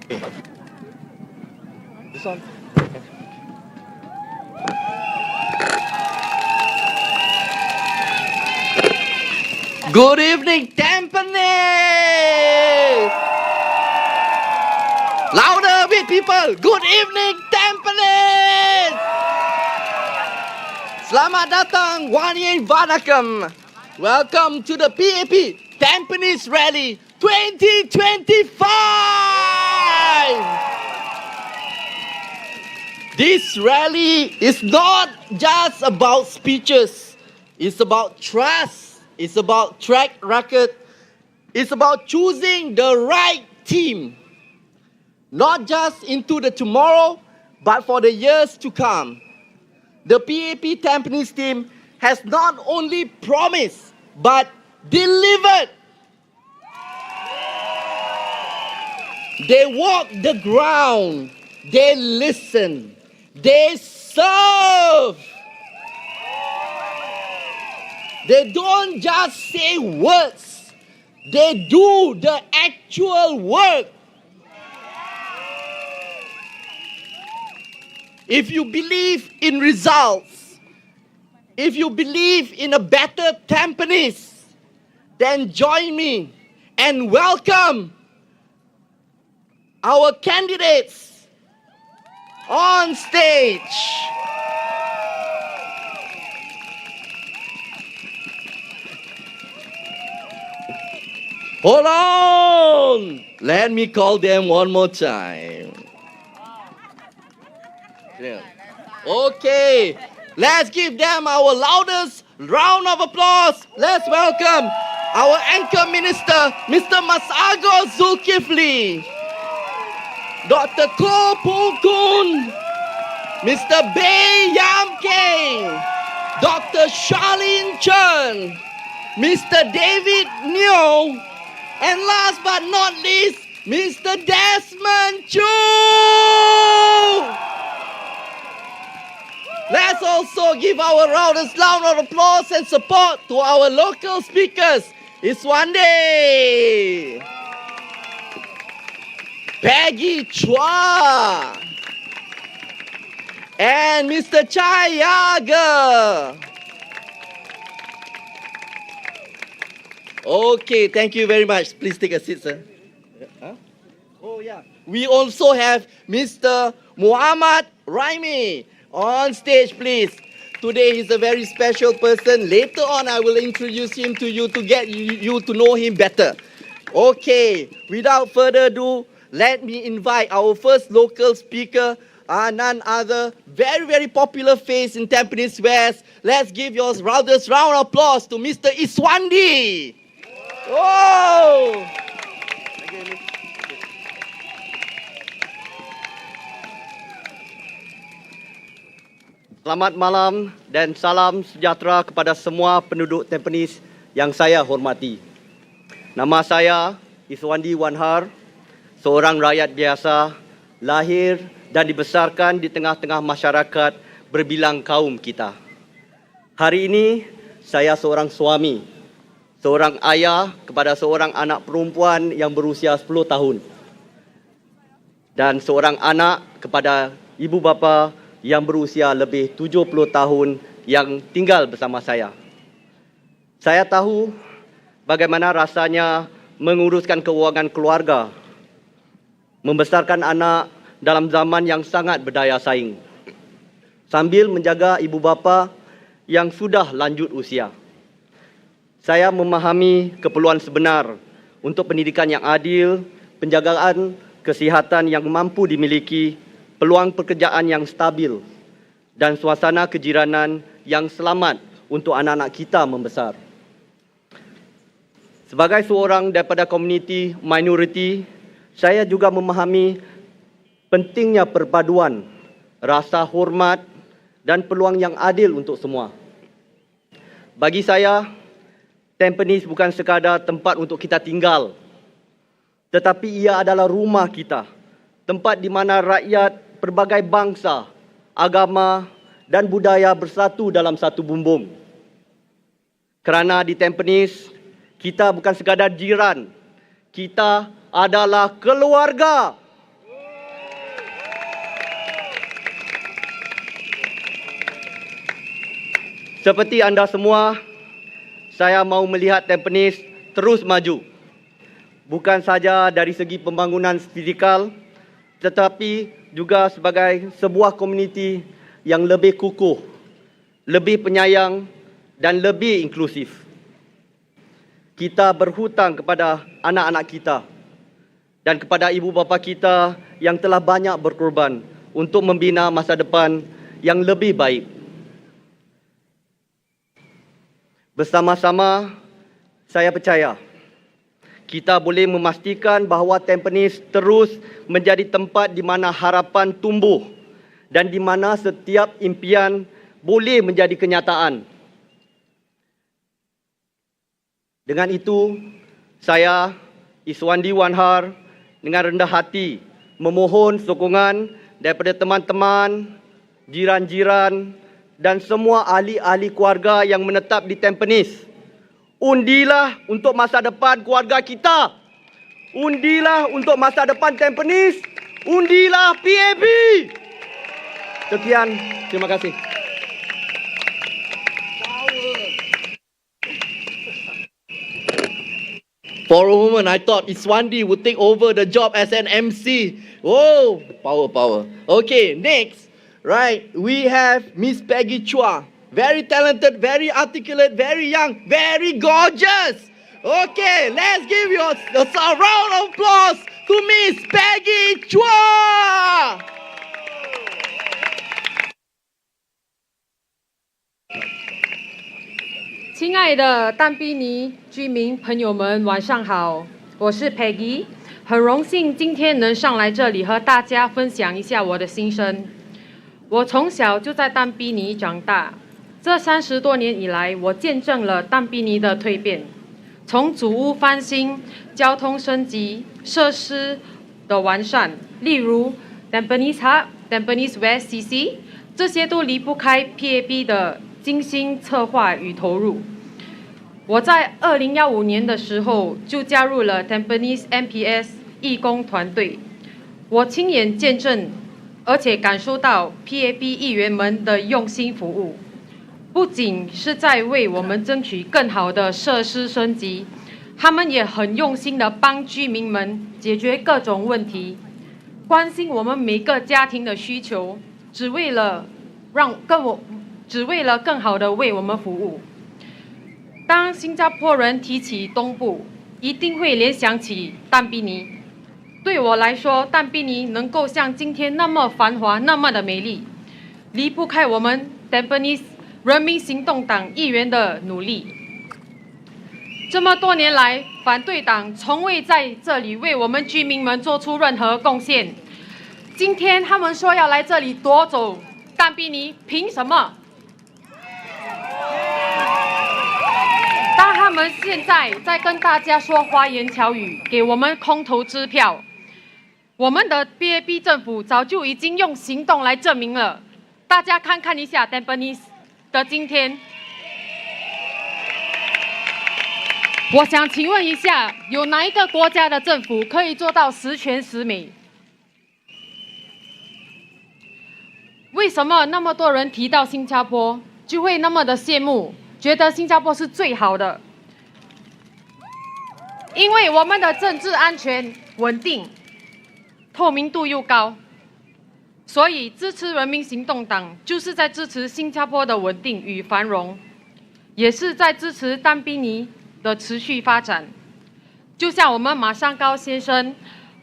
This one. Good evening, Tampines! Louder a bit, people! Good evening, Tampines! Selamat datang, Wani Vanakam. Welcome to the PAP Tampines Rally 2025! This rally is not just about speeches. It's about trust. It's about track record. It's about choosing the right team. Not just into the tomorrow, but for the years to come. The PAP Tampines team has not only promised, but delivered. They walk the ground. They listen. They serve. They don't just say words. They do the actual work. If you believe in results, if you believe in a better Tampines, then join me and welcome our candidates on stage. Hold on! Let me call them one more time. Okay, let's give them our loudest round of applause. Let's welcome our anchor minister, Mr. Masagos Zuki, Dr. Copun, Mr. Bay Yamke, Dr. Charlene Ch, Mr. David Neo, and last but not least, Mr. Desmond Chu. Let's also give our loudest round of applause and support to our local speakers. It's one day. Peggy Chua and Mr. Chayaga. Okay, thank you very much. Please take a seat, sir. Huh? Oh, yeah. We also have Mr. Muhammad Ramy on stage, please. Today he's a very special person. Later on, I will introduce him to you to get you to know him better. Okay, without further ado, let me invite our first local speaker, none other, very, very popular face in Tampines West. Let's give your loudest round of applause to Mr. Iswandi. Oh! Selamat malam dan salam sejahtera kepada semua penduduk Tampines yang saya hormati. Nama saya Iswandi Wanhar, seorang rakyat biasa, lahir dan dibesarkan di tengah-tengah masyarakat berbilang kaum kita. Hari ini saya seorang suami, seorang ayah kepada seorang anak perempuan yang berusia 10 tahun dan seorang anak kepada ibu bapa yang berusia lebih 70 tahun yang tinggal bersama saya. Saya tahu bagaimana rasanya menguruskan keuangan keluarga, membesarkan anak dalam zaman yang sangat berdaya saing, sambil menjaga ibu bapa yang sudah lanjut usia. Saya memahami keperluan sebenar untuk pendidikan yang adil, penjagaan kesihatan yang mampu dimiliki, peluang pekerjaan yang stabil, dan suasana kejiranan yang selamat untuk anak-anak kita membesar. Sebagai seorang daripada komuniti minoriti, saya juga memahami pentingnya perpaduan, rasa hormat dan peluang yang adil untuk semua. Bagi saya, Tampines bukan sekadar tempat untuk kita tinggal, tetapi ia adalah rumah kita, tempat di mana rakyat berbagai bangsa, agama dan budaya bersatu dalam satu bumbung. Kerana di Tampines, kita bukan sekadar jiran, kita adalah keluarga. Seperti anda semua, saya mau melihat Tampines terus maju. Bukan saja dari segi pembangunan fizikal, tetapi juga sebagai sebuah komuniti yang lebih kukuh, lebih penyayang dan lebih inklusif. Kita berhutang kepada anak-anak kita dan kepada ibu bapa kita yang telah banyak berkorban untuk membina masa depan yang lebih baik. Bersama-sama, saya percaya kita boleh memastikan bahawa Tampines terus menjadi tempat di mana harapan tumbuh dan di mana setiap impian boleh menjadi kenyataan. Dengan itu, saya, Iswandi Wanhar, dengan rendah hati memohon sokongan daripada teman-teman, jiran-jiran dan semua ahli-ahli keluarga yang menetap di Tampines. Undilah untuk masa depan keluarga kita. Undilah untuk masa depan Tampines. Undilah PAP. Sekian, terima kasih. For a moment, I thought Iswandi would take over the job as an MC. Oh, power. Okay, next, right, we have Miss Peggy Chua. Very talented, very articulate, very young, very gorgeous. Okay, let's give you a round of applause to Miss Peggy Chua. 亲爱的淡滨尼居民朋友们，晚上好，我是 Peggy， 很荣幸今天能上来这里和大家分享一下我的心声。我从小就在淡滨尼长大，这30多年以来，我见证了淡滨尼的蜕变，从祖屋翻新、交通升级、设施的完善，例如 Tampines Hub、Tampines West CC， 这些都离不开 PAP 的精心策划与投入。我在2015年的时候就加入了 Tampines MPS 义工团队，我亲眼见证，而且感受到 PAP 议员们的用心服务，不仅是在为我们争取更好的设施升级，他们也很用心的帮居民们解决各种问题，关心我们每个家庭的需求，只为了更好的为我们服务。当新加坡人提起东部，一定会联想起淡滨尼。对我来说，淡滨尼能够像今天那么繁华、那么的美丽，离不开我们 Tampines 人民行动党议员的努力。这么多年来，反对党从未在这里为我们居民们做出任何贡献。今天他们说要来这里夺走淡滨尼，凭什么？当他们现在在跟大家说花言巧语，给我们空头支票，我们的 PAP 政府早就已经用行动来证明了。大家看看一下 Tampines 的今天。我想请问一下，有哪一个国家的政府可以做到十全十美？为什么那么多人提到新加坡，就会那么的羡慕？觉得新加坡是最好的，因为我们的政治安全稳定，透明度又高，所以支持人民行动党就是在支持新加坡的稳定与繁荣，也是在支持淡滨尼的持续发展。就像我们马尚高先生、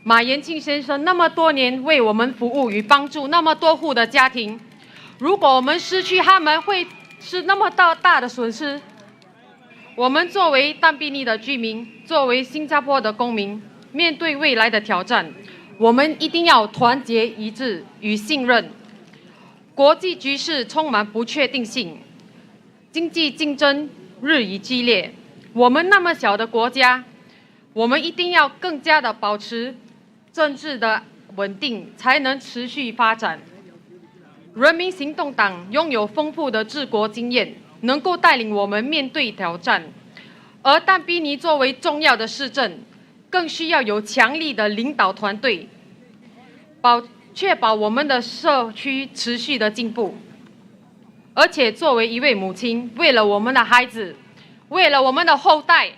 马延庆先生那么多年为我们服务与帮助那么多户的家庭，如果我们失去他们，会是那么大的损失。我们作为淡滨尼的居民，作为新加坡的公民，面对未来的挑战，我们一定要团结一致与信任。国际局势充满不确定性，经济竞争日益激烈。我们那么小的国家，我们一定要更加的保持政治的稳定，才能持续发展。人民行动党拥有丰富的治国经验，能够带领我们面对挑战。而淡滨尼作为重要的市镇，更需要有强力的领导团队，确保我们的社区持续的进步。而且作为一位母亲，为了我们的孩子，为了我们的后代，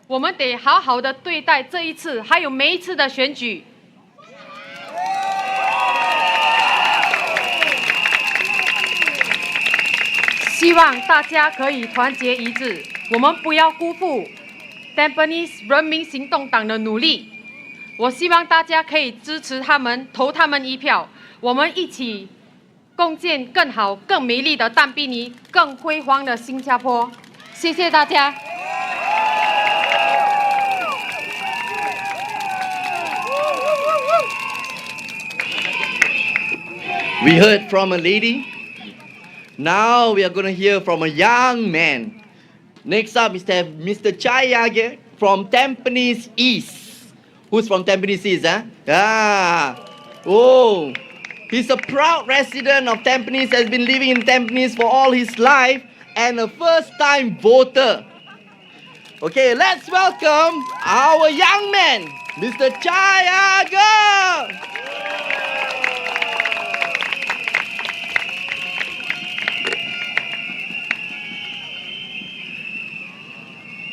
我们得好好的对待这一次，还有每一次的选举。希望大家可以团结一致，我们不要辜负 Tampines 人民行动党的努力。我希望大家可以支持他们，投他们一票，我们一起共建更好、更美丽的淡滨尼，更辉煌的新加坡。谢谢大家。We heard from a lady. Now we are going to hear from a young man. Next up is Mr. Chayaga from Tampines East. Who's from Tampines East, huh? Ah. Oh. He's a proud resident of Tampines, has been living in Tampines for all his life, and a first-time voter. Okay, let's welcome our young man, Mr. Chayaga.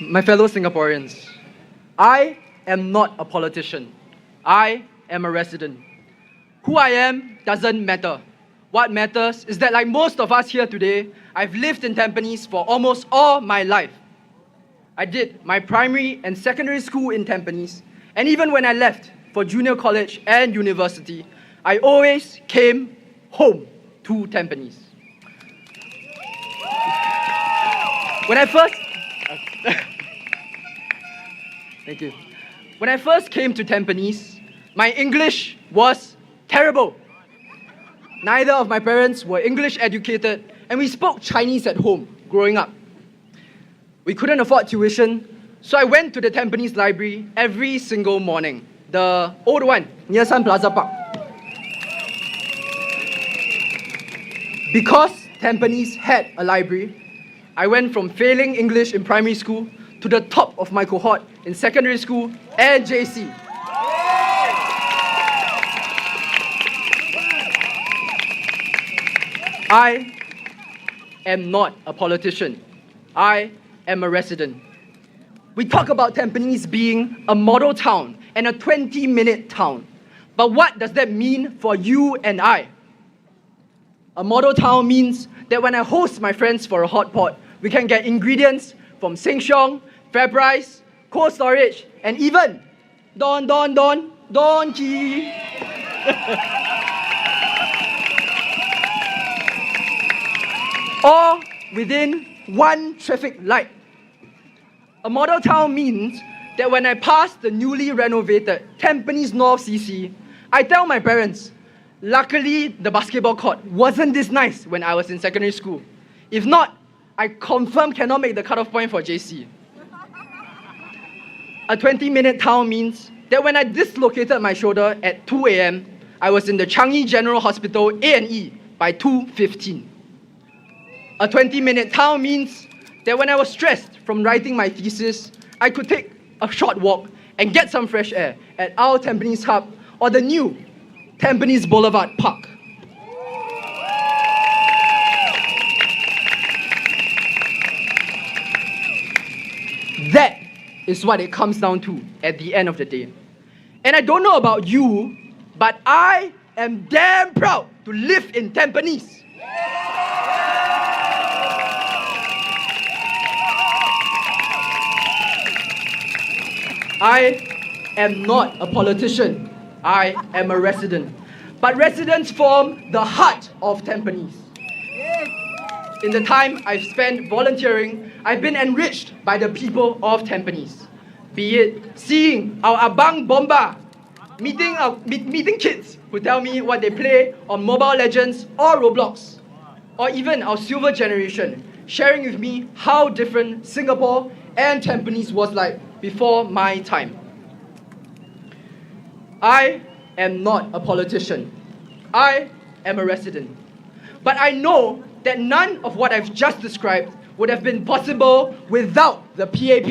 My fellow Singaporeans, I am not a politician. I am a resident. Who I am doesn't matter. What matters is that, like most of us here today, I've lived in Tampines for almost all my life. I did my primary and secondary school in Tampines, and even when I left for junior college and university, I always came home to Tampines. Thank you. When I first came to Tampines, my English was terrible. Neither of my parents were English educated, and we spoke Chinese at home growing up. We couldn't afford tuition, so I went to the Tampines Library every single morning, the old one near Sun Plaza Park. Because Tampines had a library, I went from failing English in primary school to the top of my cohort in secondary school and JC. I am not a politician. I am a resident. We talk about Tampines being a model town and a 20-minute town. But what does that mean for you and I? A model town means that when I host my friends for a hot pot, we can get ingredients from Sheng Siong, FairPrice, Cold Storage, and even Don Key. All within one traffic light. A model town means that when I pass the newly renovated Tampines North CC, I tell my parents, luckily the basketball court wasn't this nice when I was in secondary school. If not, I confirm cannot make the cutoff point for JC. A 20-minute town means that when I dislocated my shoulder at 2 a.m., I was in the Changi General Hospital A&E by 2:15. A 20-minute town means that when I was stressed from writing my thesis, I could take a short walk and get some fresh air at our Tampines Hub or the new Tampines Boulevard Park. That is what it comes down to at the end of the day. And I don't know about you, but I am damn proud to live in Tampines. I am not a politician. I am a resident. But residents form the heart of Tampines. In the time I've spent volunteering, I've been enriched by the people of Tampines. Be it seeing our Abang Bomba, meeting kids who tell me what they play on Mobile Legends or Roblox, or even our silver generation sharing with me how different Singapore and Tampines was like before my time. I am not a politician. I am a resident. But I know that none of what I've just described would have been possible without the PAP.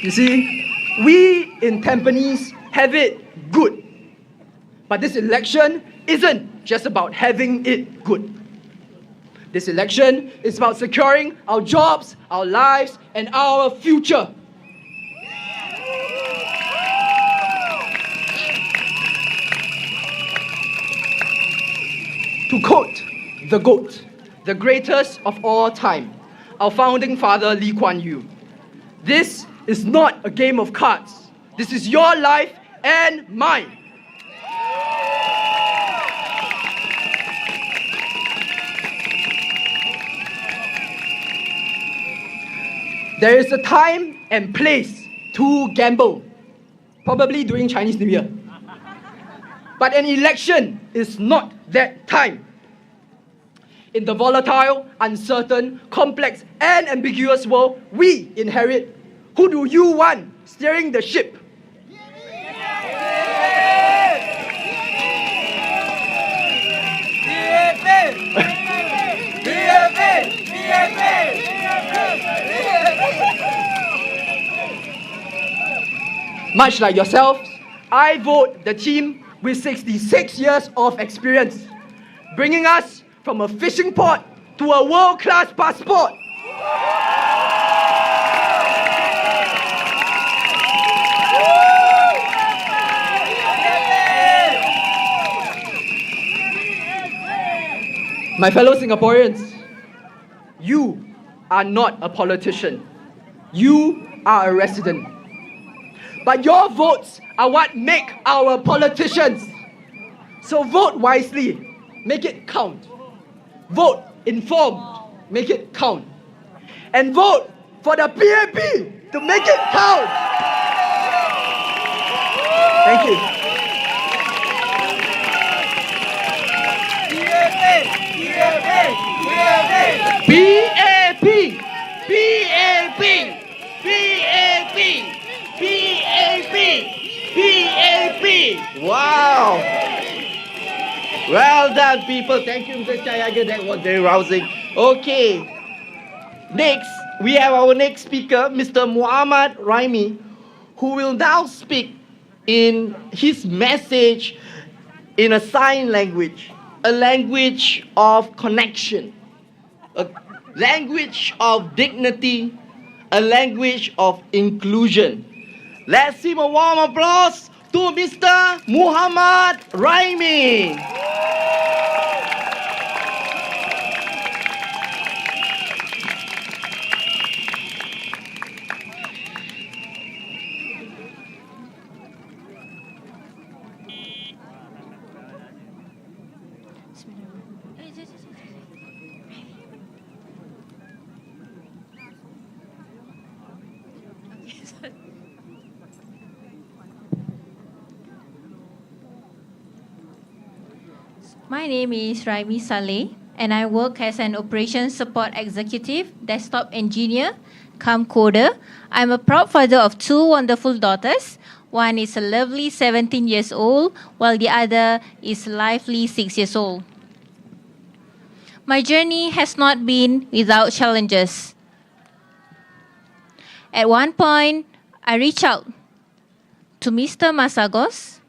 You see, We in Tampines have it good. But this election isn't just about having it good. This election is about securing our jobs, our lives, and our future. To quote the GOAT, the greatest of all time, our founding father Lee Kuan Yu, this is not a game of cards. This is your life and mine. There is a time and place to gamble, probably during Chinese New Year. But an election is not that time. In the volatile, uncertain, complex, and ambiguous world we inherit, who do you want steering the ship? Much like yourselves, I vote the team with 66 years of experience, bringing us from a fishing port to a world-class passport. My fellow Singaporeans, you are not a politician. You are a resident. But your votes are what make our politicians. So vote wisely, make it count. Vote informed, make it count. And vote for the PAP to make it count. Thank you. PAP! PAP! PAP! PAP! PAP! Wow! Well done, people. Thank you, Mr. Chayaga. That was very rousing. Okay. Next, we have our next speaker, Mr. Muhammad Ramy, who will now speak in his message in a sign language, a language of connection, a language of dignity, a language of inclusion. Let's give a warm applause to Mr. Muhammad Ramy. My name is Ramy Saleh, and I work as an operations support executive, desktop engineer, cum coder. I'm a proud father of two wonderful daughters. One is a lovely 17 years old, while the other is lively 6 years old. My journey has not been without challenges. At one point, I reached out to Mr. Masagos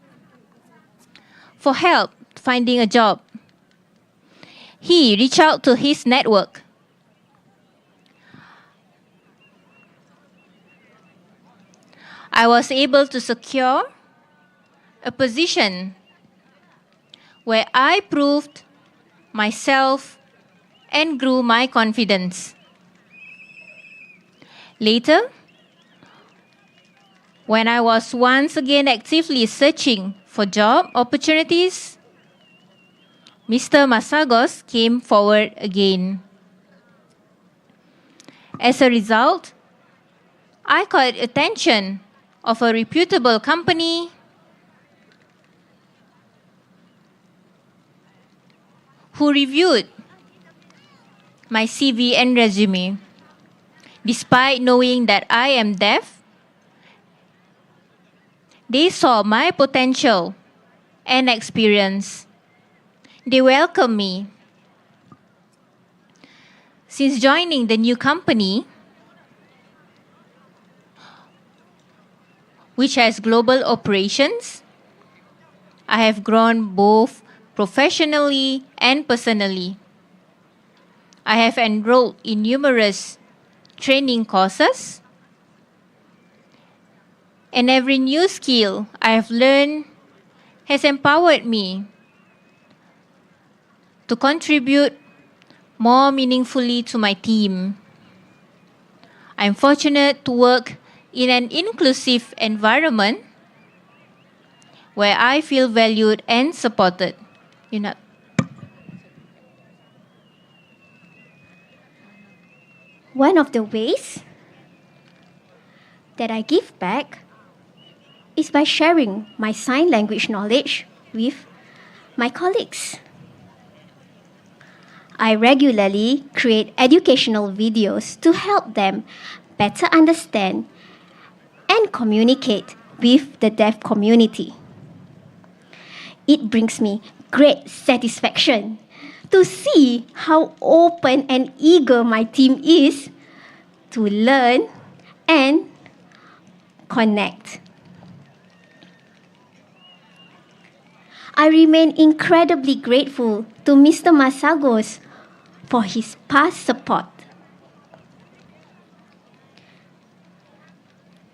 for help finding a job. He reached out to his network. I was able to secure a position where I proved myself and grew my confidence. Later, when I was once again actively searching for job opportunities, Mr. Masagos came forward again. As a result, I caught attention of a reputable company who reviewed my CV and resume. Despite knowing that I am deaf, they saw my potential and experience. They welcomed me. Since joining the new company, which has global operations. I have grown both professionally and personally. I have enrolled in numerous training courses, and every new skill I have learned has empowered me to contribute more meaningfully to my team. I'm fortunate to work in an inclusive environment where I feel valued and supported. One of the ways that I give back is by sharing my sign language knowledge with my colleagues. I regularly create educational videos to help them better understand and communicate with the deaf community. It brings me great satisfaction to see how open and eager my team is to learn and connect. I remain incredibly grateful to Mr. Masagos for his past support.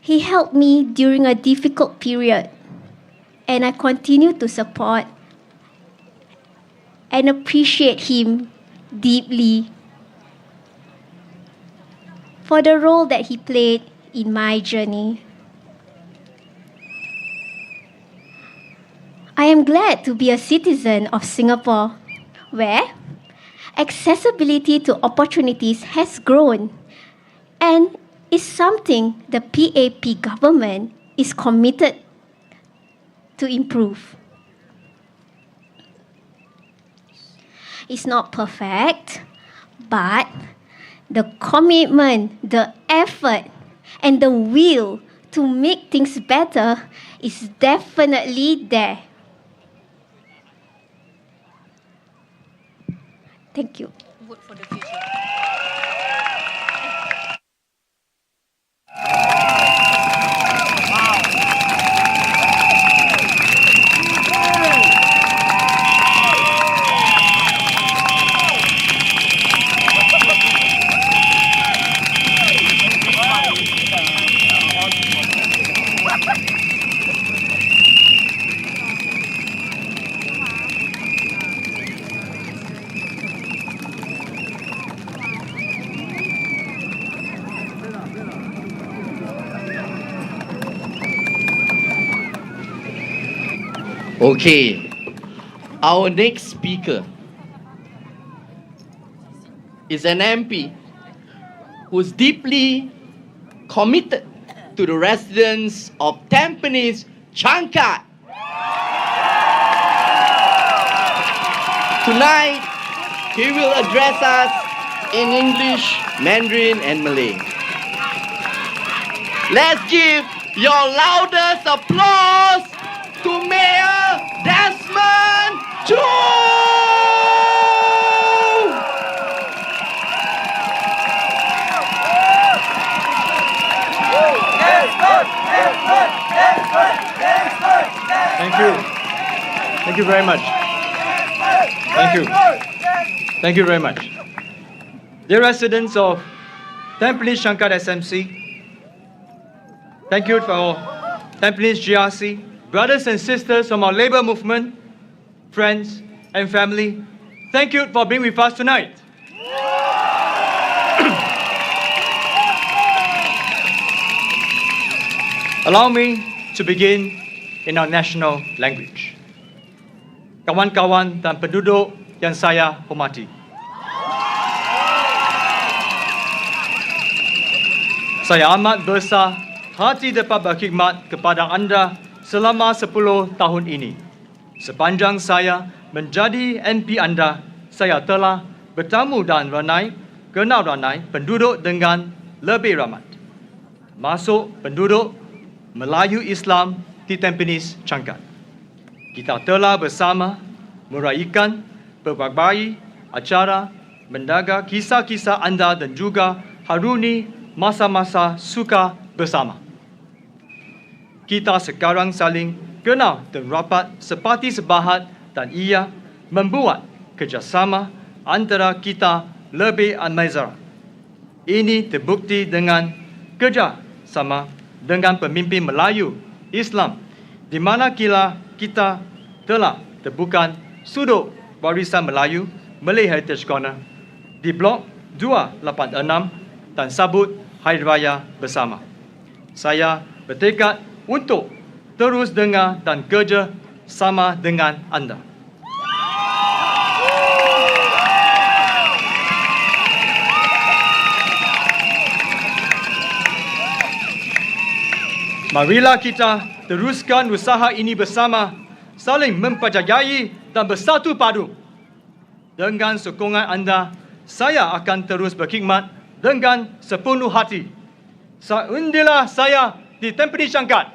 He helped me during a difficult period, and I continue to support and appreciate him deeply for the role that he played in my journey. I am glad to be a citizen of Singapore, where accessibility to opportunities has grown and is something the PAP government is committed to improve. It's not perfect, but the commitment, the effort, and the will to make things better is definitely there. Thank you. Vote for the future. Okay, our next speaker is an MP who's deeply committed to the residents of Tampines Changkat. Tonight, he will address us in English, Mandarin, and Malay. Let's give your loudest applause to Mayor Desmond Ch. Thank you. Thank you very much. Thank you. Thank you very much. Dear residents of Tampines Changkat SMC, thank you for Tampines GRC, brothers and sisters from our labor movement, friends and family, thank you for being with us tonight. Allow me to begin in our national language. Kawan-kawan dan penduduk yang saya hormati. Saya amat besar hati dapat berkhidmat kepada anda selama 10 tahun ini. Sepanjang saya menjadi MP anda, saya telah bertemu dan kenal ramai penduduk dengan lebih ramai. Masuk penduduk Melayu Islam di Tampines Changkat. Kita telah bersama meraihkan berbagai acara, mendengar kisah-kisah anda dan juga haruni masa-masa suka bersama. kita sekarang saling kenal dan rapat seperti sahabat dan ia membuat kerjasama antara kita lebih amat. Ini terbukti dengan kerjasama dengan pemimpin Melayu Islam di mana kita telah temukan sudut warisan Melayu Malay Heritage Corner di Blok 286 dan sabut Hari Raya bersama. Saya bertekad untuk terus dengar dan kerja sama dengan anda. Marilah kita teruskan usaha ini bersama, saling mempercayai dan bersatu padu. Dengan sokongan anda, saya akan terus berkhidmat dengan sepenuh hati. Undilah saya di Tampines Jangkat.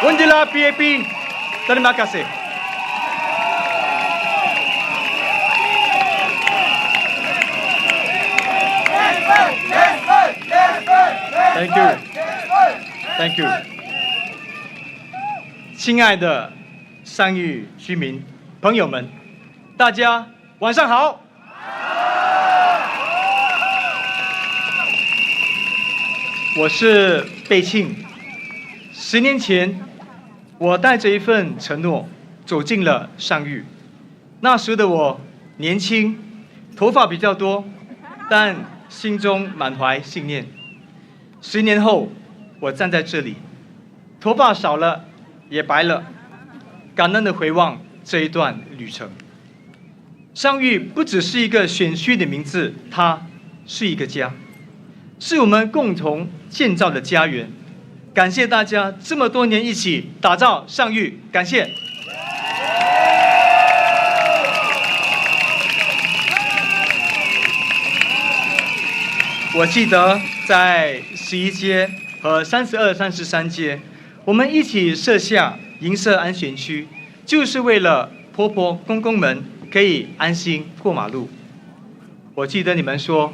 Undilah PAP. Terima kasih. Thank you. Thank you. 亲爱的上虞居民朋友们，大家晚上好。我是贝庆。10年前，我带着一份承诺走进了上虞。那时的我年轻，头发比较多，但心中满怀信念。10年后，我站在这里，头发少了，也白了，感恩地回望这一段旅程。上虞不只是一个选区的名字，它是一个家，是我们共同建造的家园。感谢大家这么多年一起打造上虞，感谢。我记得在11街和32、33街，我们一起设下银色安全区，就是为了婆婆公公们可以安心过马路。我记得你们说，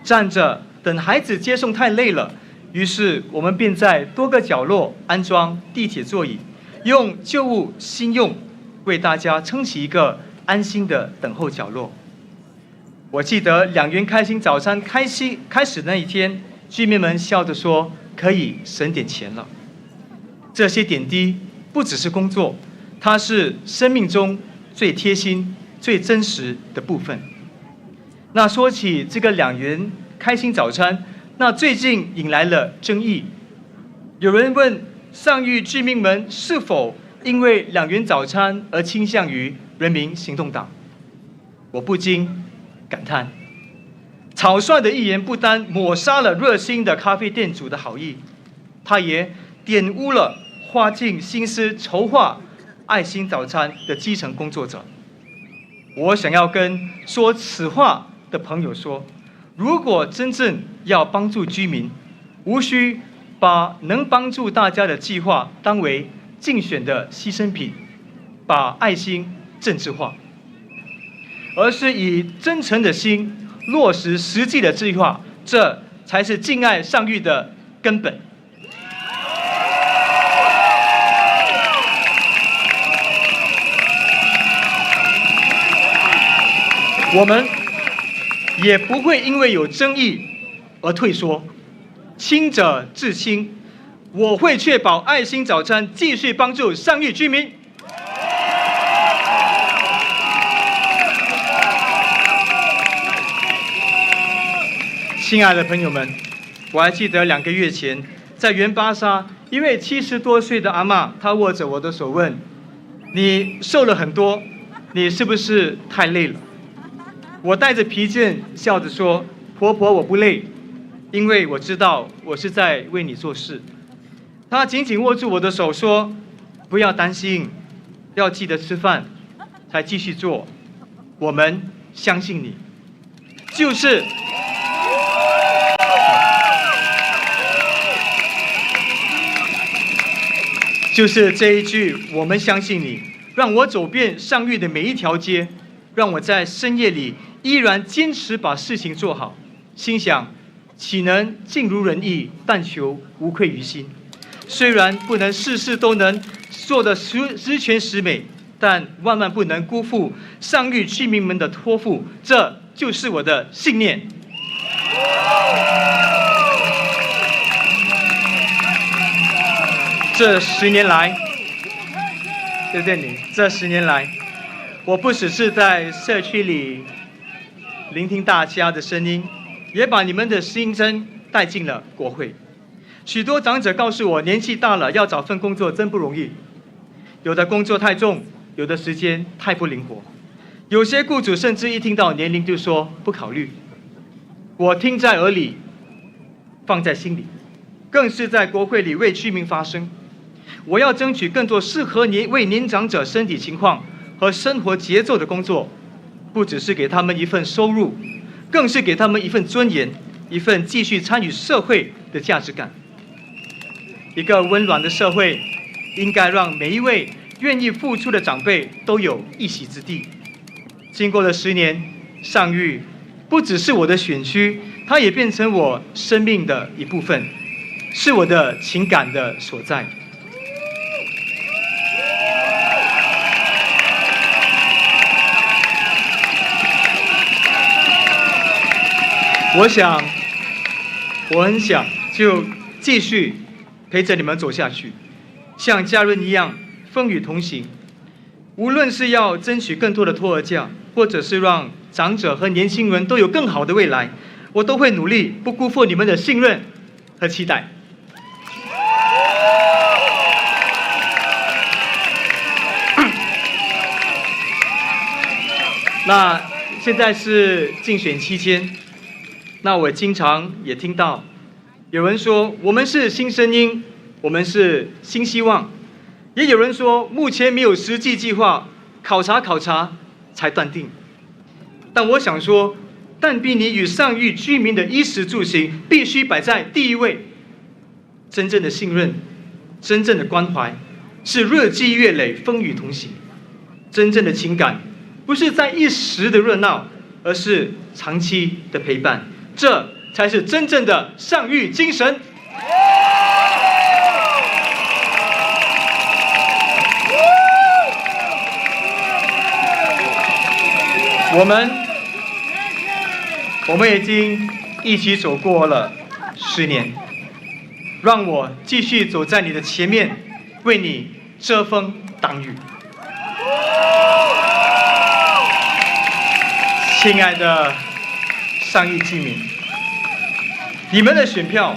站着等孩子接送太累了，于是我们便在多个角落安装地铁座椅，用旧物新用，为大家撑起一个安心的等候角落。我记得2元开心早餐开始那一天，居民们笑着说可以省点钱了。这些点滴不只是工作，它是生命中最贴心、最真实的部分。那说起这个2元开心早餐，那最近引来了争议。有人问上虞居民们是否因为2元早餐而倾向于人民行动党。我不禁感叹，草率的一言不单抹杀了热心的咖啡店主的好意，他也玷污了花尽心思筹划爱心早餐的基层工作者。我想要跟说此话的朋友说，如果真正要帮助居民，无需把能帮助大家的计划当为竞选的牺牲品，把爱心政治化，而是以真诚的心落实实际的计划，这才是敬爱上虞的根本。我们也不会因为有争议而退缩，亲者自亲，我会确保爱心早餐继续帮助上虞居民。亲爱的朋友们，我还记得2个月前，在原巴沙，一位70多岁的阿嬷，她握着我的手问：“你瘦了很多，你是不是太累了？”我带着疲倦，笑着说：“婆婆，我不累，因为我知道我是在为你做事。”她紧紧握住我的手说：“不要担心，要记得吃饭，才继续做。我们相信你。”就是这一句“我们相信你”，让我走遍上虞的每一条街，让我在深夜里依然坚持把事情做好。心想，岂能尽如人意，但求无愧于心。虽然不能事事都能做得十全十美，但万万不能辜负上谕居民们的托付，这就是我的信念。这10年来，谢谢你。这10年来，我不只是在社区里聆听大家的声音，也把你们的心声带进了国会。许多长者告诉我，年纪大了要找份工作真不容易，有的工作太重，有的时间太不灵活，有些雇主甚至一听到年龄就说不考虑。我听在耳里，放在心里，更是在国会里为居民发声。我要争取更多适合为年长者身体情况和生活节奏的工作，不只是给他们一份收入，更是给他们一份尊严，一份继续参与社会的价值感。一个温暖的社会，应该让每一位愿意付出的长辈都有一席之地。经过了10年，上谕不只是我的选区，它也变成我生命的一部分，是我的情感的所在。我很想就继续陪着你们走下去，像家人一样风雨同行。无论是要争取更多的托儿假，或者是让长者和年轻人都有更好的未来，我都会努力，不辜负你们的信任和期待。那现在是竞选期间，那我经常也听到有人说我们是新声音，我们是新希望，也有人说目前没有实际计划，考察才断定。但我想说，但比你与上谕居民的衣食住行必须摆在第一位。真正的信任，真正的关怀，是日积月累，风雨同行。真正的情感，不是在一时的热闹，而是长期的陪伴。这才是真正的上谕精神。我们已经一起走过了10年，让我继续走在你的前面，为你遮风挡雨。亲爱的上谕居民，你们的选票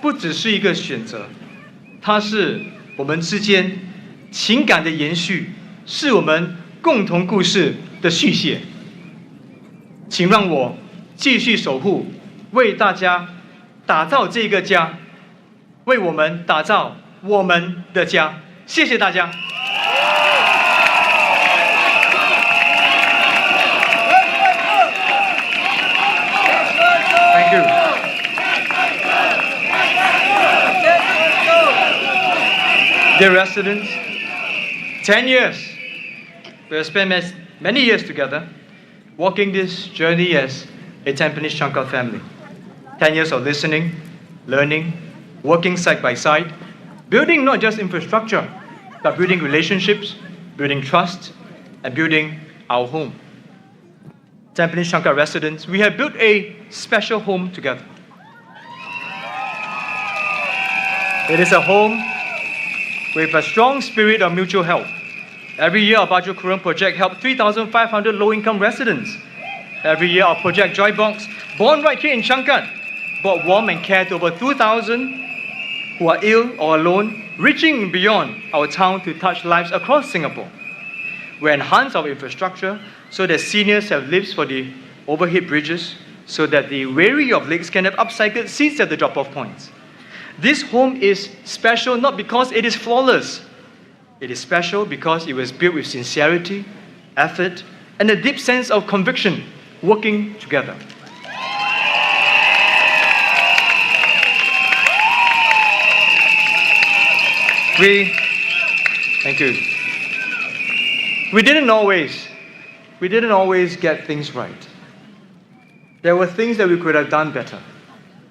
不只是一个选择，它是我们之间情感的延续，是我们共同故事的续写。请让我继续守护，为大家打造这个家，为我们打造我们的家。谢谢大家。Thank you. Dear residents, 10 years. We have spent many years together, walking this journey as a Tampines Changkat family. 10 years of listening, learning, working side by side, building not just infrastructure, but building relationships, building trust, and building our home. Tampines Changkat residents, we have built a special home together. It is a home with a strong spirit of mutual help. Every year, our Baju Kurang project helped 3,500 low-income residents. Every year, our project Joy Box, born right here in Changkat, brought warmth and care to over 2,000 who are ill or alone, reaching beyond our town to touch lives across Singapore. We enhance our infrastructure so that seniors have lifts for the overhead bridges, so that the weary of legs can have upcycled seats at the drop-off points. This home is special not because it is flawless. It is special because it was built with sincerity, effort, and a deep sense of conviction, working together. Thank you. We didn't always get things right. There were things that we could have done better.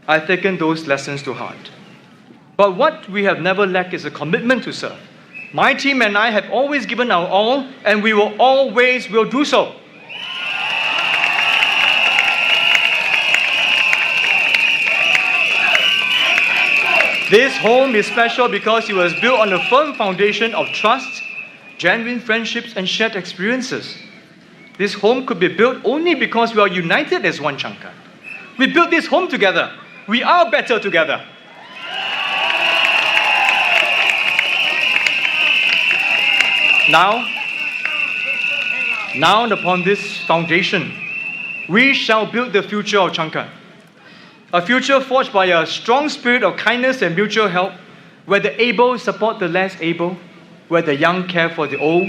I've taken those lessons to heart. But what we have never lacked is a commitment to serve. My team and I have always given our all, and we will always will do so. This home is special because it was built on a firm foundation of trust, genuine friendships, and shared experiences. This home could be built only because we are united as one Changkat. We built this home together. We are better together. Now upon this foundation, we shall build the future of Changkat. A future forged by a strong spirit of kindness and mutual help, where the able support the less able, where the young care for the old,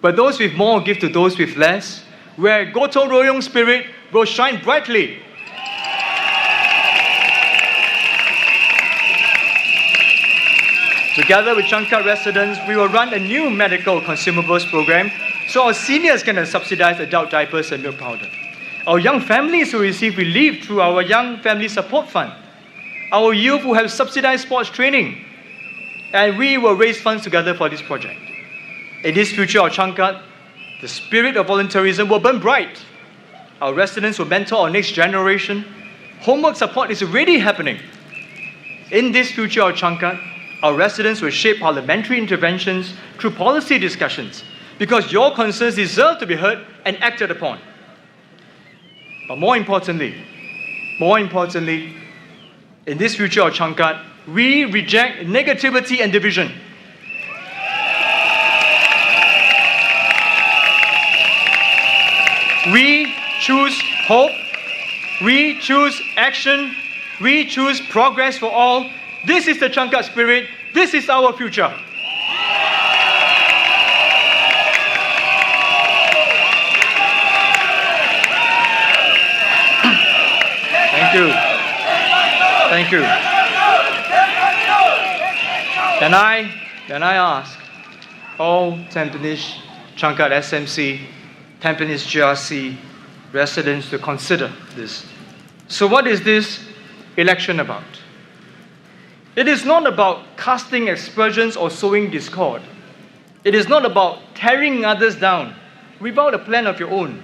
where those with more give to those with less, where Gotong Royong spirit will shine brightly. Together with Changkat residents, we will run a new medical consumables program so our seniors can subsidize adult diapers and milk powder. Our young families will receive relief through our Young Family Support Fund. Our youth will have subsidized sports training. And we will raise funds together for this project. In this future of Changkat, the spirit of volunteerism will burn bright. Our residents will mentor our next generation. Homework support is already happening. In this future of Changkat, our residents will shape parliamentary interventions through policy discussions, because your concerns deserve to be heard and acted upon. But more importantly, in this future of Changkat, we reject negativity and division. We choose hope. We choose action. We choose progress for all. This is the Changkat spirit. This is our future. Thank you. Thank you. Can I ask all Tampines Changkat SMC, Tampines GRC residents to consider this? So what is this election about? It is not about casting aspersions or sowing discord. It is not about tearing others down without a plan of your own.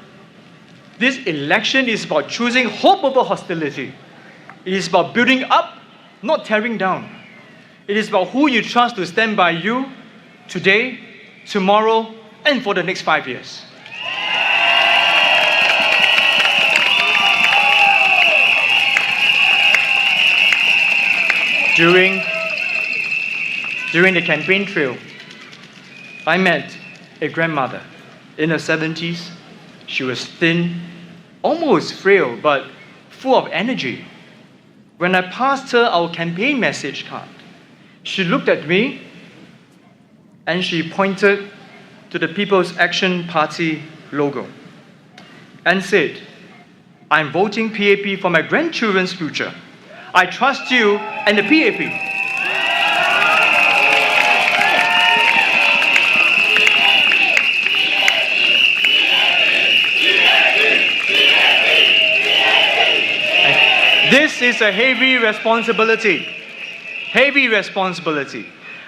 This election is about choosing hope over hostility. It is about building up, not tearing down. It is about who you trust to stand by you today, tomorrow, and for the next 5 years. During the campaign trail, I met a grandmother in her 70s. She was thin, almost frail, but full of energy. When I passed her our campaign message card, she looked at me and she pointed to the People's Action Party logo and said, "I'm voting PAP for my grandchildren's future. I trust you and the PAP." This is a heavy responsibility.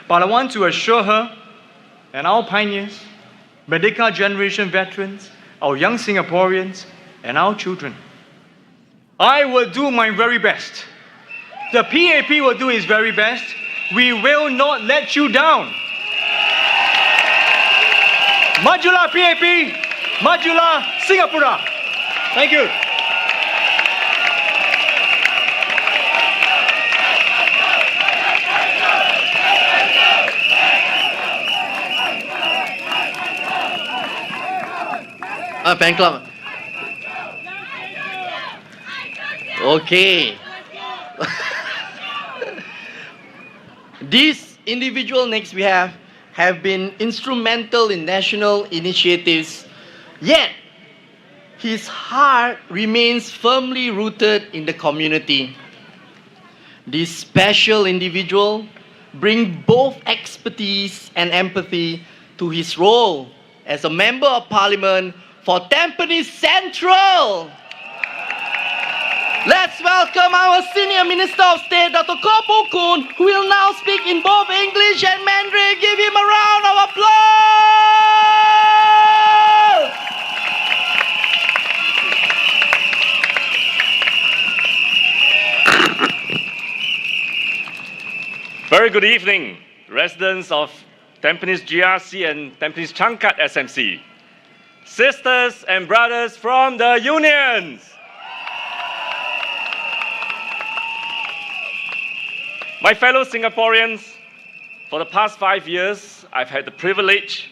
But I want to assure her and our pioneers, Merdeka generation veterans, our young Singaporeans, and our children, I will do my very best. The PAP will do its very best. We will not let you down. Majulah PAP, Majulah Singapura. Thank you. Fan club. Okay. These individuals next we have been instrumental in national initiatives, yet his heart remains firmly rooted in the community. This special individual brings both expertise and empathy to his role as a Member of Parliament for Tampines Central. Let's welcome our Senior Minister of State, Dr. Copun, who will now speak in both English and Mandarin. Give him a round of applause! Very good evening, residents of Tampines GRC and Tampines Changkat SMC, sisters and brothers from the unions. My fellow Singaporeans, for the past 5 years, I've had the privilege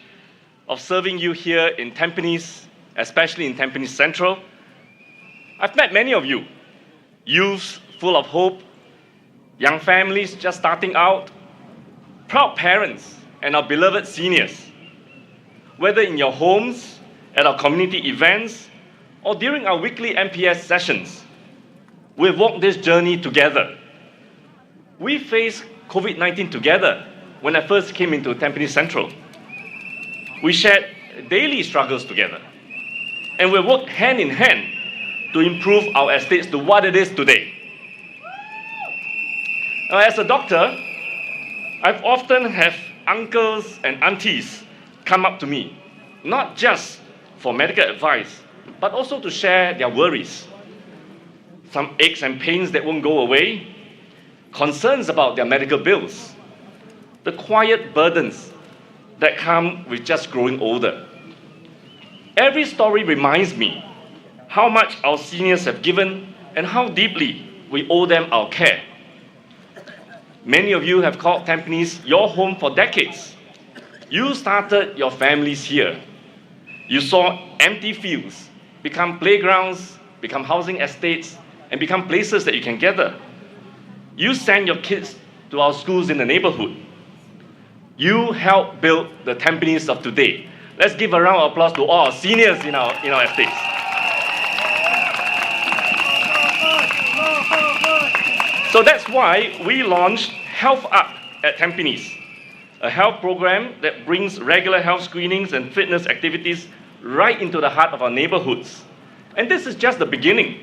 of serving you here in Tampines, especially in Tampines Central. I've met many of you, youths full of hope, young families just starting out, proud parents, and our beloved seniors. Whether in your homes, at our community events, or during our weekly MPS sessions, we've walked this journey together. We faced COVID-19 together when I first came into Tampines Central. We shared daily struggles together, and we worked hand in hand to improve our estates to what it is today. Now, as a doctor, I've often have uncles and aunties come up to me, not just for medical advice, but also to share their worries. Some aches and pains that won't go away, concerns about their medical bills, the quiet burdens that come with just growing older. Every story reminds me how much our seniors have given and how deeply we owe them our care. Many of you have called Tampines your home for decades. You started your families here. You saw empty fields become playgrounds, become housing estates, and become places that you can gather. You sent your kids to our schools in the neighborhood. You helped build the Tampines of today. Let's give a round of applause to all our seniors in our estates. So that's why we launched Health Up at Tampines, a health program that brings regular health screenings and fitness activities right into the heart of our neighborhoods. And this is just the beginning.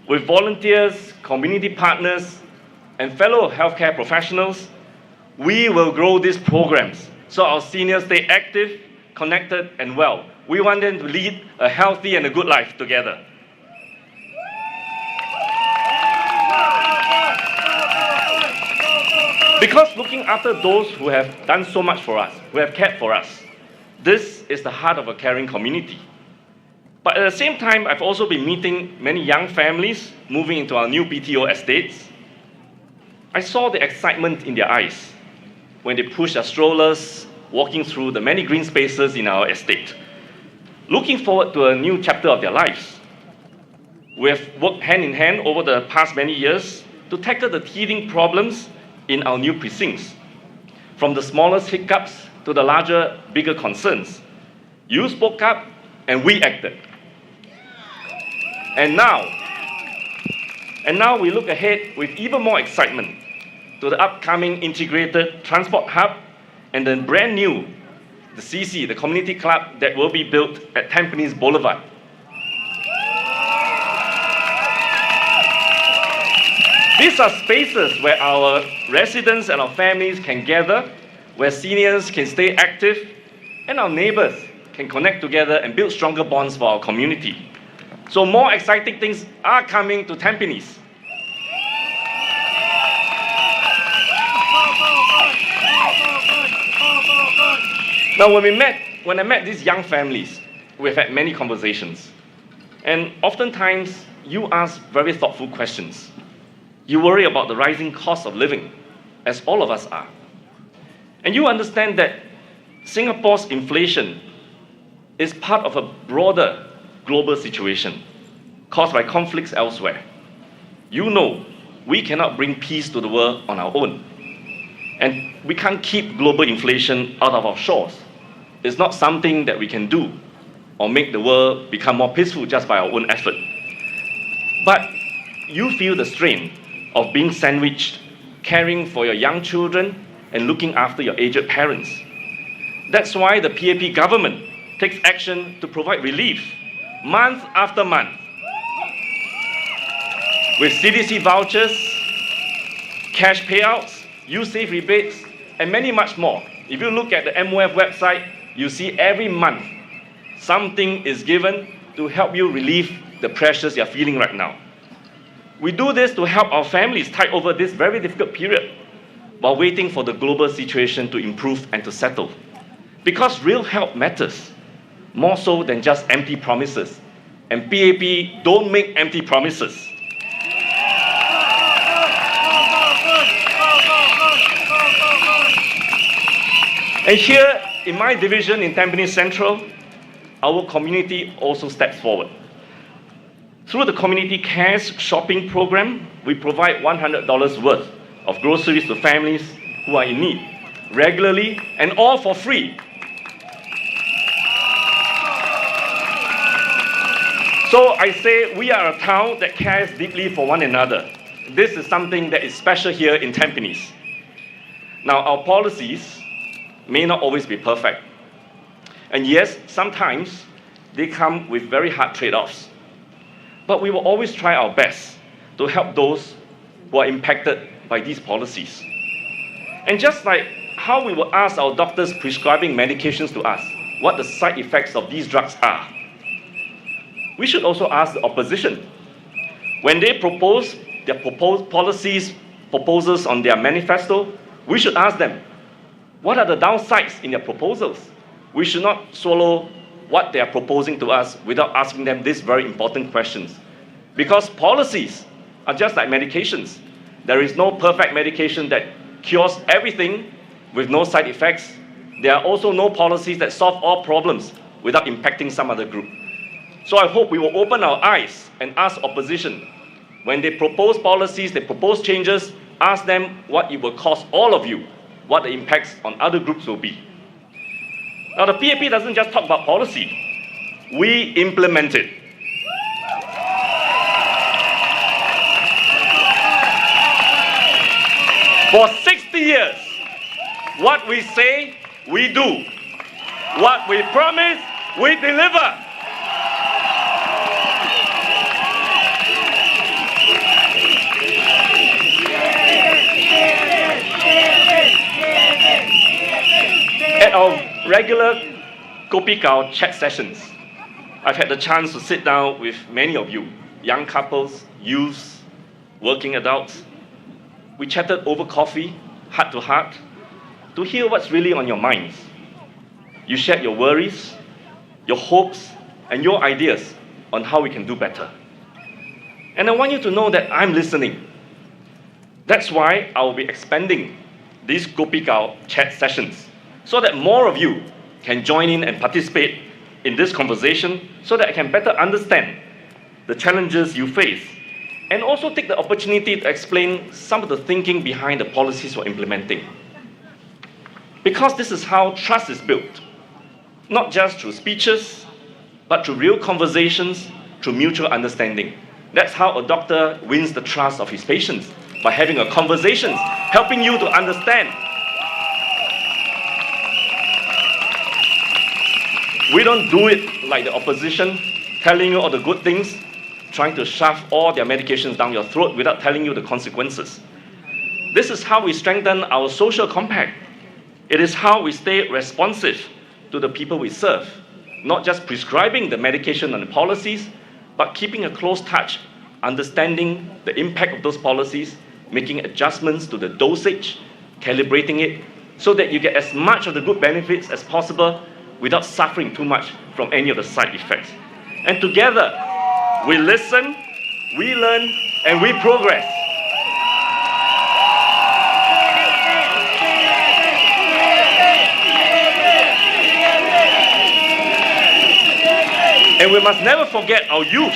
With volunteers, community partners, and fellow healthcare professionals, we will grow these programs so our seniors stay active, connected, and well. We want them to lead a healthy and a good life together. Because looking after those who have done so much for us, who have cared for us, this is the heart of a caring community. But at the same time, I've also been meeting many young families moving into our new BTO estates. I saw the excitement in their eyes when they pushed their strollers, walking through the many green spaces in our estate, looking forward to a new chapter of their lives. We have worked hand in hand over the past many years to tackle the teething problems in our new precincts, from the smallest hiccups to the larger, bigger concerns. You spoke up and we acted. And now we look ahead with even more excitement to the upcoming integrated transport hub and the brand new, the CC, the community club that will be built at Tampines Boulevard. These are spaces where our residents and our families can gather, where seniors can stay active, and our neighbors can connect together and build stronger bonds for our community. So more exciting things are coming to Tampines. Now, when I met these young families, we've had many conversations. And oftentimes, you ask very thoughtful questions. You worry about the rising cost of living, as all of us are. And you understand that Singapore's inflation is part of a broader global situation caused by conflicts elsewhere. You know we cannot bring peace to the world on our own. And we can't keep global inflation out of our shores. It's not something that we can do or make the world become more peaceful just by our own effort. But you feel the strain of being sandwiched, caring for your young children, and looking after your aged parents. That's why the PAP government takes action to provide relief month after month. with CDC vouchers, cash payouts, YouSave rebates, and many much more. If you look at the MOF website, you see every month something is given to help you relieve the pressures you're feeling right now. We do this to help our families tide over this very difficult period while waiting for the global situation to improve and to settle. Because real help matters, more so than just empty promises. And PAP don't make empty promises. And here, in my division in Tampines Central, our community also steps forward. Through the Community Cares Shopping Program, we provide $100 worth of groceries to families who are in need, regularly and all for free. So I say we are a town that cares deeply for one another. This is something that is special here in Tampines. Now, our policies may not always be perfect. And yes, sometimes they come with very hard trade-offs. But we will always try our best to help those who are impacted by these policies. And just like how we will ask our doctors prescribing medications to us what the side effects of these drugs are, we should also ask the opposition. When they propose their proposals on their manifesto, we should ask them, what are the downsides in their proposals? We should not swallow what they are proposing to us without asking them these very important questions. Because policies are just like medications. There is no perfect medication that cures everything with no side effects. There are also no policies that solve all problems without impacting some other group. So I hope we will open our eyes and ask opposition. When they propose policies, they propose changes, ask them what it will cost all of you, what the impacts on other groups will be. Now, the PAP doesn't just talk about policy. We implement it. For 60 years, what we say, we do. What we promise, we deliver. At our regular Kopi Kao chat sessions, I've had the chance to sit down with many of you, young couples, youths, working adults. We chatted over coffee, heart to heart, to hear what's really on your minds. You shared your worries, your hopes, and your ideas on how we can do better. And I want you to know that I'm listening. That's why I will be expanding these Kopi Kao chat sessions, so that more of you can join in and participate in this conversation, so that I can better understand the challenges you face, and also take the opportunity to explain some of the thinking behind the policies we're implementing. Because this is how trust is built, not just through speeches, but through real conversations, through mutual understanding. That's how a doctor wins the trust of his patients, by having a conversation, helping you to understand. We don't do it like the opposition, telling you all the good things, trying to shove all their medications down your throat without telling you the consequences. This is how we strengthen our social compact. It is how we stay responsive to the people we serve, not just prescribing the medication and the policies, but keeping a close touch, understanding the impact of those policies, making adjustments to the dosage, calibrating it, so that you get as much of the good benefits as possible without suffering too much from any of the side effects. And together, we listen, we learn, and we progress. And we must never forget our youth.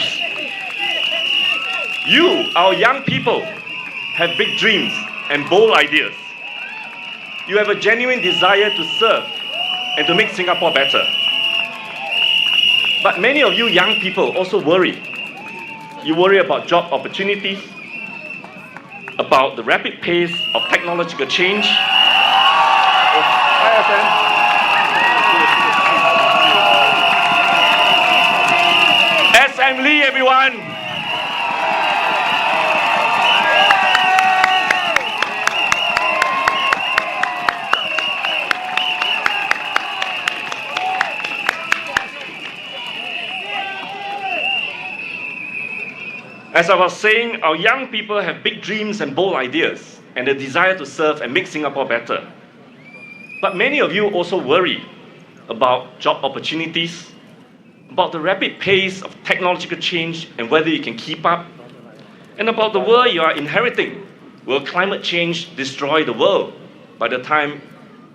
You, our young people, have big dreams and bold ideas. You have a genuine desire to serve and to make Singapore better. But many of you young people also worry. You worry about job opportunities, about the rapid pace of technological change. Assembly, everyone. As I was saying, our young people have big dreams and bold ideas and a desire to serve and make Singapore better. But many of you also worry about job opportunities, about the rapid pace of technological change and whether you can keep up, and about the world you are inheriting. Will climate change destroy the world by the time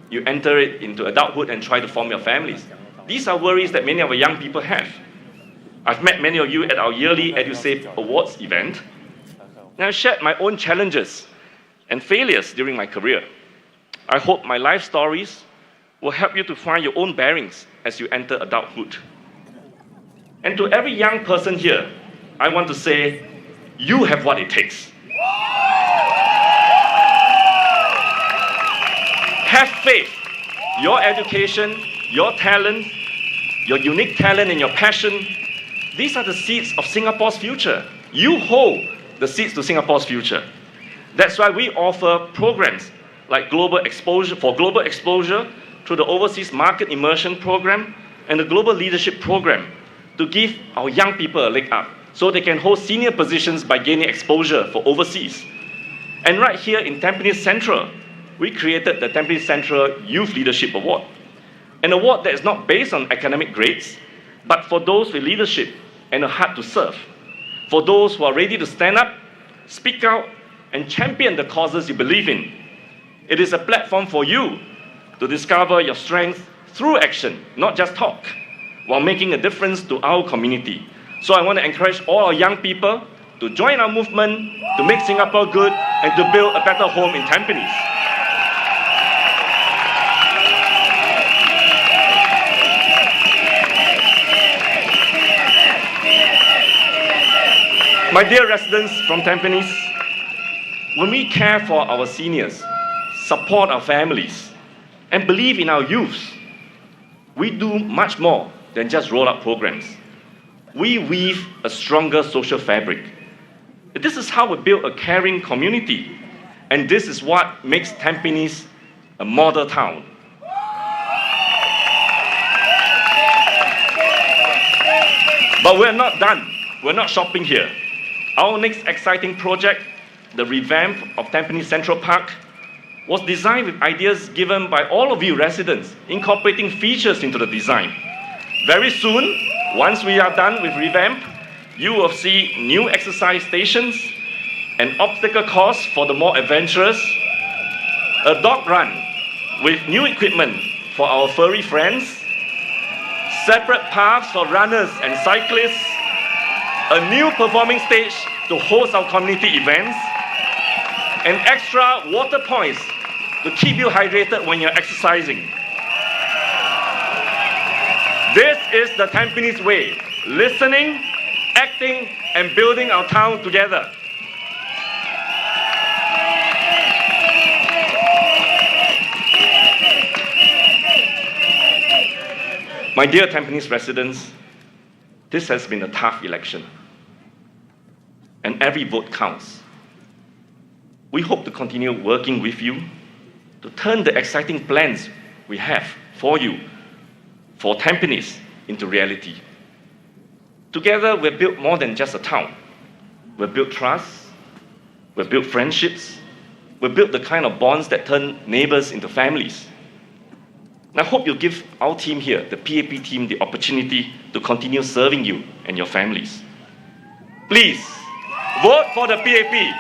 you enter it into adulthood and try to form your families? These are worries that many of our young people have. I've met many of you at our yearly EduSave Awards event, and I've shared my own challenges and failures during my career. I hope my life stories will help you to find your own bearings as you enter adulthood. And to every young person here, I want to say, you have what it takes. Have faith. Your education, your talent, your unique talent and your passion, these are the seeds of Singapore's future. You hold the seeds to Singapore's future. That's why we offer programs like global exposure through the Overseas Market Immersion Program and the Global Leadership Program to give our young people a leg up so they can hold senior positions by gaining exposure for overseas. And right here in Tampines Central, we created the Tampines Central Youth Leadership Award, an award that is not based on academic grades, but for those with leadership and a heart to serve, for those who are ready to stand up, speak out, and champion the causes you believe in. It is a platform for you to discover your strengths through action, not just talk, while making a difference to our community. So I want to encourage all our young people to join our movement, to make Singapore good, and to build a better home in Tampines. My dear residents from Tampines, when we care for our seniors, support our families, and believe in our youths, we do much more than just roll out programs. We weave a stronger social fabric. This is how we build a caring community, and this is what makes Tampines a model town. But we're not done. We're not shopping here. Our next exciting project, the revamp of Tampines Central Park, was designed with ideas given by all of you residents, incorporating features into the design. Very soon, once we are done with revamp, you will see new exercise stations, an obstacle course for the more adventurous, a dog run with new equipment for our furry friends, separate paths for runners and cyclists, a new performing stage to host our community events, and extra water points to keep you hydrated when you're exercising. This is the Tampines way, listening, acting, and building our town together. My dear Tampines residents, this has been a tough election, and every vote counts. We hope to continue working with you to turn the exciting plans we have for you, for Tampines, into reality. Together, we've built more than just a town. We've built trust, we've built friendships, we've built the kind of bonds that turn neighbors into families. And I hope you'll give our team here, the PAP team, the opportunity to continue serving you and your families. Please, vote for the PAP.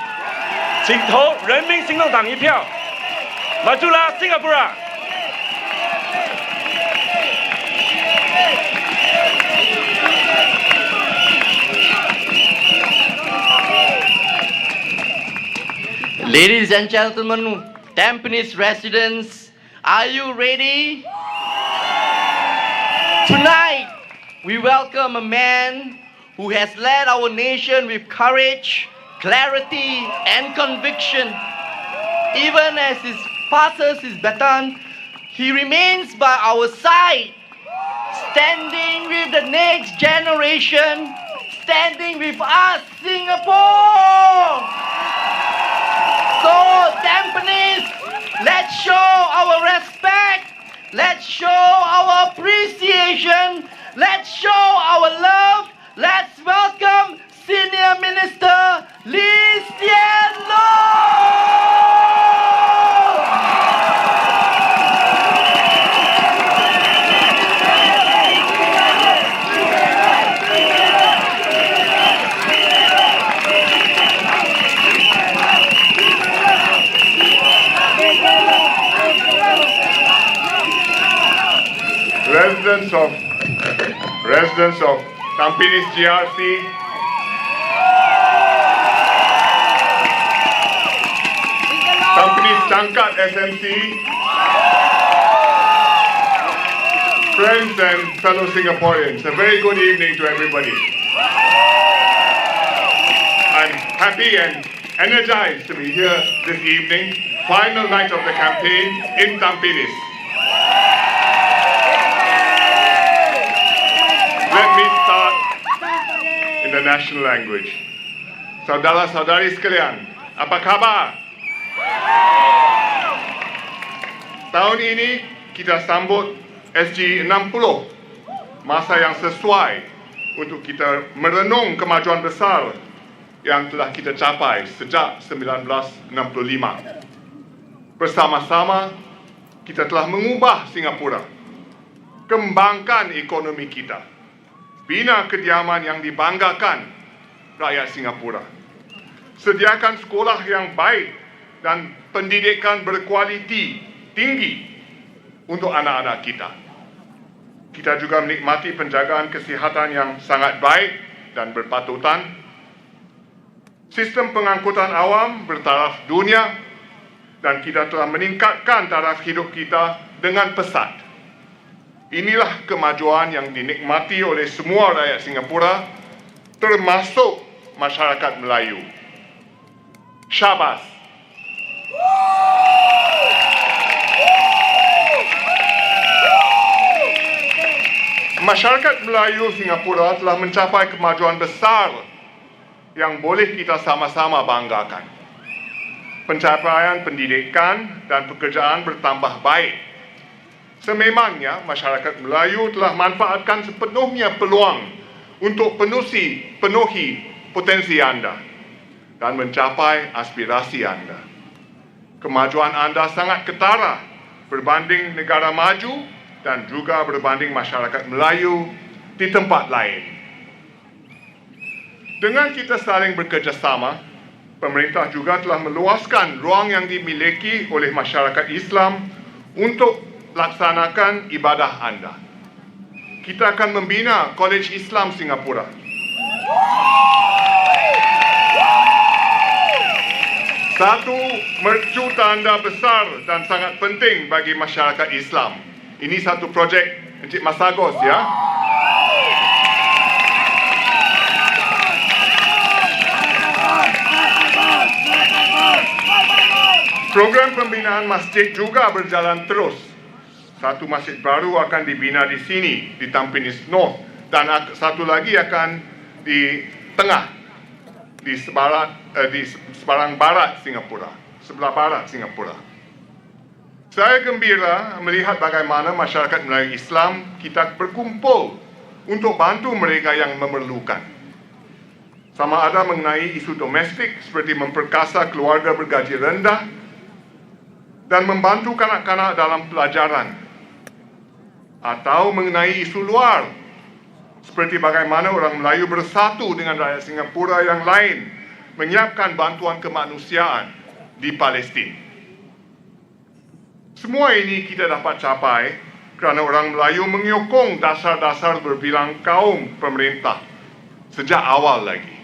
请投人民行动党一票。Majulah Singapura! Ladies and gentlemen, Tampines residents, are you ready? Tonight, we welcome a man who has led our nation with courage, clarity, and conviction. Even as he passes his baton, he remains by our side, standing with the next generation, standing with us, Singapore. So, Tampines, let's show our respect, let's show our appreciation, let's show our love, let's welcome Senior Minister Minister Lee Hsien Loong. Residents of Tampines GRC, Tampines Tangkat SMC, friends and fellow Singaporeans, a very good evening to everybody. I'm happy and energized to be here this evening, final night of the campaign in Tampines. Let me start in the national language. Saudara-saudari sekalian, apa khabar? Tahun ini kita sambut SG60, masa yang sesuai untuk kita merenung kemajuan besar yang telah kita capai sejak 1965. Bersama-sama, kita telah mengubah Singapura, kembangkan ekonomi kita, bina kediaman yang dibanggakan rakyat Singapura, sediakan sekolah yang baik dan pendidikan berkualiti tinggi untuk anak-anak kita. Kita juga menikmati penjagaan kesihatan yang sangat baik dan berpatutan. Sistem pengangkutan awam bertaraf dunia dan kita telah meningkatkan taraf hidup kita dengan pesat. Inilah kemajuan yang dinikmati oleh semua rakyat Singapura, termasuk masyarakat Melayu. Syabas. Masyarakat Melayu Singapura telah mencapai kemajuan besar yang boleh kita sama-sama banggakan. Pencapaian pendidikan dan pekerjaan bertambah baik. Sememangnya, masyarakat Melayu telah manfaatkan sepenuhnya peluang untuk penuhi potensi anda dan mencapai aspirasi anda. Kemajuan anda sangat ketara berbanding negara maju dan juga berbanding masyarakat Melayu di tempat lain. Dengan kita saling bekerjasama, pemerintah juga telah meluaskan ruang yang dimiliki oleh masyarakat Islam untuk laksanakan ibadah anda. Kita akan membina College Islam Singapura. Satu mercu tanda besar dan sangat penting bagi masyarakat Islam. Ini satu projek Encik Masagos, ya. Program pembinaan masjid juga berjalan terus. Satu masjid baru akan dibina di sini, di Tampines North, dan satu lagi akan di tengah, di seberang barat Singapura, sebelah barat Singapura. Saya gembira melihat bagaimana masyarakat Melayu Islam kita berkumpul untuk bantu mereka yang memerlukan. Sama ada mengenai isu domestik seperti memperkasa keluarga bergaji rendah dan membantu kanak-kanak dalam pelajaran, atau mengenai isu luar seperti bagaimana orang Melayu bersatu dengan rakyat Singapura yang lain menyiapkan bantuan kemanusiaan di Palestin. Semua ini kita dapat capai kerana orang Melayu menyokong dasar-dasar berbilang kaum pemerintah sejak awal lagi.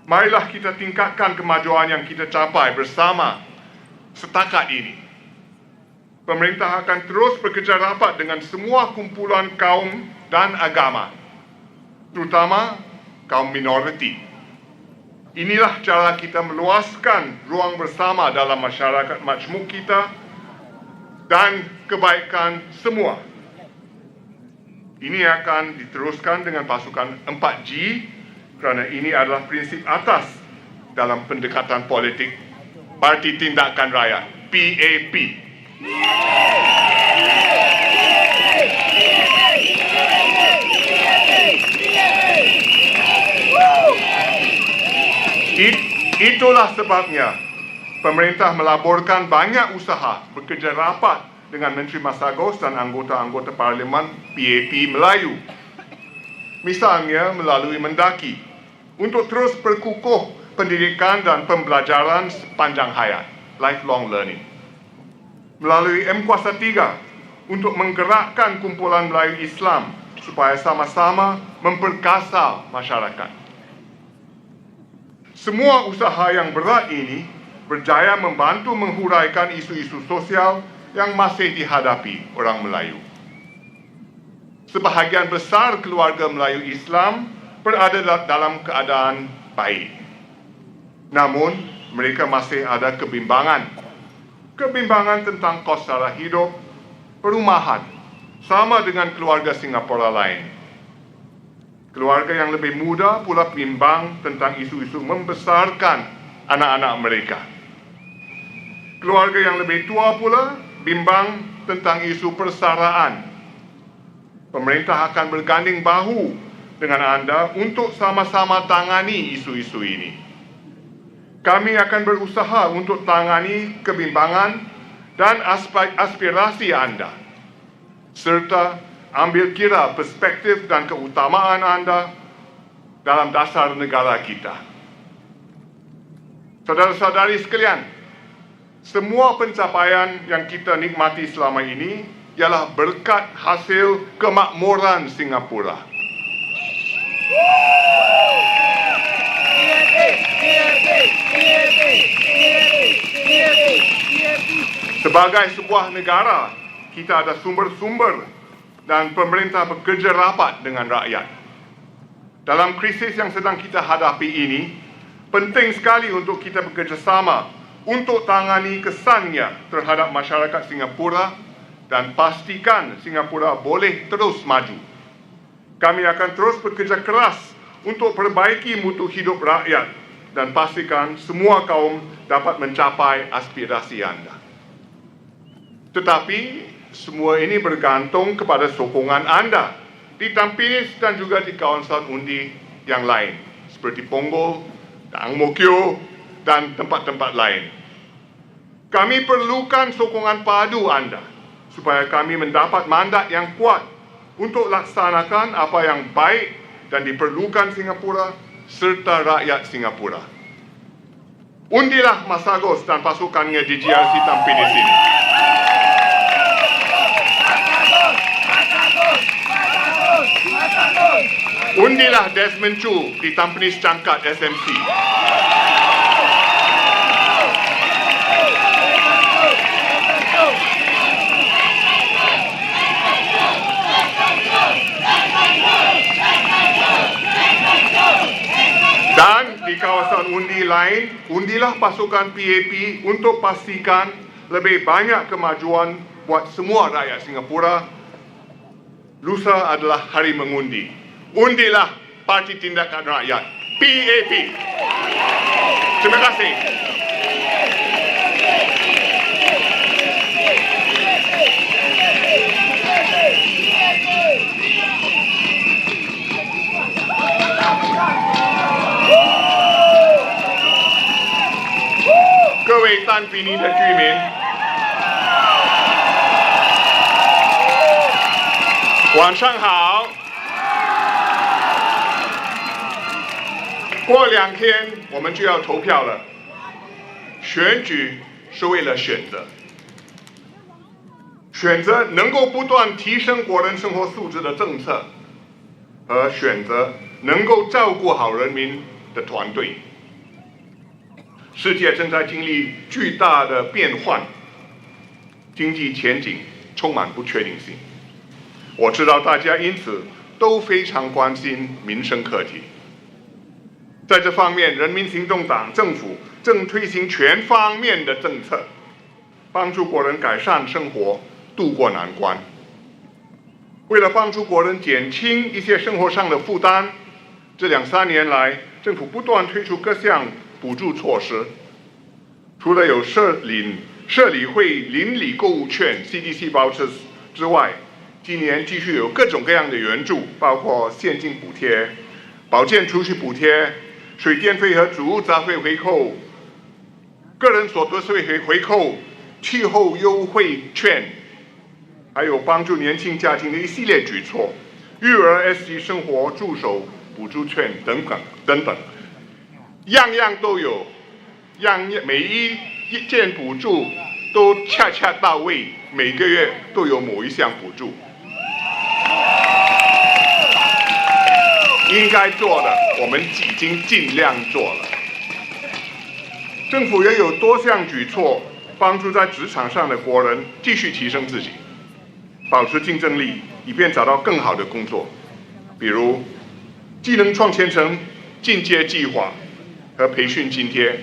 Marilah kita tingkatkan kemajuan yang kita capai bersama setakat ini. Pemerintah akan terus bekerja rapat dengan semua kumpulan kaum dan agama, terutama kaum minoriti. Inilah cara kita meluaskan ruang bersama dalam masyarakat majmuk kita dan kebaikan semua. Ini akan diteruskan dengan pasukan 4G kerana ini adalah prinsip atas dalam pendekatan politik Parti Tindakan Rakyat, PAP. Itulah sebabnya pemerintah melaporkan banyak usaha bekerja rapat dengan Menteri Masagos dan anggota-anggota Parlimen PAP Melayu. Misalnya melalui Mendaki untuk terus perkukuh pendidikan dan pembelajaran sepanjang hayat, lifelong learning. Melalui M-Kuasa 3 untuk menggerakkan kumpulan Melayu Islam supaya sama-sama memperkasa masyarakat. Semua usaha yang berat ini berjaya membantu menghuraikan isu-isu sosial yang masih dihadapi orang Melayu. Sebahagian besar keluarga Melayu Islam berada dalam keadaan baik. Namun, mereka masih ada kebimbangan. Kebimbangan tentang kos sara hidup, perumahan, sama dengan keluarga Singapura lain. Keluarga yang lebih muda pula bimbang tentang isu-isu membesarkan anak-anak mereka. Keluarga yang lebih tua pula bimbang tentang isu persaraan. Pemerintah akan berganding bahu dengan anda untuk sama-sama tangani isu-isu ini. Kami akan berusaha untuk tangani kebimbangan dan aspirasi anda, serta ambil kira perspektif dan keutamaan anda dalam dasar negara kita. Saudara-saudari sekalian, semua pencapaian yang kita nikmati selama ini ialah berkat hasil kemakmuran Singapura. Sebagai sebuah negara, kita ada sumber-sumber dan pemerintah bekerja rapat dengan rakyat. Dalam krisis yang sedang kita hadapi ini, penting sekali untuk kita bekerjasama untuk tangani kesannya terhadap masyarakat Singapura dan pastikan Singapura boleh terus maju. Kami akan terus bekerja keras untuk perbaiki mutu hidup rakyat dan pastikan semua kaum dapat mencapai aspirasi anda. Tetapi semua ini bergantung kepada sokongan anda di Tampines dan juga di kawasan undi yang lain seperti Punggol, Ang Mo Kio dan tempat-tempat lain. Kami perlukan sokongan padu anda supaya kami mendapat mandat yang kuat untuk laksanakan apa yang baik dan diperlukan Singapura serta rakyat Singapura. Undilah Masagos dan pasukannya di GRC Tampines ini. Undilah Desmond Ch di Tampines Cangkat SMC. Dan di kawasan undi lain, undilah pasukan PAP untuk pastikan lebih banyak kemajuan buat semua rakyat Singapura. Lusa adalah hari mengundi. Undilah Parti Tindakan Rakyat, PAP. Terima kasih. Kewe Tan Pini的居民，晚上好。过2天我们就要投票了。选举是为了选择，选择能够不断提升国人生活素质的政策，和选择能够照顾好人民的团队。世界正在经历巨大的变换，经济前景充满不确定性。我知道大家因此都非常关心民生课题。在这方面，人民行动党政府正推行全方面的政策，帮助国人改善生活，渡过难关。为了帮助国人减轻一些生活上的负担，这2-3年来，政府不断推出各项补助措施。除了有社理会邻里购物券 CDC vouchers 之外，今年继续有各种各样的援助，包括现金补贴、保健储蓄补贴、水电费和住宅费回扣、个人所得税回扣、气候优惠券，还有帮助年轻家庭的一系列举措，育儿 SG 生活助手补助券等等，样样都有，每一件补助都恰恰到位，每个月都有某一项补助。应该做的，我们已经尽量做了。政府也有多项举措，帮助在职场上的国人继续提升自己，保持竞争力，以便找到更好的工作。比如，技能创前程进阶计划和培训津贴、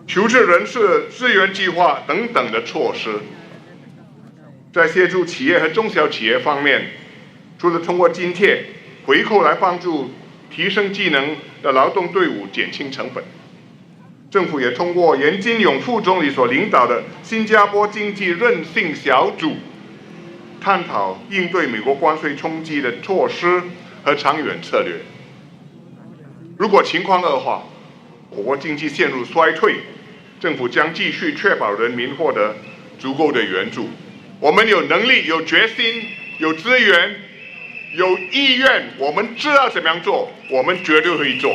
求职人士资源计划等等的措施。在协助企业和中小企业方面，除了通过津贴、回扣来帮助提升技能的劳动队伍减轻成本，政府也通过严金勇副总理所领导的新加坡经济韧性小组，探讨应对美国关税冲击的措施和长远策略。如果情况恶化，我国经济陷入衰退，政府将继续确保人民获得足够的援助。我们有能力、有决心、有资源、有意愿，我们知道怎么样做，我们绝对会做。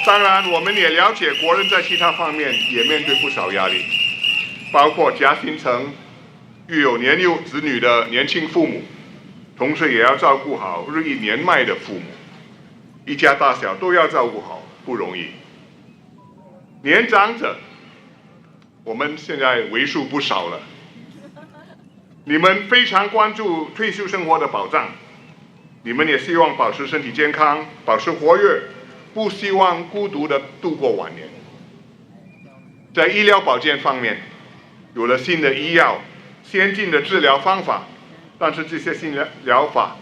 当然，我们也了解国人在其他方面也面对不少压力，包括夹心层、育有年幼子女的年轻父母，同时也要照顾好日益年迈的父母，一家大小都要照顾好，不容易。年长者，我们现在为数不少了，你们非常关注退休生活的保障，你们也希望保持身体健康，保持活跃，不希望孤独地度过晚年。在医疗保健方面，有了新的医药、先进的治疗方法，但是这些新疗法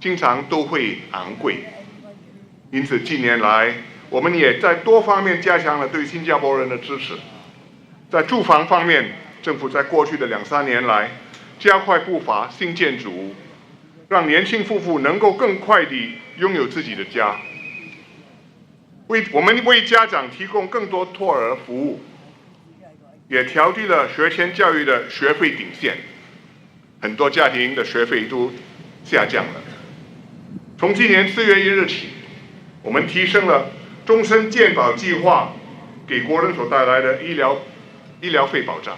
经常都会昂贵，因此近年来我们也在多方面加强了对新加坡人的支持。在住房方面，政府在过去的2-3年来加快步伐兴建主屋，让年轻夫妇能够更快地拥有自己的家。我们为家长提供更多托儿服务，也调低了学前教育的学费顶线，很多家庭的学费都下降了。从今年4月1日起，我们提升了终身健保计划给国人所带来的医疗费保障。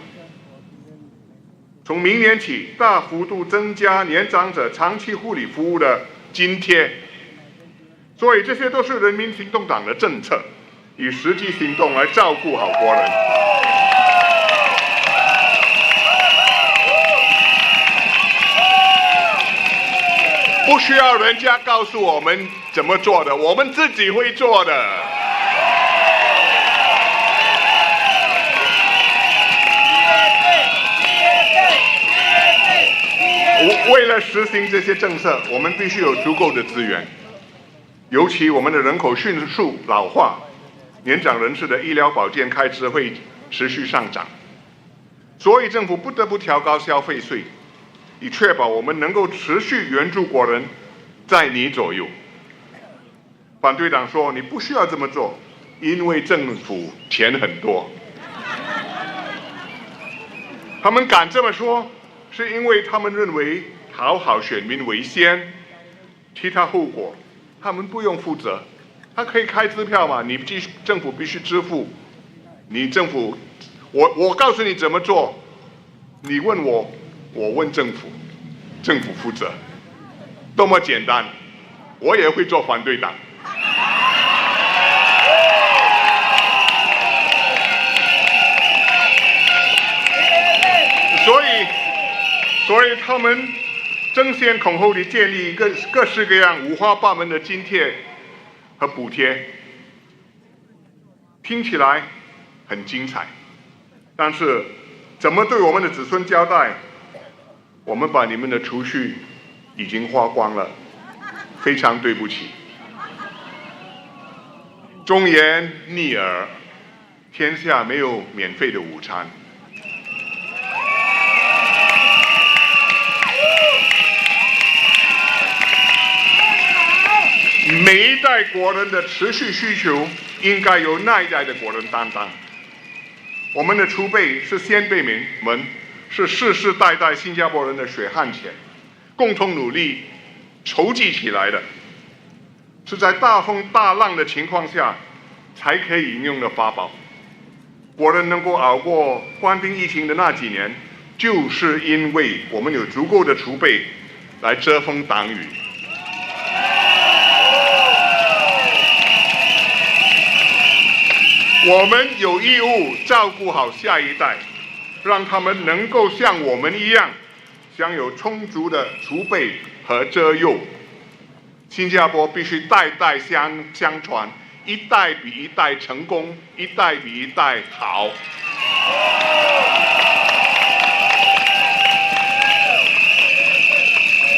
从明年起，大幅度增加年长者长期护理服务的津贴。所以这些都是人民行动党的政策，以实际行动来照顾好国人。不需要人家告诉我们怎么做的，我们自己会做的。为了实行这些政策，我们必须有足够的资源。尤其我们的人口迅速老化，年长人士的医疗保健开支会持续上涨，所以政府不得不调高消费税，以确保我们能够持续援助国人，在你左右。反对党说你不需要这么做，因为政府钱很多。他们敢这么说，是因为他们认为讨好选民为先，其他后果他们不用负责。他可以开支票嘛？你政府必须支付。你政府，我告诉你怎么做，你问我，我问政府，政府负责，多么简单。我也会做反对党。所以他们争先恐后地建立各式各样五花八门的津贴和补贴，听起来很精彩，但是怎么对我们的子孙交代？我们把你们的储蓄已经花光了，非常对不起。忠言逆耳，天下没有免费的午餐。国人的持续需求，应该由那一代的国人担当。我们的储备是先辈们，是世世代代新加坡人的血汗钱，共同努力筹集起来的，是在大风大浪的情况下才可以应用的法宝。国人能够熬过官兵疫情的那几年，就是因为我们有足够的储备来遮风挡雨。我们有义务照顾好下一代，让他们能够像我们一样，享有充足的储备和遮佑。新加坡必须代代相传，一代比一代成功，一代比一代好。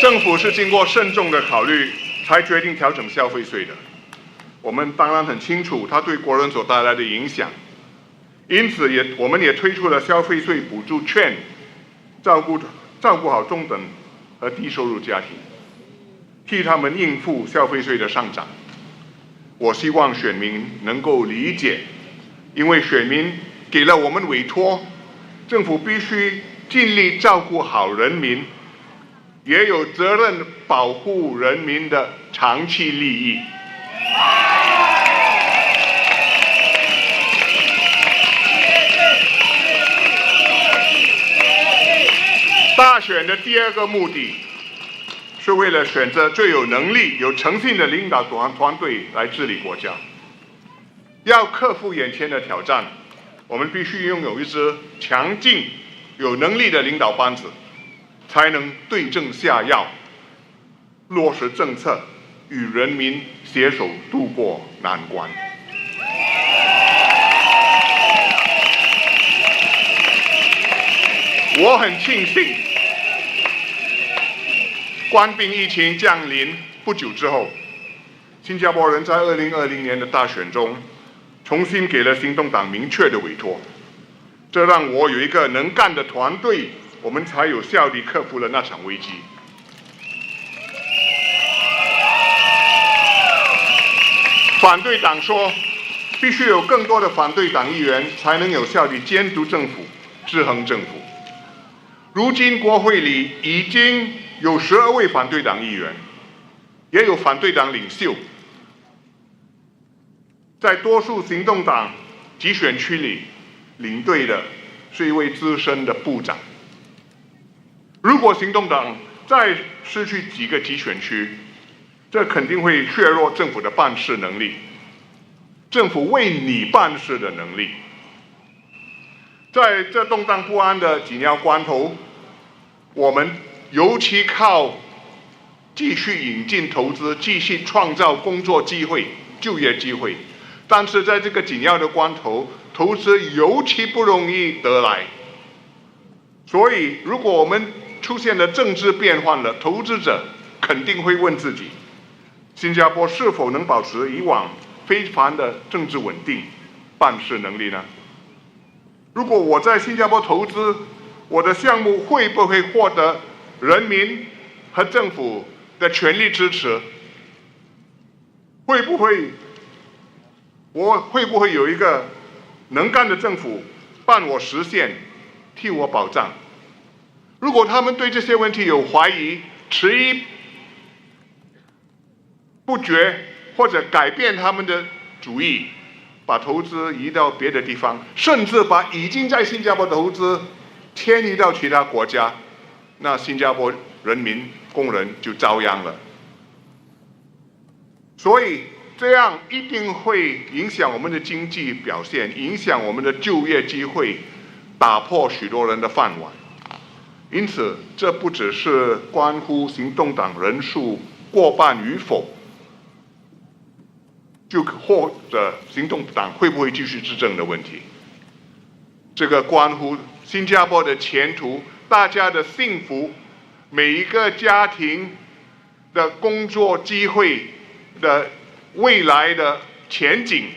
政府是经过慎重的考虑，才决定调整消费税的。我们当然很清楚它对国人所带来的影响，因此我们也推出了消费税补助券，照顾好中等和低收入家庭，替他们应付消费税的上涨。我希望选民能够理解，因为选民给了我们委托，政府必须尽力照顾好人民，也有责任保护人民的长期利益。大选的第二个目的，是为了选择最有能力、有诚信的领导团队来治理国家。要克服眼前的挑战，我们必须拥有一支强劲、有能力的领导班子，才能对症下药，落实政策，与人民携手度过难关。我很庆幸，官兵疫情降临不久之后，新加坡人在2020年的大选中，重新给了行动党明确的委托，这让我有一个能干的团队，我们才有效地克服了那场危机。反对党说，必须有更多的反对党议员才能有效地监督政府、制衡政府。如今国会里已经有12位反对党议员，也有反对党领袖。在多数行动党集选区里，领队的是一位资深的部长。如果行动党再失去几个集选区，这肯定会削弱政府的办事能力，政府为你办事的能力。在这动荡不安的紧要关头，我们尤其靠继续引进投资，继续创造工作机会、就业机会。但是在这个紧要的关头，投资尤其不容易得来。所以，如果我们出现了政治变换了，投资者肯定会问自己：新加坡是否能保持以往非凡的政治稳定、办事能力呢？如果我在新加坡投资，我的项目会不会获得人民和政府的全力支持？我会不会有一个能干的政府帮我实现、替我保障？如果他们对这些问题有怀疑、迟疑不决，或者改变他们的主意，把投资移到别的地方，甚至把已经在新加坡的投资迁移到其他国家，那新加坡人民、工人就遭殃了。所以这样一定会影响我们的经济表现，影响我们的就业机会，打破许多人的饭碗。因此，这不只是关乎行动党人数过半与否，就或者行动党会不会继续执政的问题。这个关乎新加坡的前途、大家的幸福、每一个家庭的工作机会的未来的前景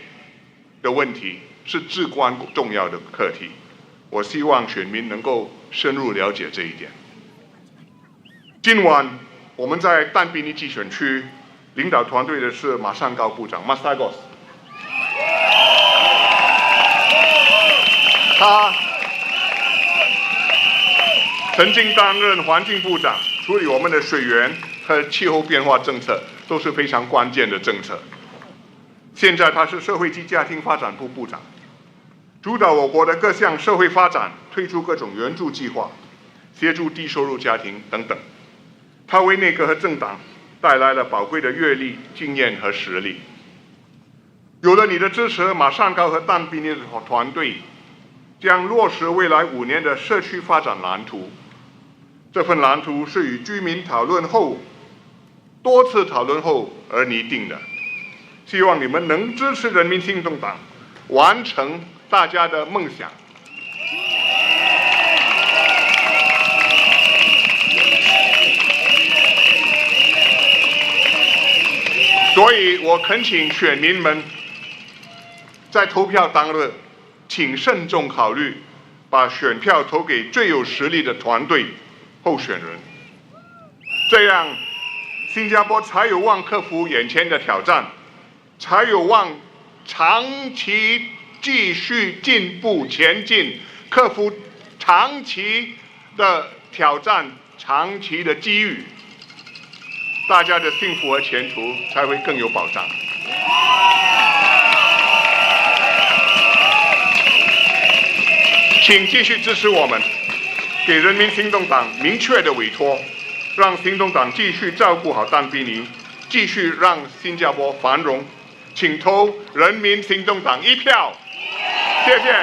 的问题，是至关重要的课题。我希望选民能够深入了解这一点。今晚我们在但宾尼集选区领导团队的是马上高部长 Masagos， 他曾经担任环境部长，处理我们的水源和气候变化政策都是非常关键的政策。现在他是社会及家庭发展部部长，主导我国的各项社会发展，推出各种援助计划，协助低收入家庭等等。他为内阁和政党带来了宝贵的阅历、经验和实力。有了你的支持，马上高和但宾尼的团队将落实未来5年的社区发展蓝图。这份蓝图是与居民讨论后，多次讨论后而拟定的。希望你们能支持人民行动党，完成大家的梦想。所以我恳请选民们在投票当日，请慎重考虑，把选票投给最有实力的团队候选人，这样新加坡才有望克服眼前的挑战，才有望长期继续进步前进，克服长期的挑战、长期的机遇，大家的幸福和前途才会更有保障。请继续支持我们，给人民行动党明确的委托，让行动党继续照顾好但宾尼，继续让新加坡繁荣。请投人民行动党1票，谢谢。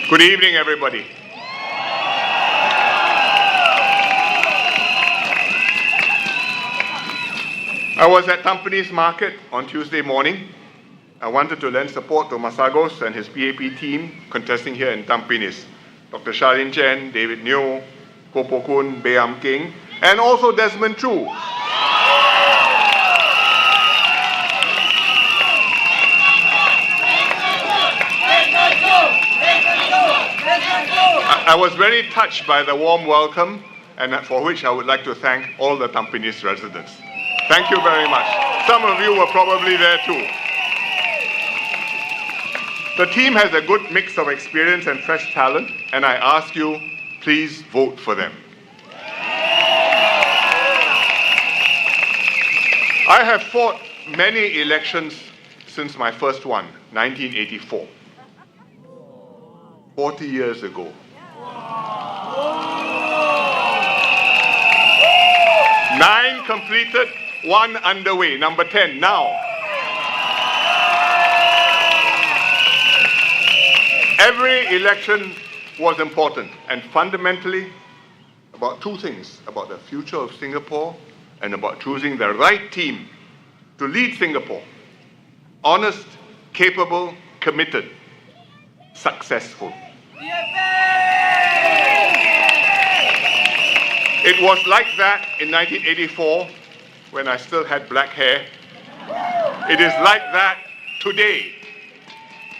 Good evening, everybody. I was at Tampines Market on Tuesday morning. I wanted to lend support to Masagos and his PAP team contesting here in Tampines. Dr. Charlene Ch, David Neo, Copun, Bayam King, and also Desmond Chu. I was very touched by the warm welcome, and for which I would like to thank all the Tampines residents. Thank you very much. Some of you were probably there too. The team has a good mix of experience and fresh talent, and I ask you, please vote for them. I have fought many elections since my first one, 1984. 40 years ago. 9 completed, 1 underway, number 10 now. Every election was important and fundamentally about 2 things, about the future of Singapore and about choosing the right team to lead Singapore. Honest, capable, committed, successful. It was like that in 1984 when I still had black hair. It is like that today.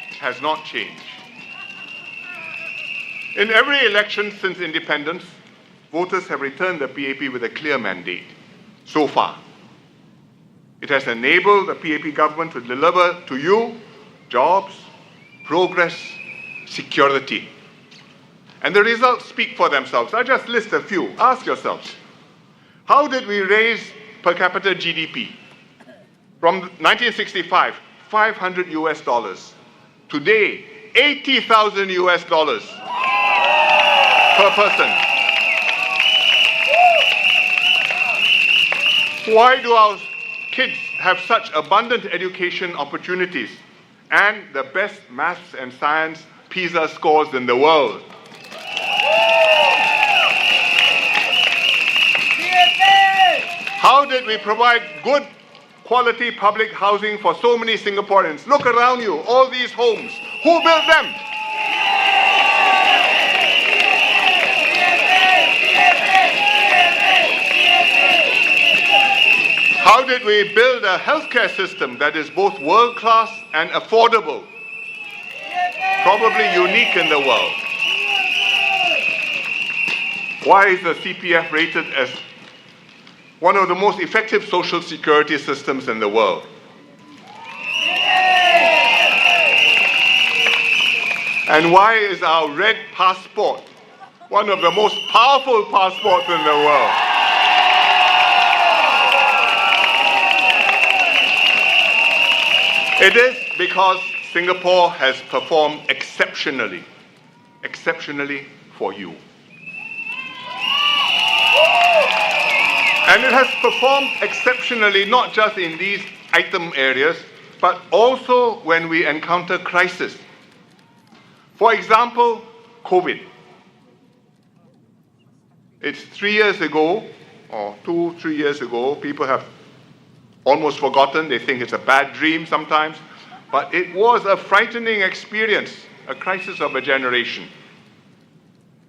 It has not changed. In every election since independence, voters have returned the PAP with a clear mandate. So far, it has enabled the PAP government to deliver to you jobs, progress, security. And the results speak for themselves. I'll just list a few. Ask yourselves, how did we raise per capita GDP? From 1965, $500. Today, $80,000 per person. Why do our kids have such abundant education opportunities and the best maths and science PISA scores in the world? How did we provide good quality public housing for so many Singaporeans? Look around you, all these homes. Who built them? How did we build a healthcare system that is both world-class and affordable? Probably unique in the world. Why is the CPF rated as one of the most effective social security systems in the world? And why is our red passport one of the most powerful passports in the world? It is because Singapore has performed exceptionally for you. And it has performed exceptionally not just in these item areas, but also when we encounter crisis. For example, COVID. It's 3 years ago, or 2-3 years ago, people have almost forgotten, they think it's a bad dream sometimes, but it was a frightening experience, a crisis of a generation.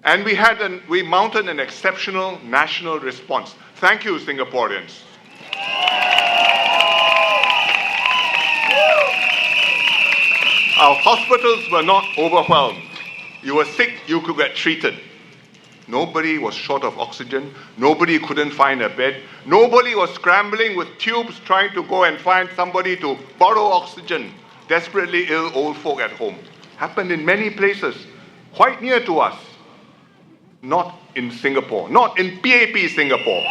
And we mounted an exceptional national response. Thank you, Singaporeans. Our hospitals were not overwhelmed. You were sick, you could get treated. Nobody was short of oxygen. Nobody couldn't find a bed. Nobody was scrambling with tubes trying to go and find somebody to borrow oxygen. Desperately ill old folk at home. Happened in many places, quite near to us. Not in Singapore, not in PAP Singapore.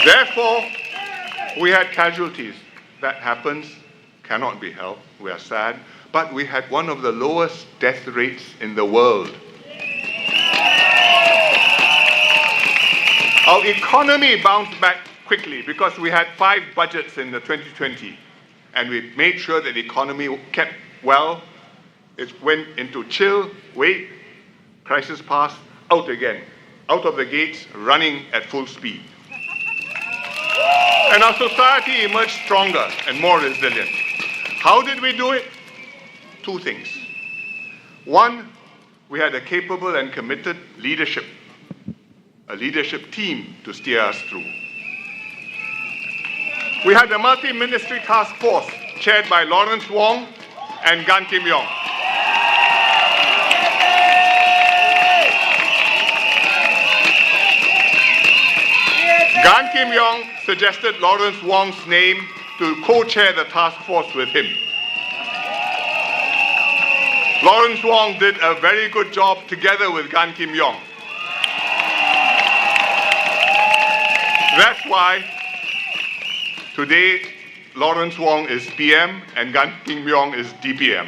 Therefore, we had casualties. That happens, cannot be helped, we are sad, but we had one of the lowest death rates in the world. Our economy bounced back quickly because we had 5 budgets in the 2020, and we made sure that the economy kept well. It went into chill, wait, crisis passed, out again, out of the gates, running at full speed. And our society emerged stronger and more resilient. How did we do it? 2 things. One, we had a capable and committed leadership, a leadership team to steer us through. We had a multi-ministry task force chaired by Lawrence Wong and Gan Kim Yong. Gan Kim Yong suggested Lawrence Wong's name to co-chair the task force with him. Lawrence Wong did a very good job together with Gan Kim Yong. That's why today Lawrence Wong is PM and Gan Kim Yong is DPM.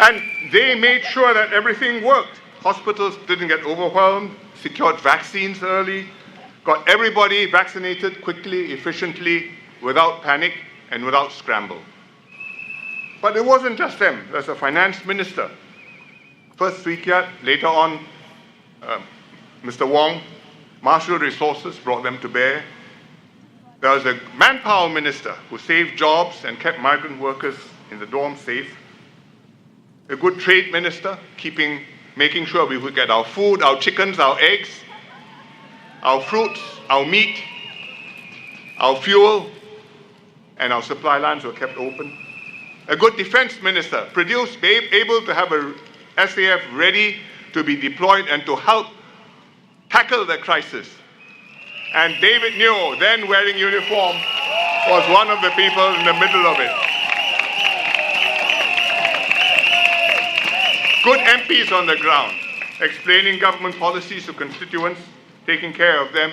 And they made sure that everything worked. Hospitals didn't get overwhelmed, secured vaccines early, got everybody vaccinated quickly, efficiently, without panic and without scramble. But it wasn't just them. There's a finance minister. First Swee Kiat, later on Mr. Wong, marshaled resources, brought them to bear. There was a manpower minister who saved jobs and kept migrant workers in the dorm safe. A good trade minister, making sure we would get our food, our chickens, our eggs, our fruits, our meat, our fuel, and our supply lines were kept open. A good defense minister, able to have a SAF ready to be deployed and to help tackle the crisis. And David Neo, then wearing uniform, was one of the people in the middle of it. Good MPs on the ground, explaining government policies to constituents, taking care of them,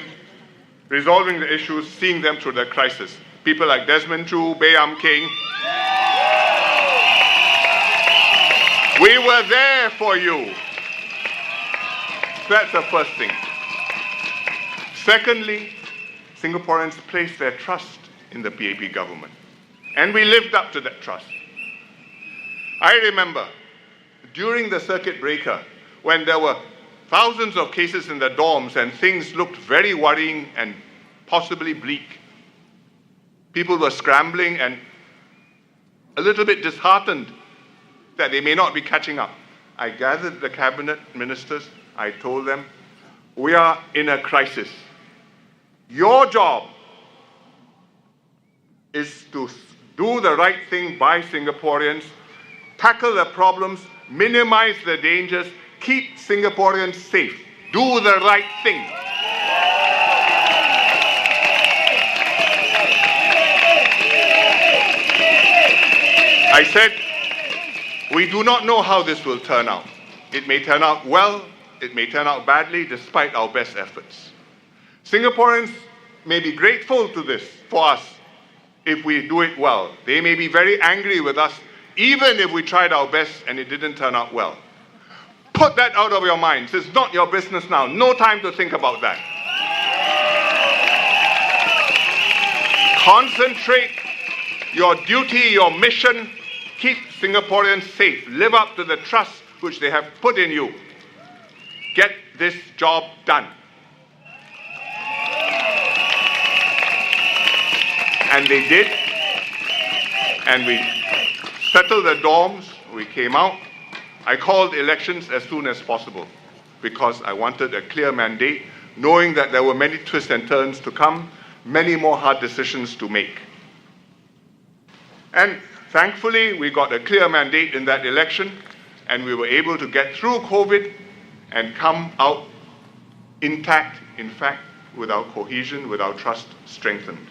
resolving the issues, seeing them through the crisis. People like Desmond Chu, Bayam King. We were there for you. That's the first thing. Secondly, Singaporeans placed their trust in the PAP government. And we lived up to that trust. I remember during the circuit breaker, when there were thousands of cases in the dorms and things looked very worrying and possibly bleak, people were scrambling and a little bit disheartened that they may not be catching up, I gathered the cabinet ministers. I told them, we are in a crisis. Your job is to do the right thing by Singaporeans, tackle the problems, minimize the dangers, keep Singaporeans safe. Do the right thing. I said, we do not know how this will turn out. It may turn out well, it may turn out badly, despite our best efforts. Singaporeans may be grateful to this for us if we do it well. They may be very angry with us, even if we tried our best and it didn't turn out well. Put that out of your minds. It's not your business now. No time to think about that. Concentrate your duty, your mission. Keep Singaporeans safe. Live up to the trust which they have put in you. Get this job done. And they did. And we settled the dorms. We came out. I called elections as soon as possible because I wanted a clear mandate, knowing that there were many twists and turns to come, many more hard decisions to make. And thankfully, we got a clear mandate in that election, and we were able to get through COVID and come out intact, in fact, with our cohesion, with our trust strengthened.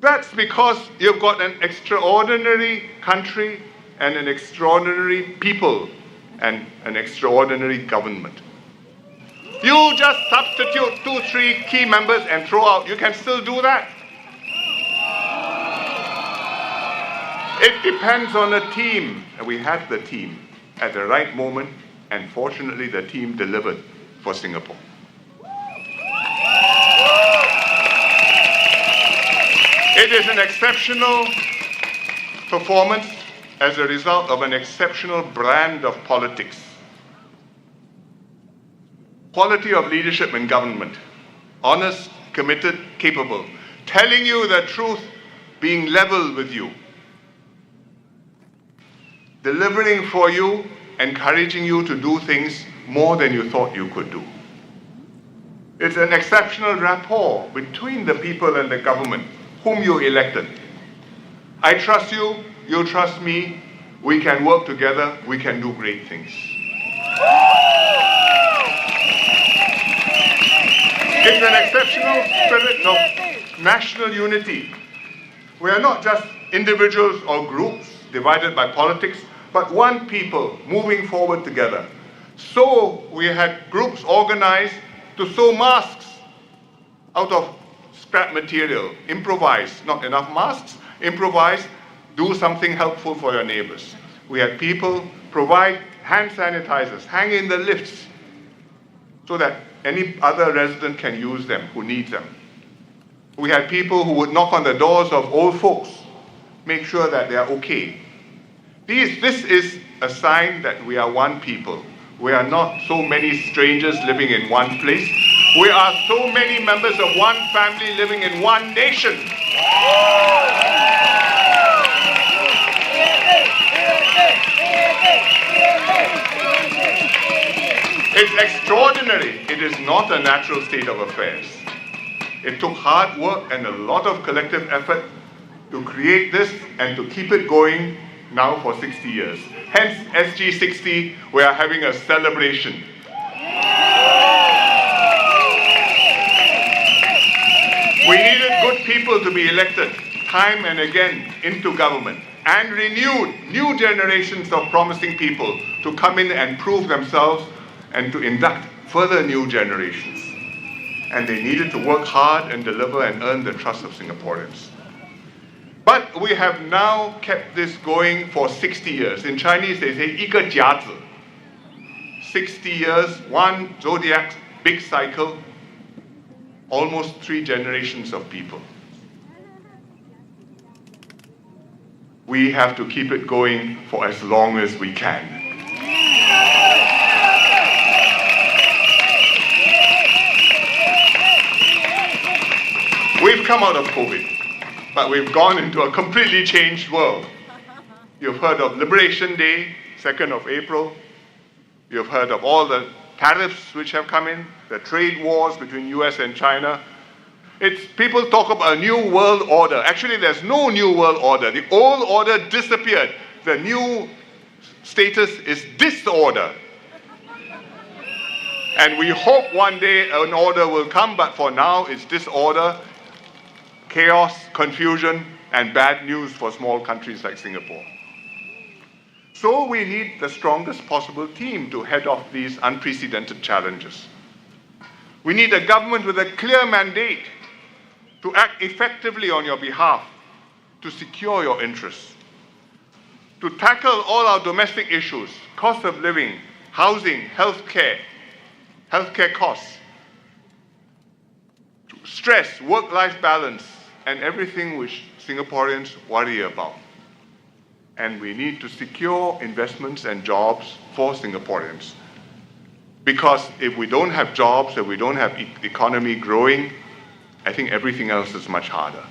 That's because you've got an extraordinary country and an extraordinary people and an extraordinary government. You just substitute 2, 3 key members and throw out. You can still do that. It depends on the team. And we had the team at the right moment, and fortunately the team delivered for Singapore. It is an exceptional performance as a result of an exceptional brand of politics. Quality of leadership and government. Honest, committed, capable. Telling you the truth, being level with you. Delivering for you, encouraging you to do things more than you thought you could do. It's an exceptional rapport between the people and the government whom you elected. I trust you, you trust me, we can work together, we can do great things. It's an exceptional spirit of national unity. We are not just individuals or groups divided by politics, but one people moving forward together. So we had groups organized to sew masks out of scrap material, improvise, not enough masks, improvise, do something helpful for your neighbors. We had people provide hand sanitizers, hang in the lifts, so that any other resident can use them who needs them. We had people who would knock on the doors of old folks, make sure that they are okay. This is a sign that we are one people. We are not so many strangers living in one place. We are so many members of one family living in one nation. It's extraordinary. It is not a natural state of affairs. It took hard work and a lot of collective effort to create this and to keep it going now for 60 years. Hence, SG60, we are having a celebration. We needed good people to be elected time and again into government, and renewed new generations of promising people to come in and prove themselves and to induct further new generations. And they needed to work hard and deliver and earn the trust of Singaporeans. But we have now kept this going for 60 years. In Chinese, they say, 一个甲子. 60 years, one zodiac, big cycle, almost 3 generations of people. We have to keep it going for as long as we can. We've come out of COVID. but we've gone into a completely changed world. You've heard of Liberation Day, 2nd of April. You've heard of all the tariffs which have come in, the trade wars between US and China. People talk about a new world order. Actually, there's no new world order. The old order disappeared. The new status is disorder. And we hope one day an order will come, but for now it's disorder, chaos, confusion, and bad news for small countries like Singapore. So we need the strongest possible team to head off these unprecedented challenges. We need a government with a clear mandate to act effectively on your behalf, to secure your interests, to tackle all our domestic issues, cost of living, housing, healthcare costs, stress, work-life balance, and everything which Singaporeans worry about. And we need to secure investments and jobs for Singaporeans. Because if we don't have jobs, if we don't have the economy growing, I think everything else is much harder.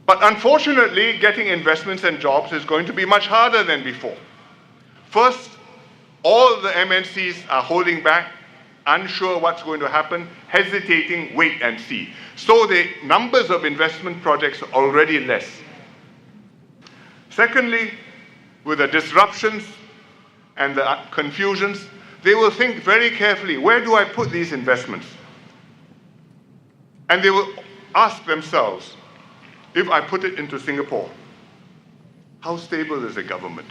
But unfortunately, getting investments and jobs is going to be much harder than before. First, all the MNCs are holding back, unsure what's going to happen, hesitating, wait and see. So the numbers of investment projects are already less. Secondly, with the disruptions and the confusions, they will think very carefully, where do I put these investments? And they will ask themselves, if I put it into Singapore, how stable is the government?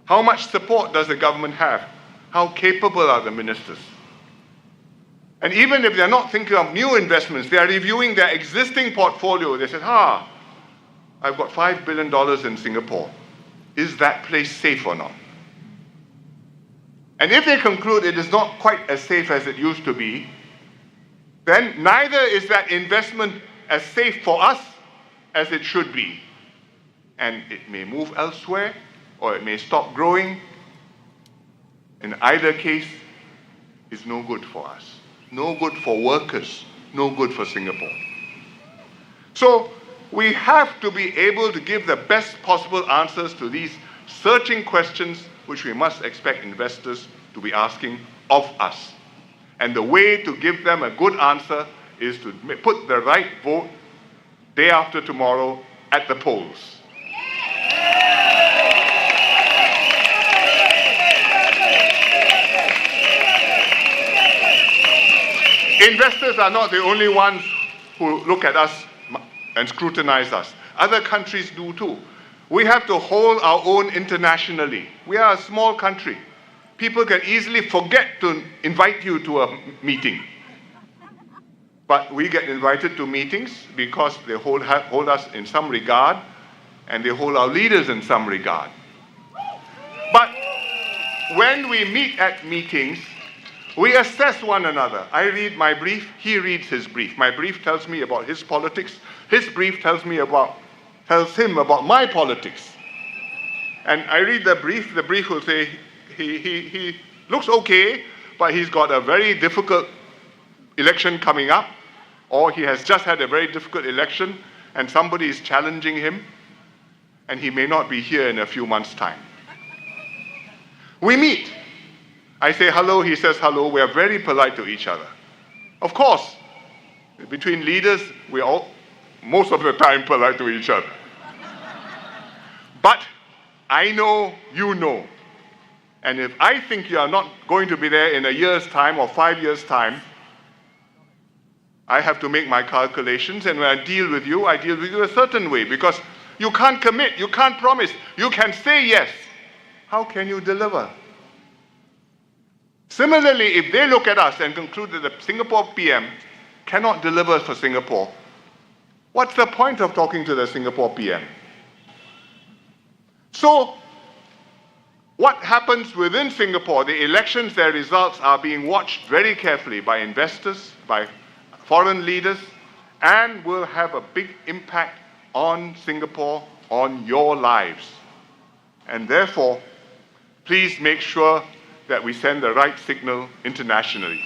How much support does the government have? How capable are the ministers? And even if they're not thinking of new investments, they are reviewing their existing portfolio. They said, I've got $5 billion in Singapore. Is that place safe or not? And if they conclude it is not quite as safe as it used to be, then neither is that investment as safe for us as it should be. And it may move elsewhere, or it may stop growing. In either case, it's no good for us. No good for workers, no good for Singapore. So we have to be able to give the best possible answers to these searching questions which we must expect investors to be asking of us. And the way to give them a good answer is to put the right vote day after tomorrow at the polls. Investors are not the only ones who look at us and scrutinize us. Other countries do too. We have to hold our own internationally. We are a small country. People can easily forget to invite you to a meeting. But we get invited to meetings because they hold us in some regard, and they hold our leaders in some regard. But when we meet at meetings, we assess one another. I read my brief, he reads his brief. My brief tells me about his politics. His brief tells him about my politics. And I read the brief will say, he looks okay, but he's got a very difficult election coming up, or he has just had a very difficult election and somebody is challenging him, and he may not be here in a few months' time. We meet. I say hello, he says hello. We are very polite to each other. Of course, between leaders, we are all, most of the time, polite to each other. But I know, you know. And if I think you are not going to be there in a year's time or 5 years' time, I have to make my calculations, and when I deal with you a certain way, because you can't commit, you can't promise, you can say yes. How can you deliver? Similarly, if they look at us and conclude that the Singapore PM cannot deliver for Singapore, what's the point of talking to the Singapore PM? So, what happens within Singapore, the elections, their results are being watched very carefully by investors, by foreign leaders, and will have a big impact on Singapore, on your lives. And therefore, please make sure that we send the right signal internationally.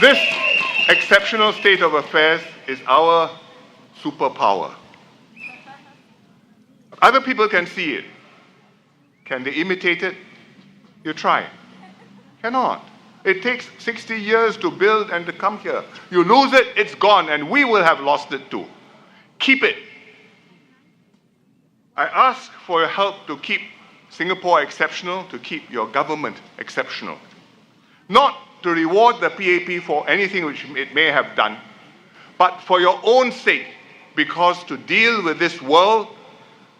This exceptional state of affairs is our superpower. Other people can see it. Can they imitate it? You try. Cannot. It takes 60 years to build and to come here. You lose it, it's gone, and we will have lost it too. Keep it. I ask for your help to keep Singapore exceptional, to keep your government exceptional. Not to reward the PAP for anything which it may have done, but for your own sake, because to deal with this world,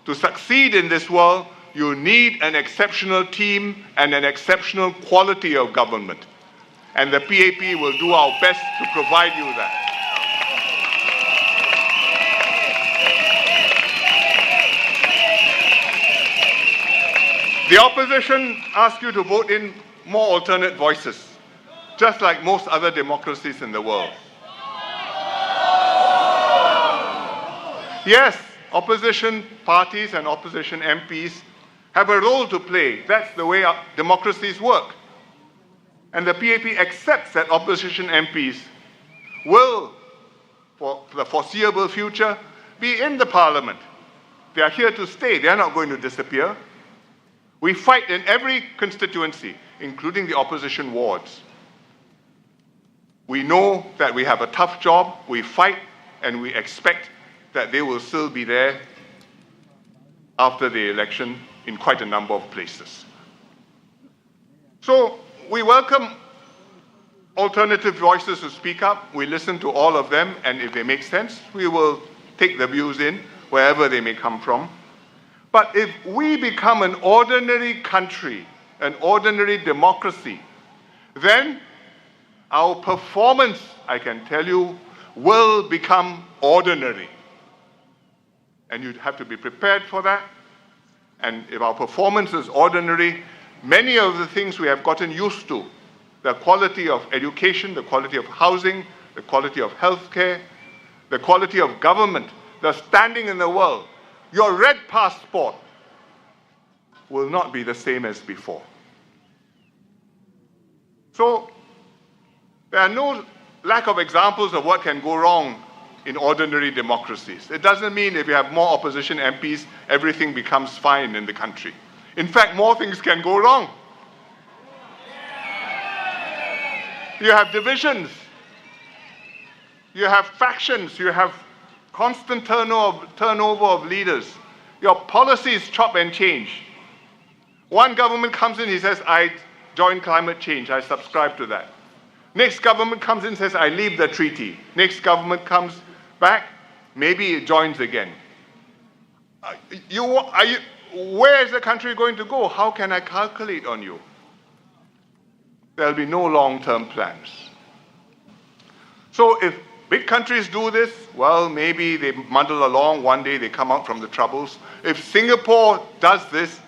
to succeed in this world, you need an exceptional team and an exceptional quality of government. And the PAP will do our best to provide you that. The opposition asks you to vote in more alternate voices, just like most other democracies in the world. Yes, opposition parties and opposition MPs have a role to play. That's the way our democracies work. And the PAP accepts that opposition MPs will, for the foreseeable future, be in the parliament. They are here to stay. They are not going to disappear. We fight in every constituency, including the opposition wards. We know that we have a tough job. We fight, and we expect that they will still be there after the election in quite a number of places. So we welcome alternative voices to speak up. We listen to all of them, and if they make sense, we will take the views in wherever they may come from. But if we become an ordinary country, an ordinary democracy, then our performance, I can tell you, will become ordinary. And you'd have to be prepared for that. And if our performance is ordinary, many of the things we have gotten used to, the quality of education, the quality of housing, the quality of healthcare, the quality of government, the standing in the world, your red passport will not be the same as before. So there are no lack of examples of what can go wrong in ordinary democracies. It doesn't mean if you have more opposition MPs, everything becomes fine in the country. In fact, more things can go wrong. You have divisions, you have factions, you have constant turnover of leaders. Your policies chop and change. One government comes in, he says, I join climate change, I subscribe to that. Next government comes in and says, I leave the treaty. Next government comes back, maybe it joins again. Where is the country going to go? How can I calculate on you? There'll be no long-term plans. So if big countries do this, well, maybe they muddle along, one day they come out from the troubles. If Singapore does this,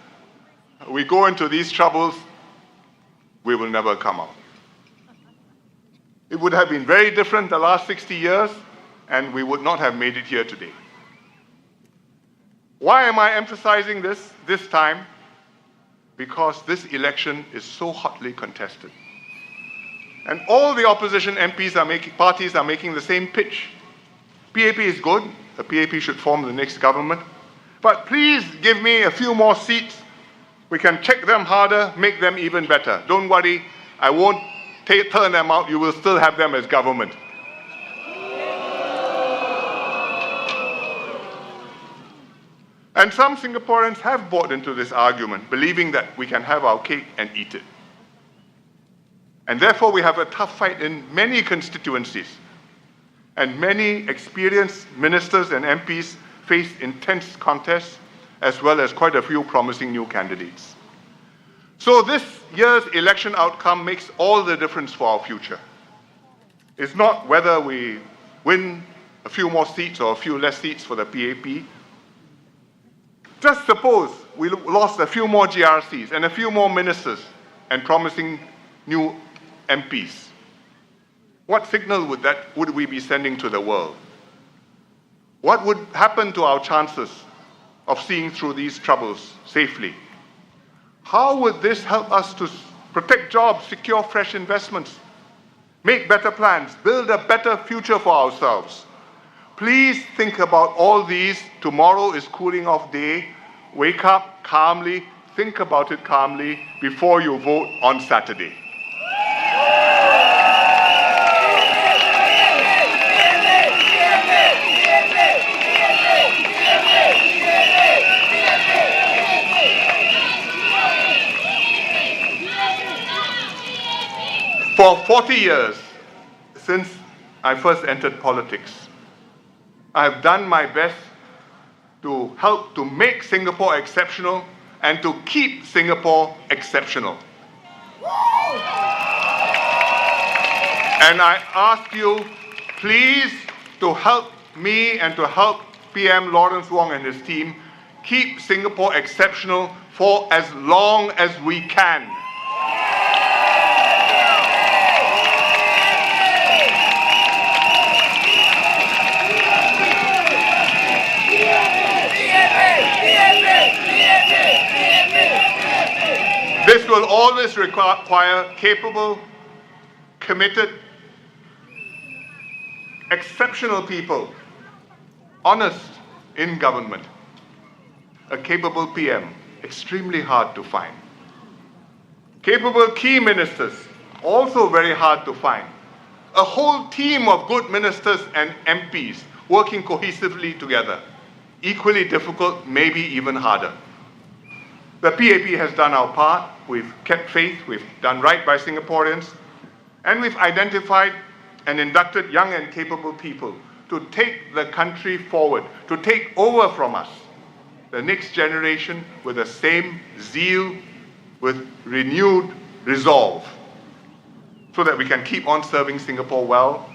we go into these troubles, we will never come out. It would have been very different the last 60 years, and we would not have made it here today. Why am I emphasizing this time? Because this election is so hotly contested. And all the opposition parties are making the same pitch. PAP is good. The PAP should form the next government. But please give me a few more seats. We can check them harder, make them even better. Don't worry, I won't turn them out. You will still have them as government. And some Singaporeans have bought into this argument, believing that we can have our cake and eat it. And therefore, we have a tough fight in many constituencies. And many experienced ministers and MPs face intense contests, as well as quite a few promising new candidates. So this year's election outcome makes all the difference for our future. It's not whether we win a few more seats or a few less seats for the PAP. Just suppose we lost a few more GRCs and a few more ministers and promising new MPs. What signal would we be sending to the world? What would happen to our chances of seeing through these troubles safely? How would this help us to protect jobs, secure fresh investments, make better plans, build a better future for ourselves. Please think about all these. Tomorrow is cooling off day. Wake up calmly, think about it calmly before you vote on Saturday. For 40 years, since I first entered politics, I have done my best to help to make Singapore exceptional and to keep Singapore exceptional. And I ask you, please, to help me and to help PM Lawrence Wong and his team keep Singapore exceptional for as long as we can. This will always require capable, committed, exceptional people, honest in government. A capable PM, extremely hard to find. Capable key ministers, also very hard to find. A whole team of good ministers and MPs working cohesively together, equally difficult, maybe even harder. The PAP has done our part. We've kept faith. We've done right by Singaporeans. And we've identified and inducted young and capable people to take the country forward, to take over from us the next generation with the same zeal, with renewed resolve, so that we can keep on serving Singapore well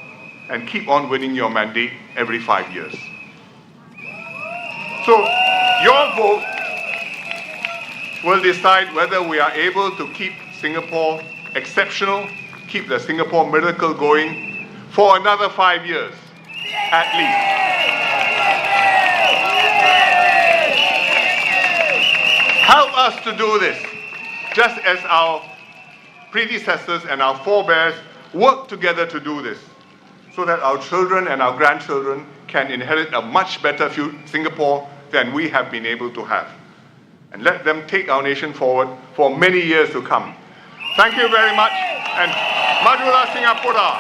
and keep on winning your mandate every 5 years. So your vote will decide whether we are able to keep Singapore exceptional, keep the Singapore miracle going for another 5 years, at least. Help us to do this, just as our predecessors and our forebears worked together to do this, so that our children and our grandchildren can inherit a much better Singapore than we have been able to have. And let them take our nation forward for many years to come. Thank you very much, and Majulah Singapura.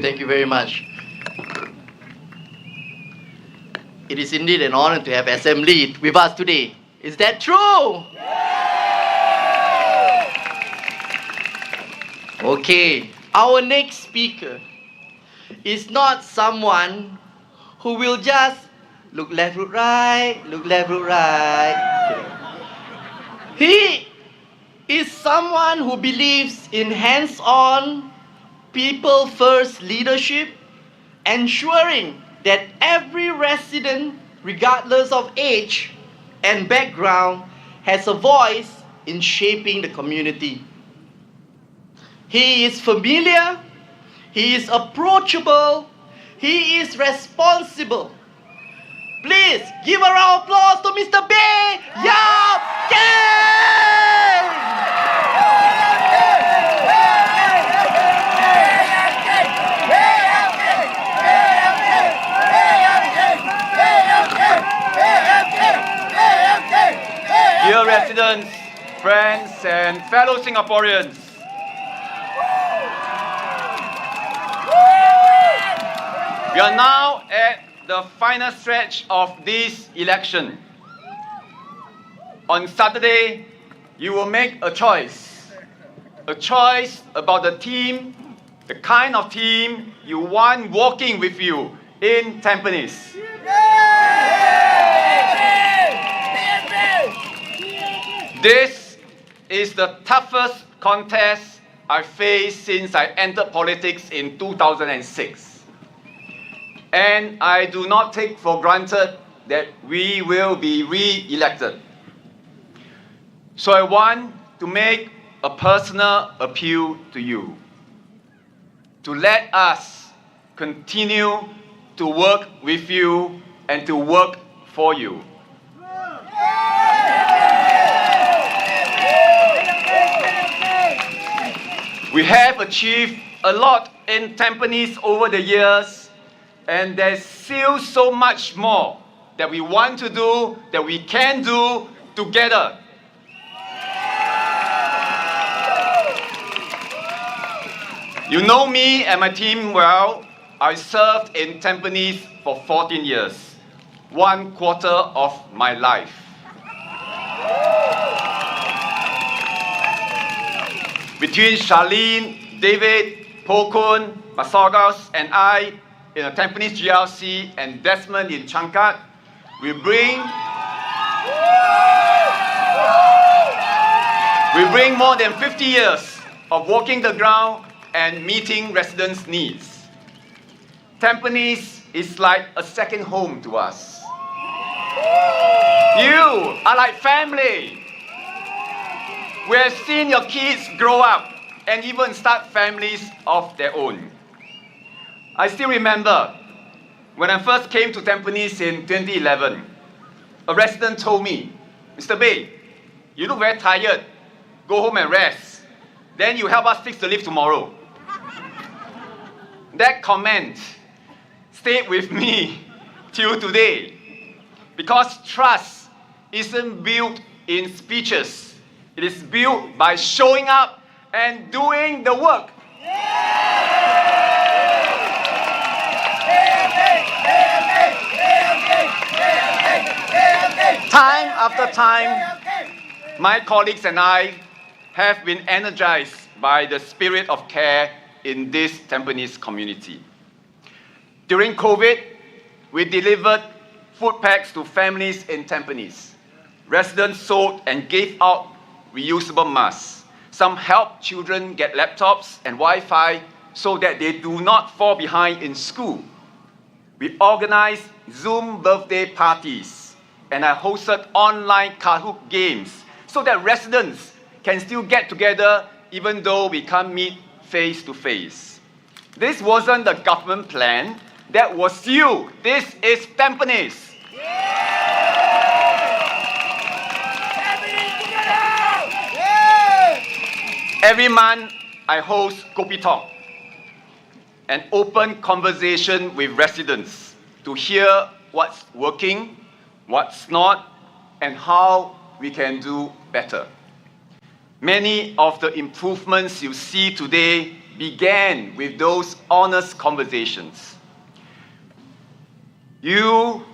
Thank you very much. It is indeed an honor to have SM lead with us today. Is that true? Okay, our next speaker is not someone who will just look left, look right, look left, look right. He is someone who believes in hands-on, people-first leadership, ensuring that every resident, regardless of age and background, has a voice in shaping the community. He is familiar, he is approachable, he is responsible. Please give a round of applause to Mr. Bae Yap Keng! Dear residents, friends, and fellow Singaporeans, we are now at the final stretch of this election. On Saturday, you will make a choice about the team, the kind of team you want working with you in Tampines. This is the toughest contest I faced since I entered politics in 2006. And I do not take for granted that we will be re-elected. So I want to make a personal appeal to you to let us continue to work with you and to work for you. We have achieved a lot in Tampines over the years, and there's still so much more that we want to do, that we can do together. You know me and my team well. I served in Tampines for 14 years, 1/4 of my life. Between Charlene, David, Copun, Masagos, and I in the Tampines GRC and Desmond in Changkat, we bring more than 50 years of walking the ground and meeting residents' needs. Tampines is like a second home to us. You are like family. We have seen your kids grow up and even start families of their own. I still remember when I first came to Tampines in 2011, a resident told me, "Mr. Bay, you look very tired. Go home and rest. Then you help us fix the lift tomorrow." That comment stayed with me till today, because trust isn't built in speeches. It is built by showing up and doing the work. Time after time, my colleagues and I have been energized by the spirit of care in this Tampines community. During COVID, we delivered food packs to families in Tampines. Residents sold and gave out reusable masks. Some helped children get laptops and Wi-Fi so that they do not fall behind in school. We organized Zoom birthday parties, and I hosted online Kahoot games so that residents can still get together even though we can't meet face to face. This wasn't the government plan, that was you. This is Tampines. Every month, I host Kopi Talk, an open conversation with residents to hear what's working, what's not, and how we can do better. Many of the improvements you see today began with those honest conversations. You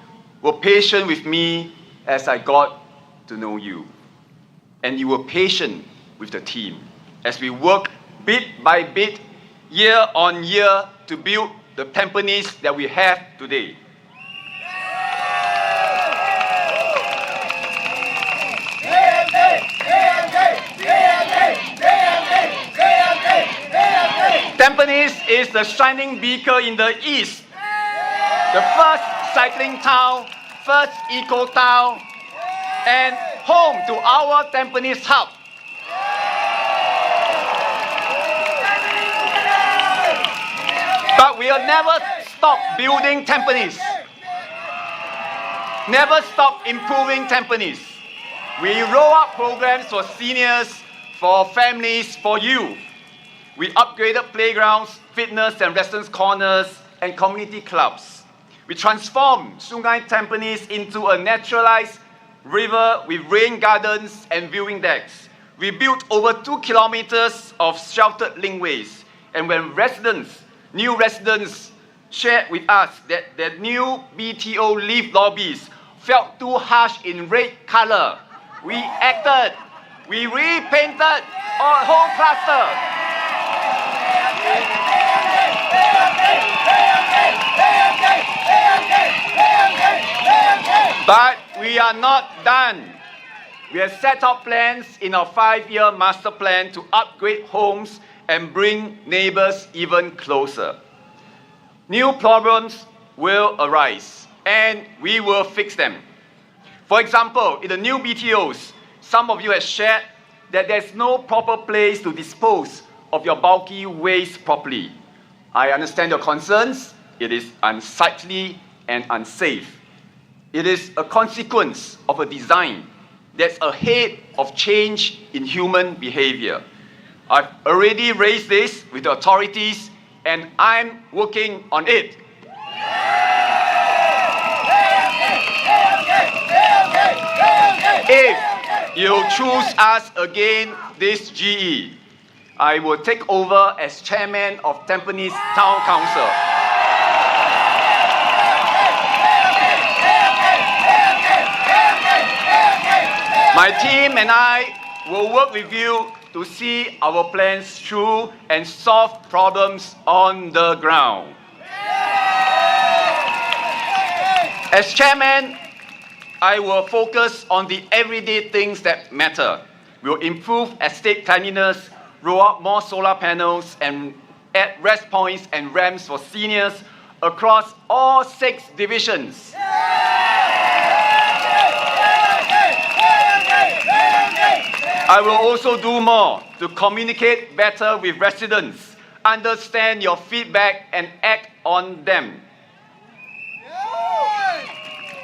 were patient with me as I got to know you, and you were patient with the team as we work bit by bit, year on year, to build the Tampines that we have today. Tampines is the shining beacon in the east, the first cycling town, first eco town, and home to our Tampines hub. But we'll never stop building Tampines. Never stop improving Tampines. We roll out programs for seniors, for families, for youth. We upgraded playgrounds, fitness and residence corners, and community clubs. We transformed Sungai Tampines into a naturalized river with rain gardens and viewing decks. We built over 2 kilometers of sheltered linkways. And when new residents shared with us that the new BTO lift lobbies felt too harsh in red color, we acted. We repainted our whole cluster. But we are not done. We have set out plans in our 5-year master plan to upgrade homes and bring neighbors even closer. New problems will arise, and we will fix them. For example, in the new BTOs, some of you have shared that there's no proper place to dispose of your bulky waste properly. I understand your concerns. It is unsightly and unsafe. It is a consequence of a design that's ahead of change in human behavior. I've already raised this with the authorities and I'm working on it. If you choose us again this GE, I will take over as chairman of Tampines Town Council. My team and I will work with you to see our plans through and solve problems on the ground. As chairman, I will focus on the everyday things that matter. We'll improve estate cleanliness, roll out more solar panels, and add rest points and ramps for seniors across all 6 divisions. I will also do more to communicate better with residents, understand your feedback, and act on them.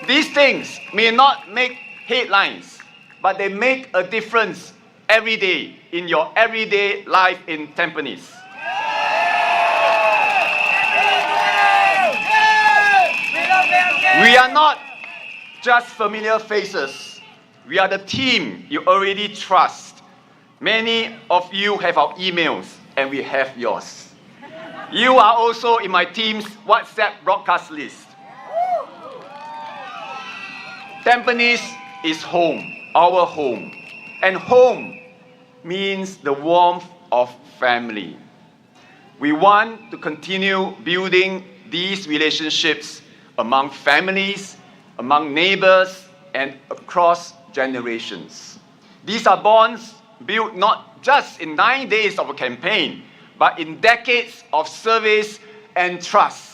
These things may not make headlines, but they make a difference every day in your everyday life in Tampines. We are not just familiar faces. We are the team you already trust. Many of you have our emails, and we have yours. You are also in my team's WhatsApp broadcast list. Tampines is home, our home. And home means the warmth of family. We want to continue building these relationships among families, among neighbors, and across generations. These are bonds built not just in 9 days of a campaign, but in decades of service and trust.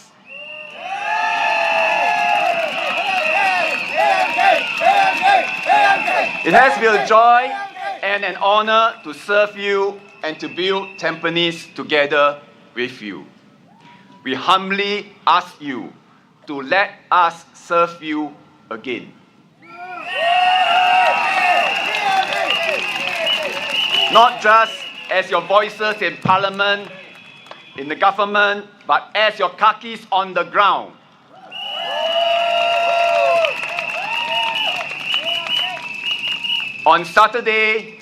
It has been a joy and an honor to serve you and to build Tampines together with you. We humbly ask you to let us serve you again. Not just as your voices in Parliament, in the government, but as your khakis on the ground. On Saturday,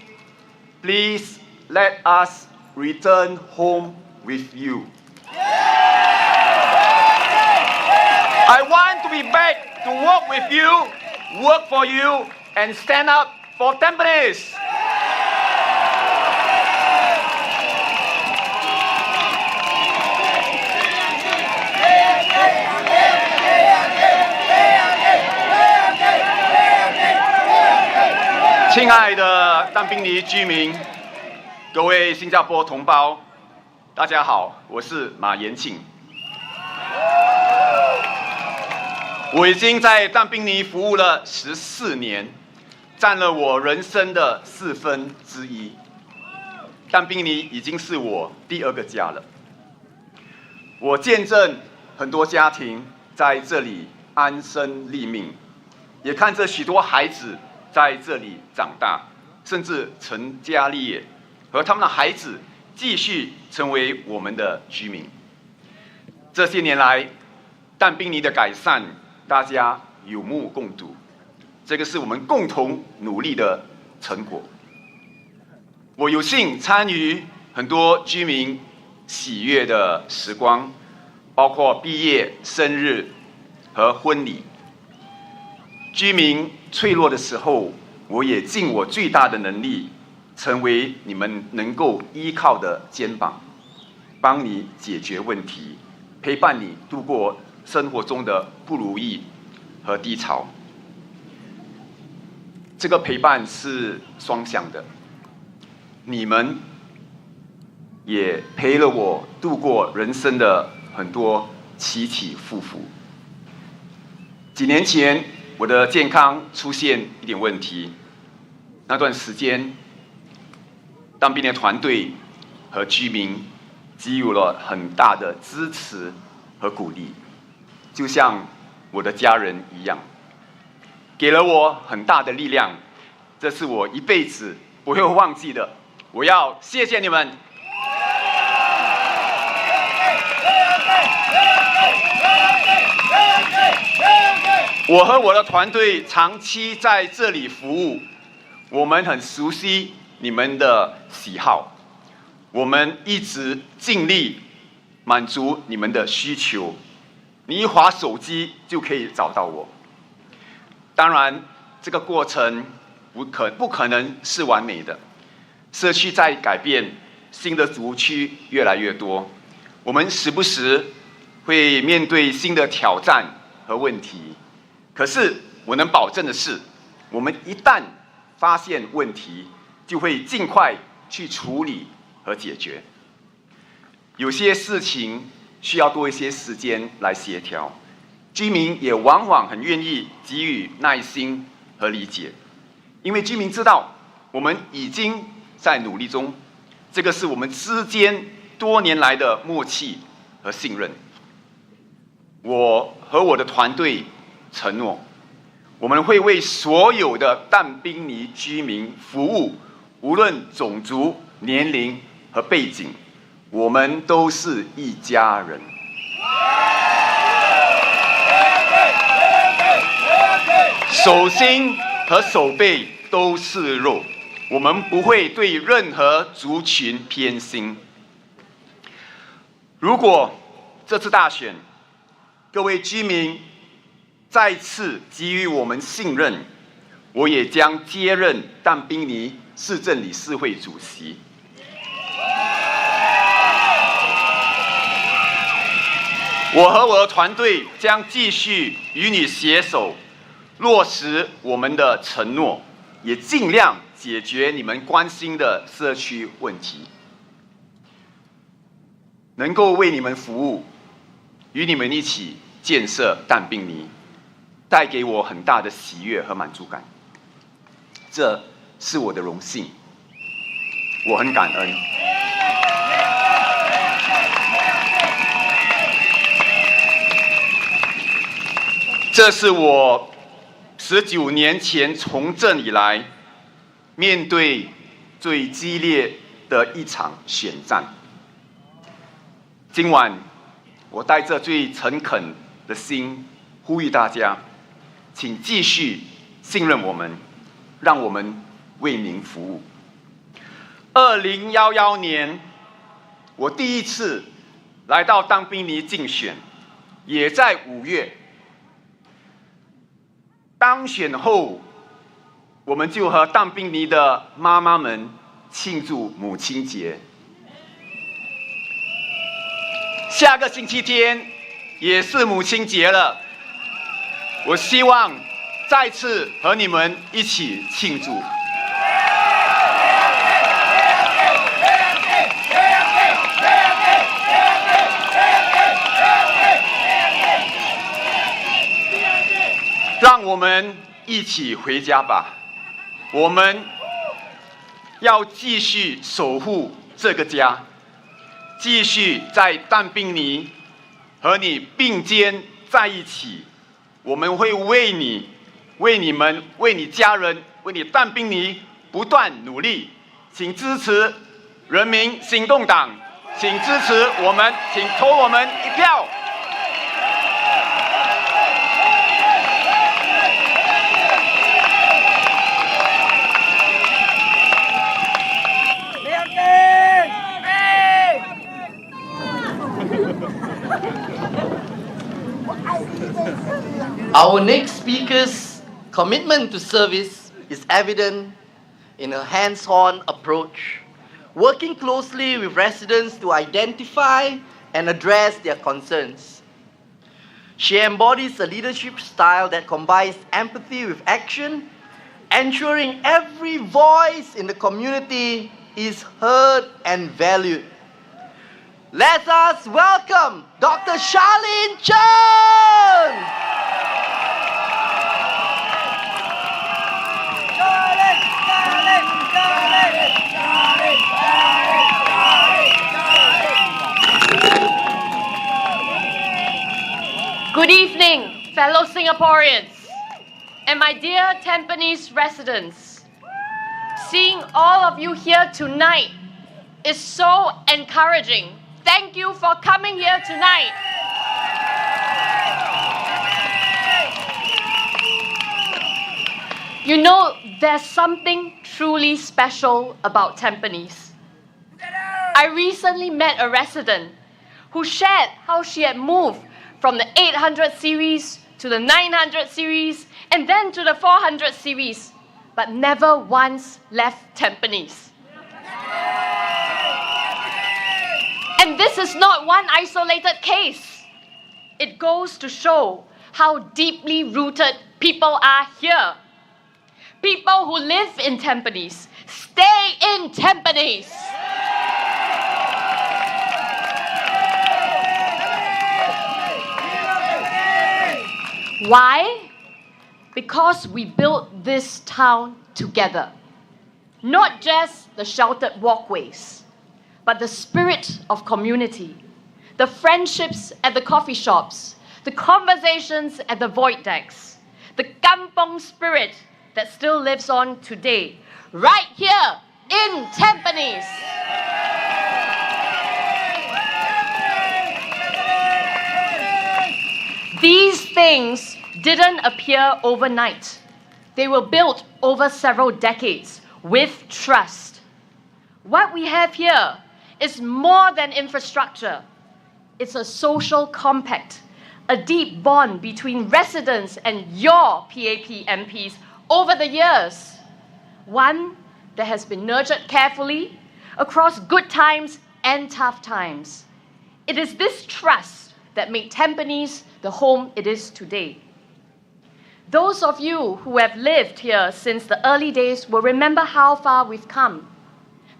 please let us return home with you. I want to be back to work with you, work for you, and stand up for Tampines. "亲爱的淡滨尼居民，各位新加坡同胞，大家好，我是马延庆。我已经在淡滨尼服务了14年，占了我人生的1/4。淡滨尼已经是我第2个家了。我见证很多家庭在这里安身立命，也看着许多孩子在这里长大，甚至成家立业，和他们的孩子继续成为我们的居民。这些年来，淡滨尼的改善，大家有目共睹，这个是我们共同努力的成果。我有幸参与很多居民喜悦的时光，包括毕业、生日和婚礼。居民脆弱的时候，我也尽我最大的能力，成为你们能够依靠的肩膀，帮你解决问题，陪伴你度过生活中的不如意和低潮。这个陪伴是双向的，你们也陪了我度过人生的很多起起伏伏。几年前，我的健康出现一点问题，那段时间当兵的团队和居民给予了很大的支持和鼓励，就像我的家人一样，给了我很大的力量，这是我一辈子不会忘记的。我要谢谢你们。我和我的团队长期在这里服务，我们很熟悉你们的喜好，我们一直尽力满足你们的需求。你一滑手机就可以找到我。当然，这个过程不可能是完美的，社区在改变，新的族区越来越多，我们时不时会面对新的挑战和问题。可是我能保证的是，我们一旦发现问题，就会尽快去处理和解决。有些事情需要多一些时间来协调，居民也往往很愿意给予耐心和理解，因为居民知道我们已经在努力中，这个是我们之间多年来的默契和信任。我和我的团队承诺，我们会为所有的但宾尼居民服务，无论种族、年龄和背景，我们都是一家人。手心和手背都是肉，我们不会对任何族群偏心。如果这次大选，各位居民再次给予我们信任，我也将接任但宾尼市政理事会主席。我和我的团队将继续与你携手，落实我们的承诺，也尽量解决你们关心的社区问题。能够为你们服务，与你们一起建设但宾尼，带给我很大的喜悦和满足感，这是我的荣幸，我很感恩。这是我19年前从政以来面对最激烈的一场选战。今晚，我带着最诚恳的心呼吁大家，请继续信任我们，让我们为您服务。2011年，我第一次来到但宾尼竞选，也在5月。当选后，我们就和但宾尼的妈妈们庆祝母亲节。下个星期天也是母亲节了，我希望再次和你们一起庆祝。让我们一起回家吧，我们要继续守护这个家，继续在但宾尼和你并肩在一起。我们会为你、为你们、为你家人、为你但宾尼不断努力。请支持人民行动党，请支持我们，请投我们一票。Our next speaker's commitment to service is evident in her hands-on approach, working closely with residents to identify and address their concerns. She embodies a leadership style that combines empathy with action, ensuring every voice in the community is heard and valued. Let us welcome Dr. Charlene Ch. fellow Singaporeans, and my dear Tampines residents, seeing all of you here tonight is so encouraging. Thank you for coming here tonight. You know, there's something truly special about Tampines. I recently met a resident who shared how she had moved from the 800 series to the 900 series and then to the 400 series, but never once left Tampines. And this is not one isolated case. It goes to show how deeply rooted people are here. People who live in Tampines, stay in Tampines. Why? Because we built this town together. Not just the sheltered walkways, but the spirit of community, the friendships at the coffee shops, the conversations at the void decks, the kampong spirit that still lives on today, right here in Tampines. These things didn't appear overnight. They were built over several decades with trust. What we have here is more than infrastructure. It's a social compact, a deep bond between residents and your PAP MPs over the years. One that has been nurtured carefully across good times and tough times. It is this trust that made Tampines the home it is today. Those of you who have lived here since the early days will remember how far we've come.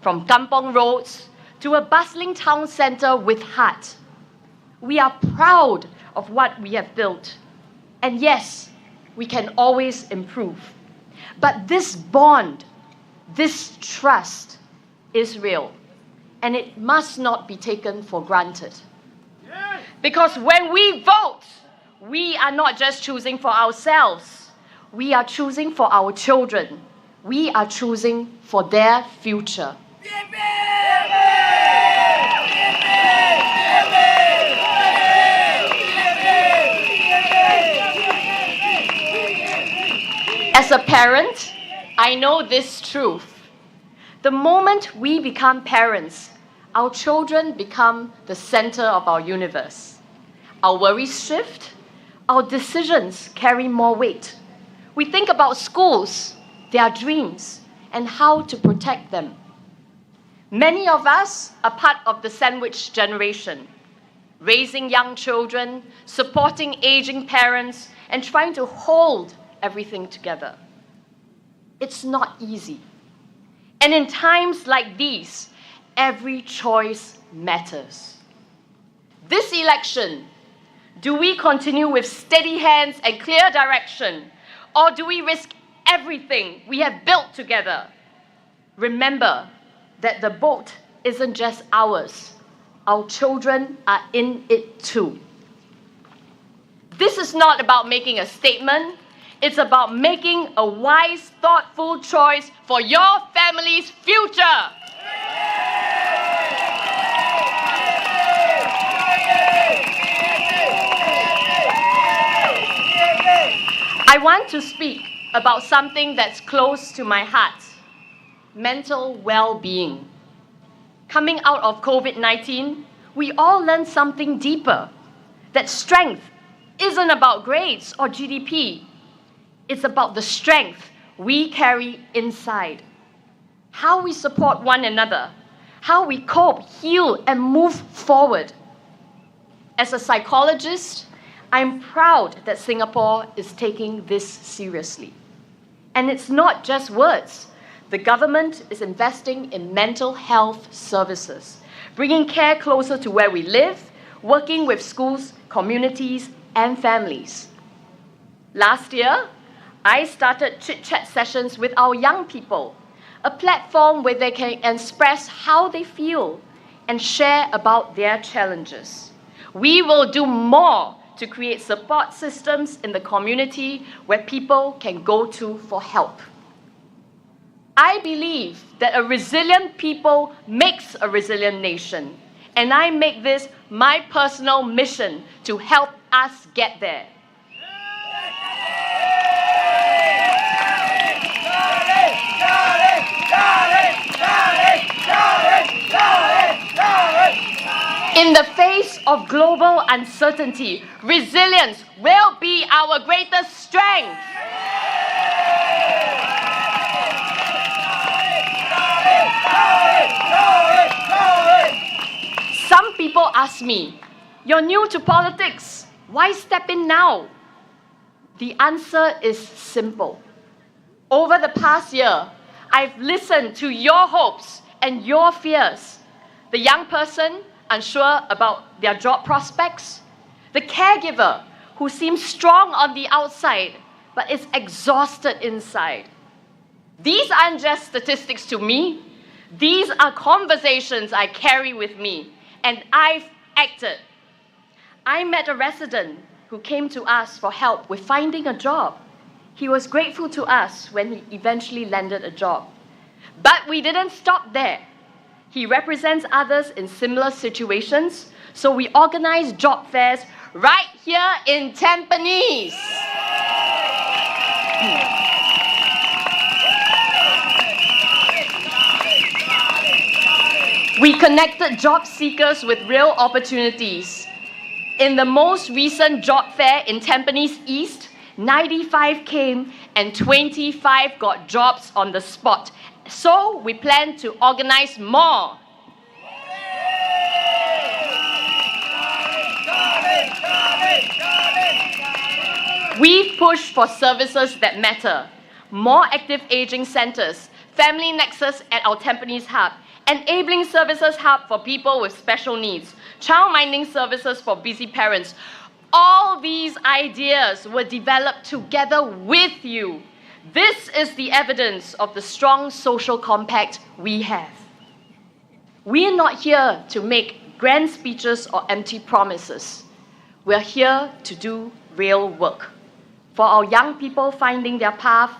From kampong roads to a bustling town center with heart. We are proud of what we have built. And yes, we can always improve. But this bond, this trust is real. And it must not be taken for granted. Because when we vote, we are not just choosing for ourselves. We are choosing for our children. We are choosing for their future. As a parent, I know this truth. The moment we become parents, our children become the center of our universe. Our worries shift, our decisions carry more weight. We think about schools, their dreams, and how to protect them. Many of us are part of the sandwich generation, raising young children, supporting aging parents, and trying to hold everything together. It's not easy. And in times like these, every choice matters. This election, do we continue with steady hands and clear direction, or do we risk everything we have built together? Remember that the boat isn't just ours. Our children are in it too. This is not about making a statement. It's about making a wise, thoughtful choice for your family's future. I want to speak about something that's close to my heart: mental well-being. Coming out of COVID-19, we all learned something deeper, that strength isn't about grades or GDP. It's about the strength we carry inside. How we support one another, how we cope, heal, and move forward. As a psychologist, I'm proud that Singapore is taking this seriously. And it's not just words. The government is investing in mental health services, bringing care closer to where we live, working with schools, communities, and families. Last year, I started chit-chat sessions with our young people, a platform where they can express how they feel and share about their challenges. We will do more to create support systems in the community where people can go to for help. I believe that a resilient people makes a resilient nation, and I make this my personal mission to help us get there. In the face of global uncertainty, resilience will be our greatest strength. Some people ask me, "You're new to politics. Why step in now?" The answer is simple. Over the past year, I've listened to your hopes and your fears. The young person unsure about their job prospects, the caregiver who seems strong on the outside but is exhausted inside. These aren't just statistics to me. These are conversations I carry with me, and I've acted. I met a resident who came to us for help with finding a job. He was grateful to us when he eventually landed a job. But we didn't stop there. He represents others in similar situations, so we organized job fairs right here in Tampines. We connected job seekers with real opportunities. In the most recent job fair in Tampines East, 95 came and 25 got jobs on the spot. So we plan to organize more. We've pushed for services that matter. More active aging centers, family nexus at our Tampines hub, enabling services hub for people with special needs, child-minding services for busy parents. All these ideas were developed together with you. This is the evidence of the strong social compact we have. We are not here to make grand speeches or empty promises. We are here to do real work. For our young people finding their path,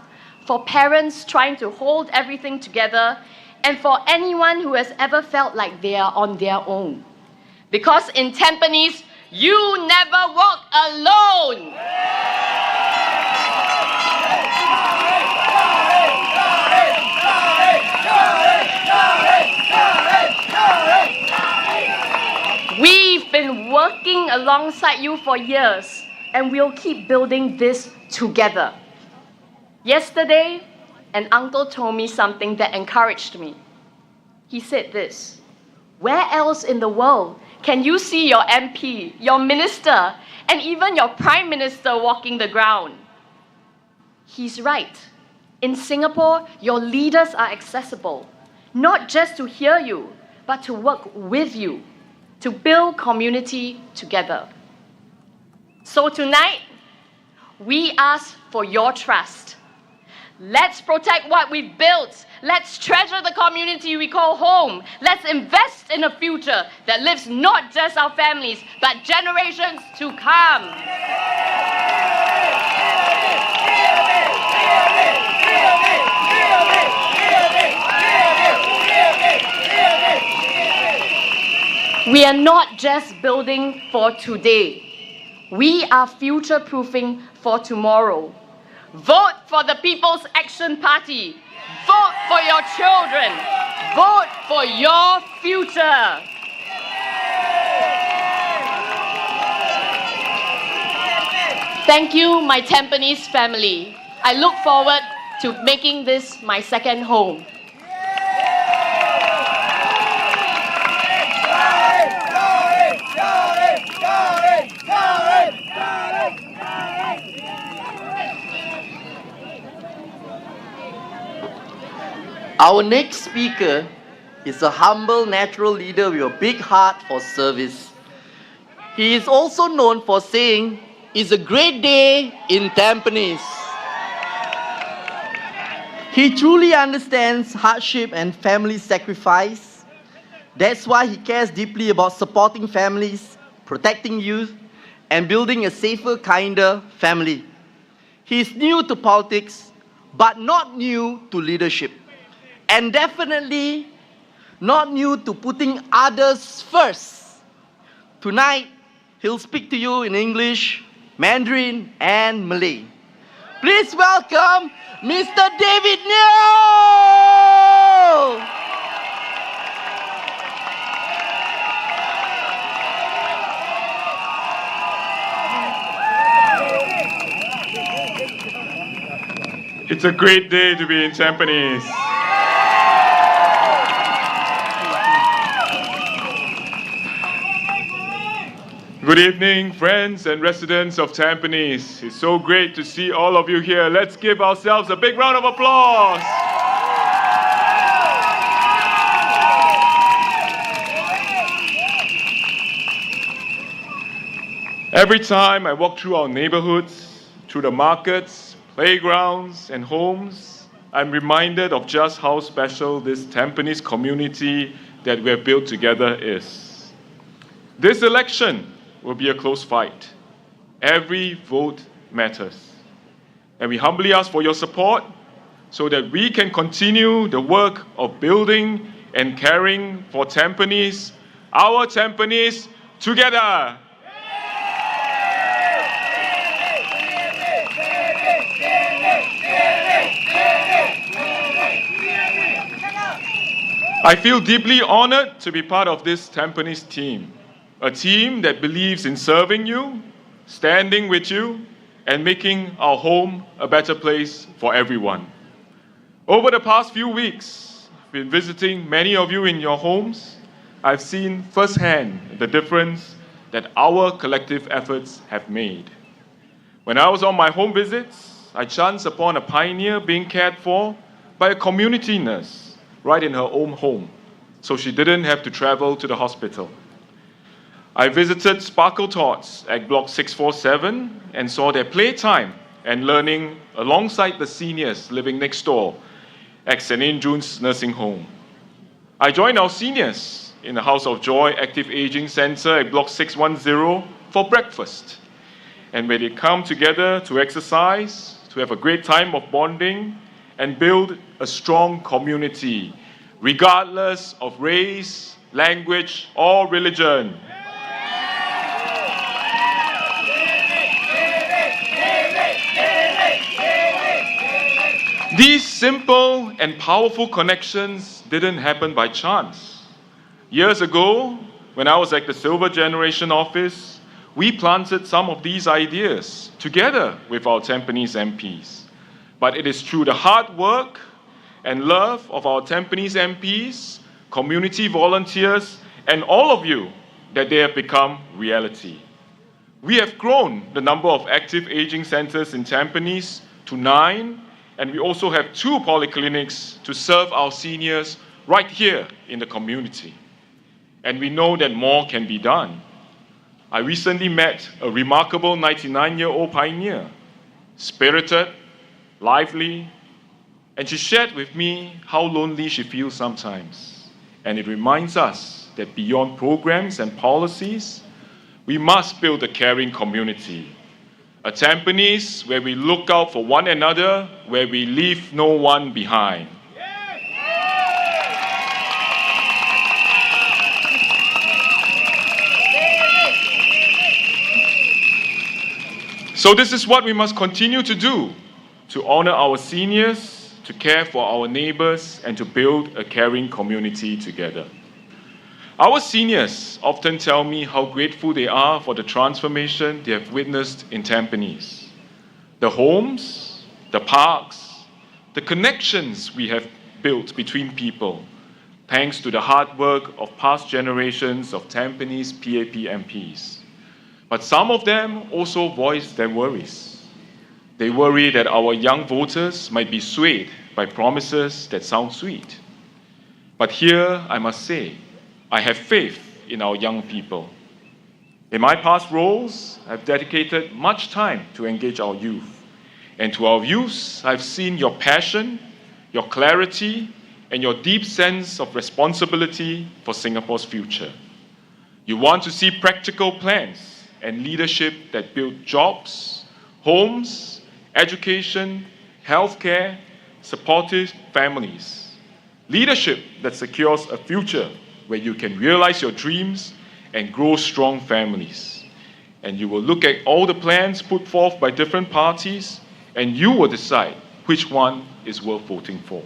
for parents trying to hold everything together, and for anyone who has ever felt like they are on their own. Because in Tampines, you never walk alone. We've been working alongside you for years, and we'll keep building this together. Yesterday, an uncle told me something that encouraged me. He said this: "Where else in the world can you see your MP, your minister, and even your prime minister walking the ground?" He's right. In Singapore, your leaders are accessible, not just to hear you, but to work with you, to build community together. So tonight, we ask for your trust. Let's protect what we've built. Let's treasure the community we call home. Let's invest in a future that lives not just our families, but generations to come. We are not just building for today. We are future-proofing for tomorrow. Vote for the People's Action Party. Vote for your children. Vote for your future. Thank you, my Tampines family. I look forward to making this my second home. Our next speaker is a humble, natural leader with a big heart for service. He is also known for saying, "It's a great day in Tampines." He truly understands hardship and family sacrifice. That's why he cares deeply about supporting families, protecting youth, and building a safer, kinder family. He is new to politics, but not new to leadership. And definitely not new to putting others first. Tonight, he'll speak to you in English, Mandarin, and Malay. Please welcome Mr. David Neo! It's a great day to be in Tampines. Good evening, friends and residents of Tampines. It's so great to see all of you here. Let's give ourselves a big round of applause. Every time I walk through our neighborhoods, through the markets, playgrounds, and homes, I'm reminded of just how special this Tampines community that we have built together is. This election will be a close fight. Every vote matters. And we humbly ask for your support so that we can continue the work of building and caring for Tampines, our Tampines, together. I feel deeply honored to be part of this Tampines team, a team that believes in serving you, standing with you, and making our home a better place for everyone. Over the past few weeks, I've been visiting many of you in your homes. I've seen firsthand the difference that our collective efforts have made. When I was on my home visits, I chanced upon a pioneer being cared for by a community nurse right in her own home, so she didn't have to travel to the hospital. I visited Sparkle Tots at Block 647 and saw their playtime and learning alongside the seniors living next door at St. Andrew's Nursing Home. I joined our seniors in the House of Joy Active Aging Center at Block 610 for breakfast. And where they come together to exercise, to have a great time of bonding, and build a strong community, regardless of race, language, or religion. These simple and powerful connections didn't happen by chance. Years ago, when I was at the Silver Generation office, we planted some of these ideas together with our Tampines MPs. But it is through the hard work and love of our Tampines MPs, community volunteers, and all of you that they have become reality. We have grown the number of active aging centers in Tampines to 9, and we also have 2 polyclinics to serve our seniors right here in the community. And we know that more can be done. I recently met a remarkable 99-year-old pioneer, spirited, lively, and she shared with me how lonely she feels sometimes. And it reminds us that beyond programs and policies, we must build a caring community. A Tampines where we look out for one another, where we leave no one behind. So this is what we must continue to do, to honor our seniors, to care for our neighbors, and to build a caring community together. Our seniors often tell me how grateful they are for the transformation they have witnessed in Tampines. The homes, the parks, the connections we have built between people, thanks to the hard work of past generations of Tampines PAP MPs. But some of them also voice their worries. They worry that our young voters might be swayed by promises that sound sweet. But here, I must say, I have faith in our young people. In my past roles, I've dedicated much time to engage our youth. And to our youth, I've seen your passion, your clarity, and your deep sense of responsibility for Singapore's future. You want to see practical plans and leadership that build jobs, homes, education, healthcare, supportive families. Leadership that secures a future where you can realize your dreams and grow strong families. And you will look at all the plans put forth by different parties, and you will decide which one is worth voting for.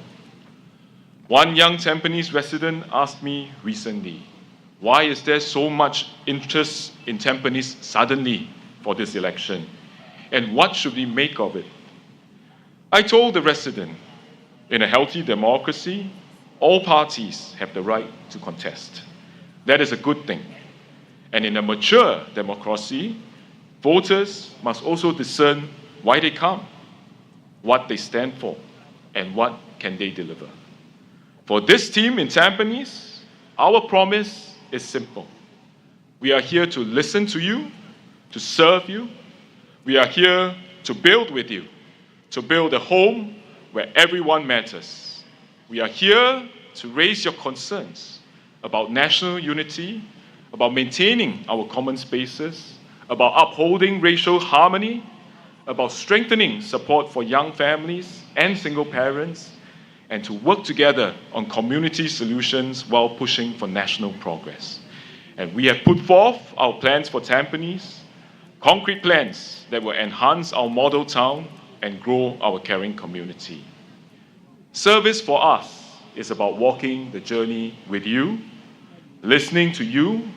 One young Tampines resident asked me recently, why is there so much interest in Tampines suddenly for this election? And what should we make of it? I told the resident, in a healthy democracy, all parties have the right to contest. That is a good thing. And in a mature democracy, voters must also discern why they come, what they stand for, and what can they deliver. For this team in Tampines, our promise is simple. We are here to listen to you, to serve you. We are here to build with you, to build a home where everyone matters. We are here to raise your concerns about national unity, about maintaining our common spaces, about upholding racial harmony, about strengthening support for young families and single parents, and to work together on community solutions while pushing for national progress. And we have put forth our plans for Tampines, concrete plans that will enhance our model town and grow our caring community. Service for us is about walking the journey with you, listening to you,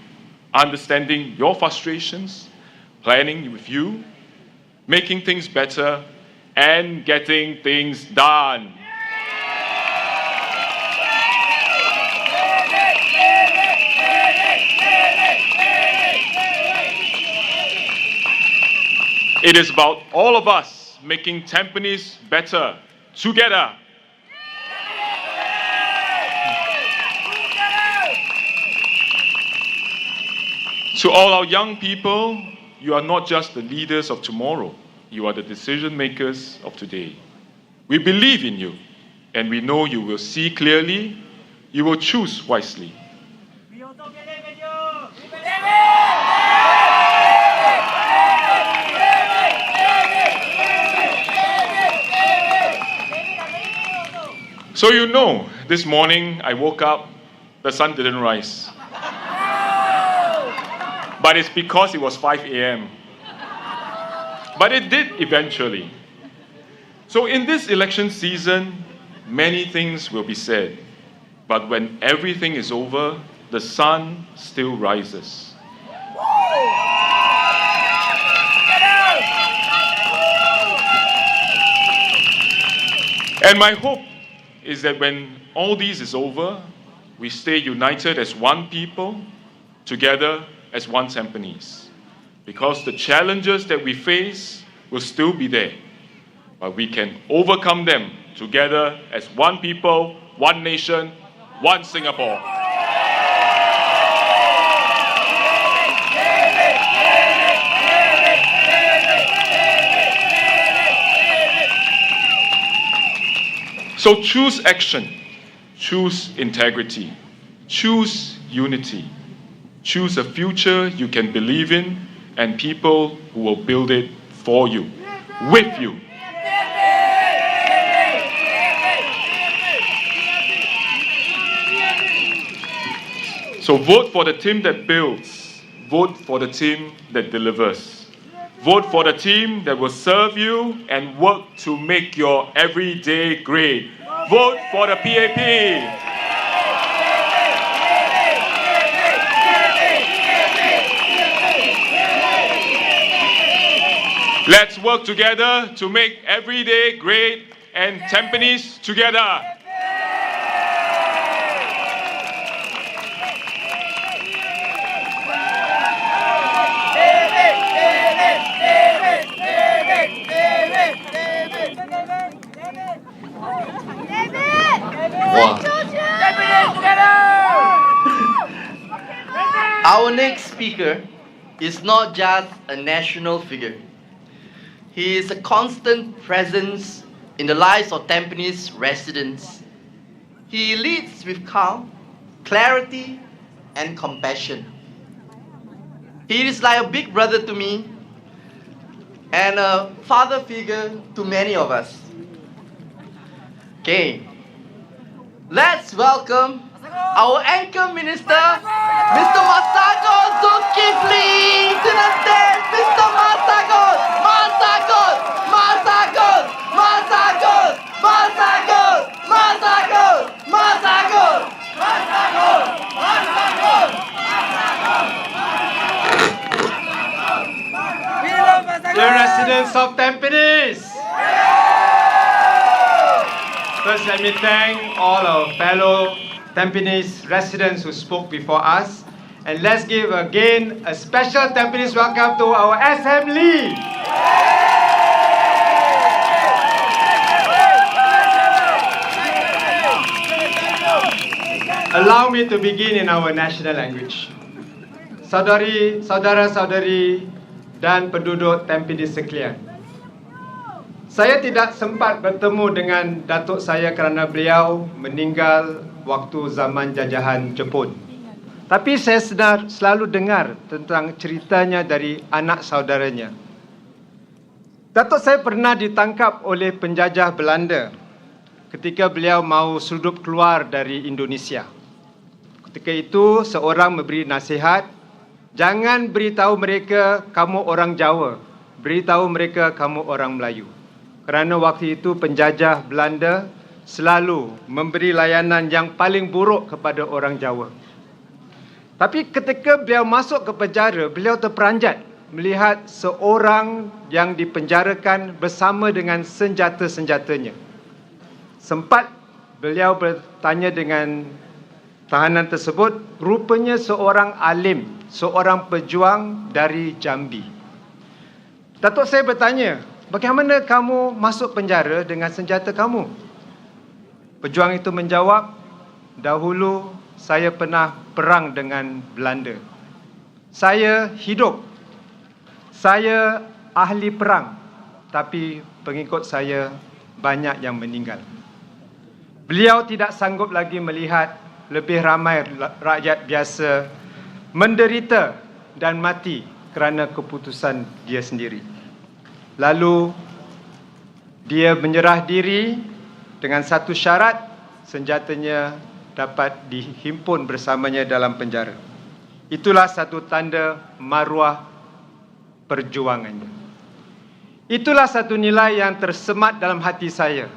understanding your frustrations, planning with you, making things better, and getting things done. It is about all of us making Tampines better together. To all our young people, you are not just the leaders of tomorrow, you are the decision makers of today. We believe in you, and we know you will see clearly, you will choose wisely. So you know, this morning I woke up, the sun didn't rise. But it's because it was 5 a.m. But it did eventually. So in this election season, many things will be said. But when everything is over, the sun still rises. And my hope is that when all this is over, we stay united as one people, together as one Tampines. Because the challenges that we face will still be there, but we can overcome them together as one people, one nation, one Singapore. So choose action, choose integrity, choose unity, choose a future you can believe in and people who will build it for you, with you. So vote for the team that builds, vote for the team that delivers. Vote for the team that will serve you and work to make your everyday great. Vote for the PAP. Let's work together to make every day great and Tampines together. Our next speaker is not just a national figure. He is a constant presence in the lives of Tampines residents. He leads with calm, clarity, and compassion. He is like a big brother to me and a father figure to many of us. Okay, let's welcome our anchor minister, Mr. Masagos Zuki, please, to the stage. Mr. Masagos, Masagos, Masagos, Masagos, Masagos, Masagos, Masagos, Masagos, Masagos. Dear residents of Tampines, first let me thank all our fellow Tampines residents who spoke before us, and let's give again a special Tampines welcome to our assembly. Allow me to begin in our national language. Saudara-saudari dan penduduk Tampines sekalian, saya tidak sempat bertemu dengan datuk saya kerana beliau meninggal waktu zaman jajahan Jepun. Tapi saya selalu dengar tentang ceritanya dari anak saudaranya. Datuk saya pernah ditangkap oleh penjajah Belanda ketika beliau mahu sudup keluar dari Indonesia. Ketika itu seorang memberi nasihat, jangan beritahu mereka kamu orang Jawa, beritahu mereka kamu orang Melayu. Kerana waktu itu penjajah Belanda selalu memberi layanan yang paling buruk kepada orang Jawa. Tapi ketika beliau masuk ke penjara, beliau terperanjat melihat seorang yang dipenjarakan bersama dengan senjata-senjatanya. Sempat beliau bertanya dengan tahanan tersebut, rupanya seorang alim, seorang pejuang dari Jambi. Datuk saya bertanya, bagaimana kamu masuk penjara dengan senjata kamu? Pejuang itu menjawab, dahulu saya pernah perang dengan Belanda. Saya hidup. Saya ahli perang, tapi pengikut saya banyak yang meninggal. Beliau tidak sanggup lagi melihat lebih ramai rakyat biasa menderita dan mati kerana keputusan dia sendiri. Lalu dia menyerah diri dengan satu syarat, senjatanya dapat dihimpun bersamanya dalam penjara. Itulah satu tanda maruah perjuangannya. Itulah satu nilai yang tersemat dalam hati saya.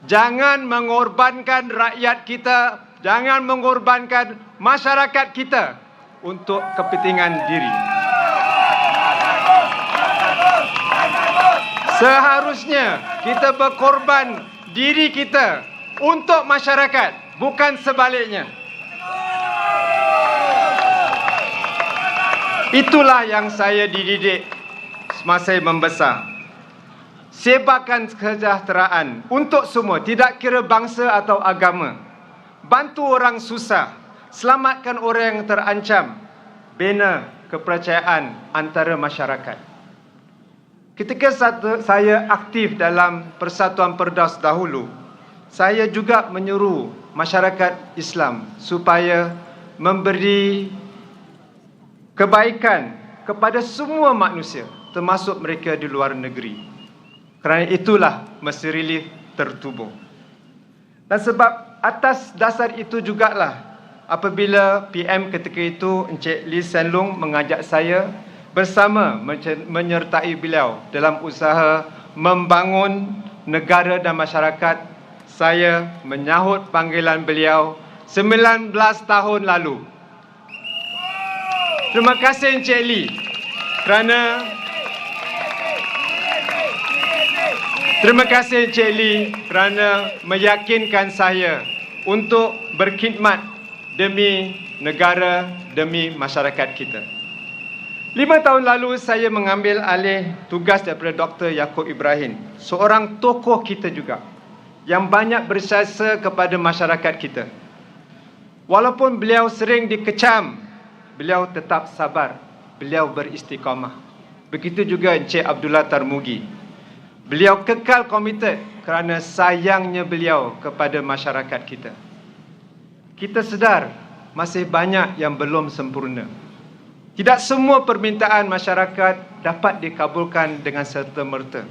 Jangan mengorbankan rakyat kita, jangan mengorbankan masyarakat kita untuk kepentingan diri. Seharusnya kita berkorban diri kita untuk masyarakat, bukan sebaliknya. Itulah yang saya dididik semasa membesar. Sebarkan kesejahteraan untuk semua, tidak kira bangsa atau agama. Bantu orang susah, selamatkan orang yang terancam, bina kepercayaan antara masyarakat. Ketika saya aktif dalam Persatuan Perdaus dahulu, saya juga menyuruh masyarakat Islam supaya memberi kebaikan kepada semua manusia, termasuk mereka di luar negeri. Kerana itulah Mesir Relief tertubuh. Dan sebab atas dasar itu jugalah apabila PM ketika itu Encik Lee Hsien Loong mengajak saya bersama menyertai beliau dalam usaha membangun negara dan masyarakat, saya menyahut panggilan beliau 19 tahun lalu. Terima kasih Encik Lee kerana meyakinkan saya untuk berkhidmat demi negara, demi masyarakat kita. 5 tahun lalu saya mengambil alih tugas daripada Dr. Yaakob Ibrahim, seorang tokoh kita juga yang banyak berjasa kepada masyarakat kita. Walaupun beliau sering dikecam, beliau tetap sabar, beliau beristiqamah. Begitu juga Encik Abdullah Tarmugi. Beliau kekal komited kerana sayangnya beliau kepada masyarakat kita. Kita sedar masih banyak yang belum sempurna. Tidak semua permintaan masyarakat dapat dikabulkan dengan serta-merta.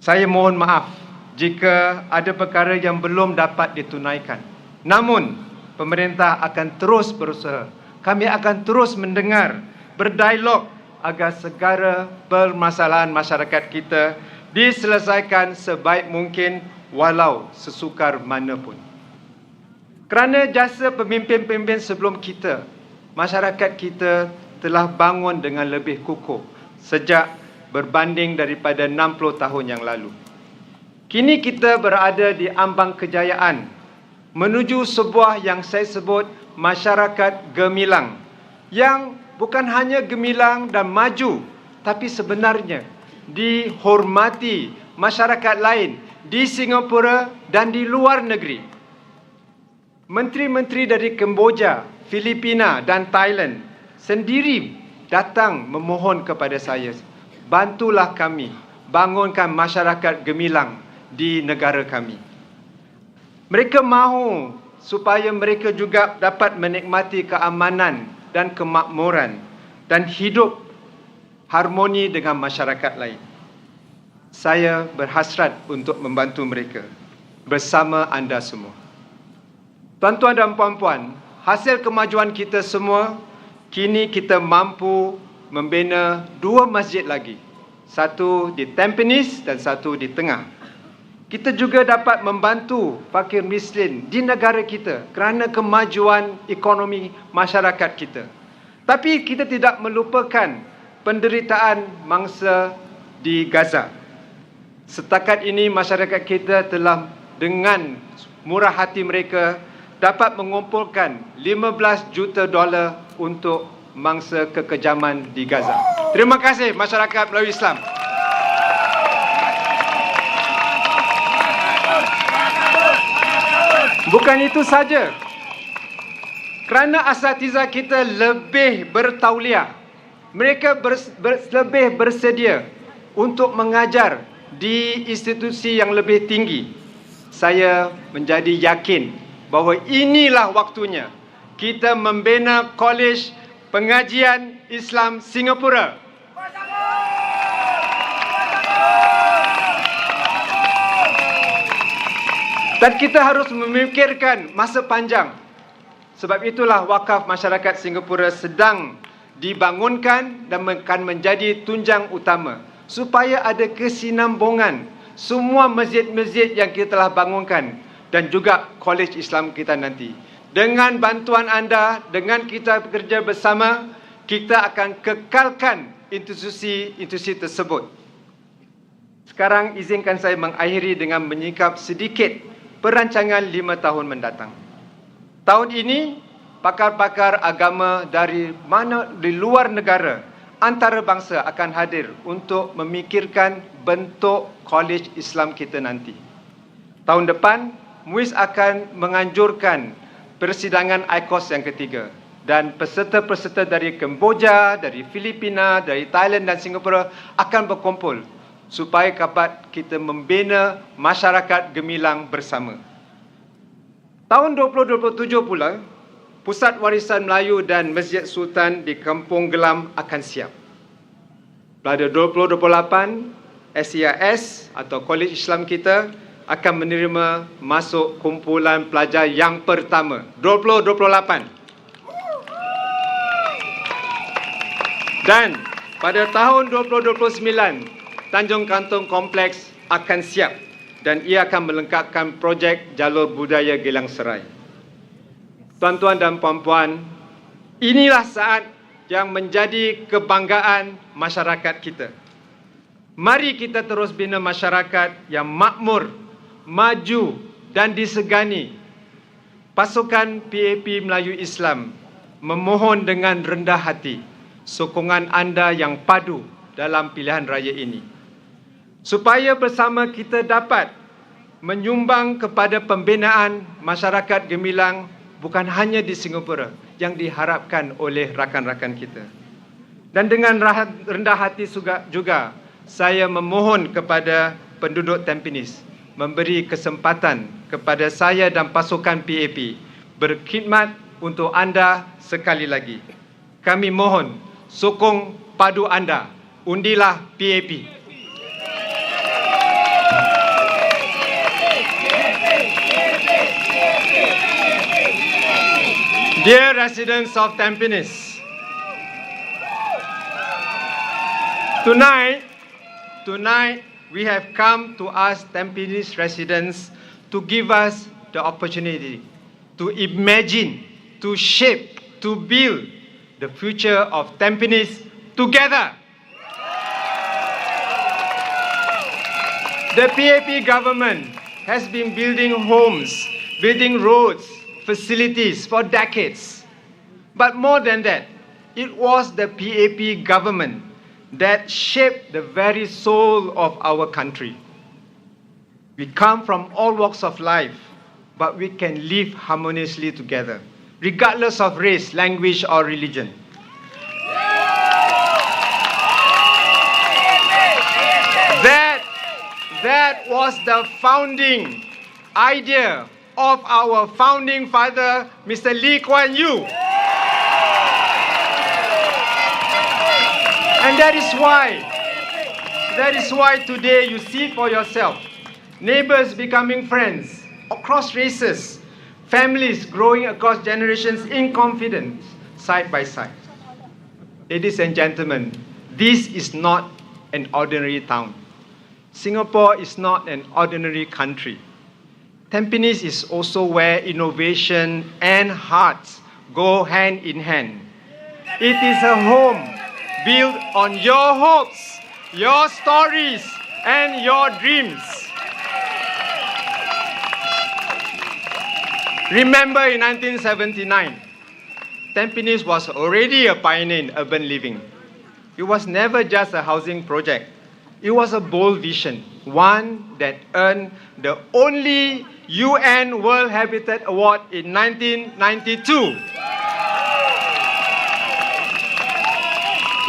Saya mohon maaf jika ada perkara yang belum dapat ditunaikan. Namun, pemerintah akan terus berusaha. Kami akan terus mendengar, berdialog agar segala permasalahan masyarakat kita diselesaikan sebaik mungkin walau sesukar mana pun. Kerana jasa pemimpin-pemimpin sebelum kita, masyarakat kita telah bangun dengan lebih kukuh sejak berbanding daripada 60 tahun yang lalu. Kini kita berada di ambang kejayaan menuju sebuah yang saya sebut masyarakat gemilang, yang bukan hanya gemilang dan maju, tapi sebenarnya dihormati masyarakat lain di Singapura dan di luar negeri. Menteri-menteri dari Kemboja, Filipina dan Thailand sendiri datang memohon kepada saya, bantulah kami bangunkan masyarakat gemilang di negara kami. Mereka mahu supaya mereka juga dapat menikmati keamanan dan kemakmuran dan hidup harmoni dengan masyarakat lain. Saya berhasrat untuk membantu mereka bersama anda semua. Tuan-tuan dan puan-puan, hasil kemajuan kita semua, kini kita mampu membina 2 masjid lagi. Satu di Tampines dan satu di Tengah. Kita juga dapat membantu fakir miskin di negara kita kerana kemajuan ekonomi masyarakat kita. Tapi kita tidak melupakan penderitaan mangsa di Gaza. Setakat ini masyarakat kita telah dengan murah hati mereka dapat mengumpulkan $15 juta untuk mangsa kekejaman di Gaza. Terima kasih masyarakat Melayu Islam. Bukan itu saja. Kerana asatiza kita lebih bertauliah, mereka lebih bersedia untuk mengajar di institusi yang lebih tinggi. Saya menjadi yakin bahawa inilah waktunya kita membina Kolej Pengajian Islam Singapura. Dan kita harus memikirkan masa panjang. Sebab itulah wakaf masyarakat Singapura sedang dibangunkan dan akan menjadi tunjang utama supaya ada kesinambungan semua masjid-masjid yang kita telah bangunkan dan juga Kolej Islam kita nanti. Dengan bantuan anda, dengan kita bekerja bersama, kita akan kekalkan institusi tersebut. Sekarang izinkan saya mengakhiri dengan menyingkap sedikit perancangan 5 tahun mendatang. Tahun ini, pakar-pakar agama dari luar negara, antarabangsa akan hadir untuk memikirkan bentuk Kolej Islam kita nanti. Tahun depan, MUIS akan menganjurkan persidangan ICOS yang ketiga dan peserta-peserta dari Kemboja, dari Filipina, dari Thailand dan Singapura akan berkumpul supaya dapat kita membina masyarakat gemilang bersama. Tahun 2027 pula, Pusat Warisan Melayu dan Masjid Sultan di Kampung Gelam akan siap. Pada 2028, SEIS atau Kolej Islam kita akan menerima masuk kumpulan pelajar yang pertama 2028. Dan pada tahun 2029, Tanjung Kantong Kompleks akan siap dan ia akan melengkapkan projek jalur budaya Gelang Serai. Tuan-tuan dan puan-puan, inilah saat yang menjadi kebanggaan masyarakat kita. Mari kita terus bina masyarakat yang makmur, maju dan disegani. Pasukan PAP Melayu Islam memohon dengan rendah hati sokongan anda yang padu dalam pilihan raya ini, supaya bersama kita dapat menyumbang kepada pembinaan masyarakat gemilang bukan hanya di Singapura yang diharapkan oleh rakan-rakan kita. Dan dengan rendah hati juga saya memohon kepada penduduk Tampines memberi kesempatan kepada saya dan pasukan PAP berkhidmat untuk anda sekali lagi. Kami mohon sokong padu anda. Undilah PAP. Dear residents of Tampines, tonight we have come to ask Tampines residents to give us the opportunity to imagine, to shape, to build the future of Tampines together. The PAP government has been building homes, building roads, facilities for decades. But more than that, it was the PAP government that shaped the very soul of our country. We come from all walks of life, but we can live harmoniously together, regardless of race, language, or religion. That was the founding idea of our founding father, Mr. Kuan Yu. And that is why today you see for yourself, neighbors becoming friends across races, families growing across generations in confidence, side by side. Ladies and gentlemen, this is not an ordinary town. Singapore is not an ordinary country. Tampines is also where innovation and hearts go hand in hand. It is a home built on your hopes, your stories, and your dreams. Remember in 1979, Tampines was already a pioneer in urban living. It was never just a housing project. It was a bold vision, one that earned the only UN World Habitat Award in 1992.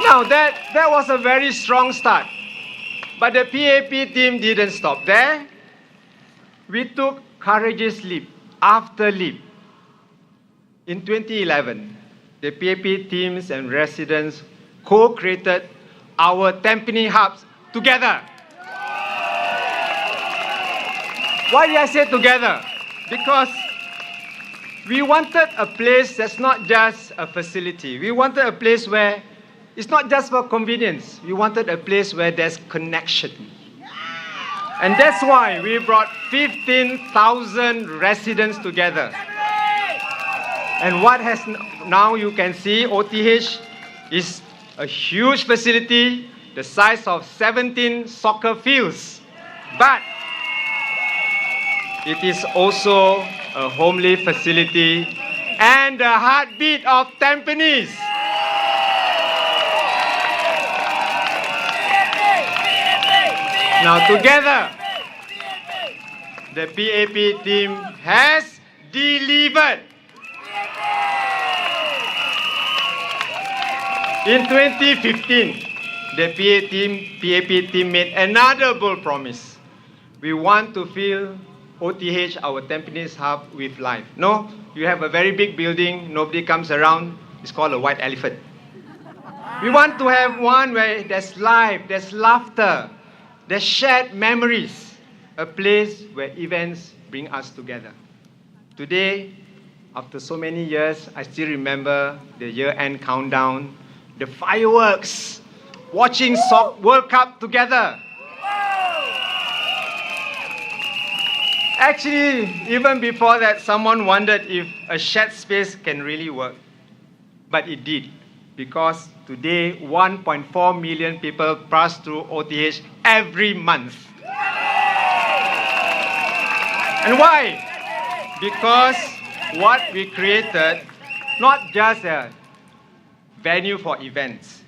Now that was a very strong start, but the PAP team didn't stop there. We took courageous leap after leap. In 2011, the PAP teams and residents co-created our Tampines hubs together. Why did I say together? Because we wanted a place that's not just a facility. We wanted a place where it's not just for convenience. We wanted a place where there's connection. And that's why we brought 15,000 residents together. And what has now you can see, OTH is a huge facility the size of 17 soccer fields. But it is also a homely facility and the heartbeat of Tampines. Now together, the PAP team has delivered. In 2015, the PAP team made another bold promise. We want to fill OTH, our Tampines hub, with life. No, you have a very big building, nobody comes around. It's called a white elephant. We want to have one where there's life, there's laughter, there's shared memories, a place where events bring us together. Today, after so many years, I still remember the year-end countdown, the fireworks, watching World Cup together. Actually, even before that, someone wondered if a shared space can really work. But it did, because today 1.4 million people pass through OTH every month. And why? Because what we created, not just a venue for events,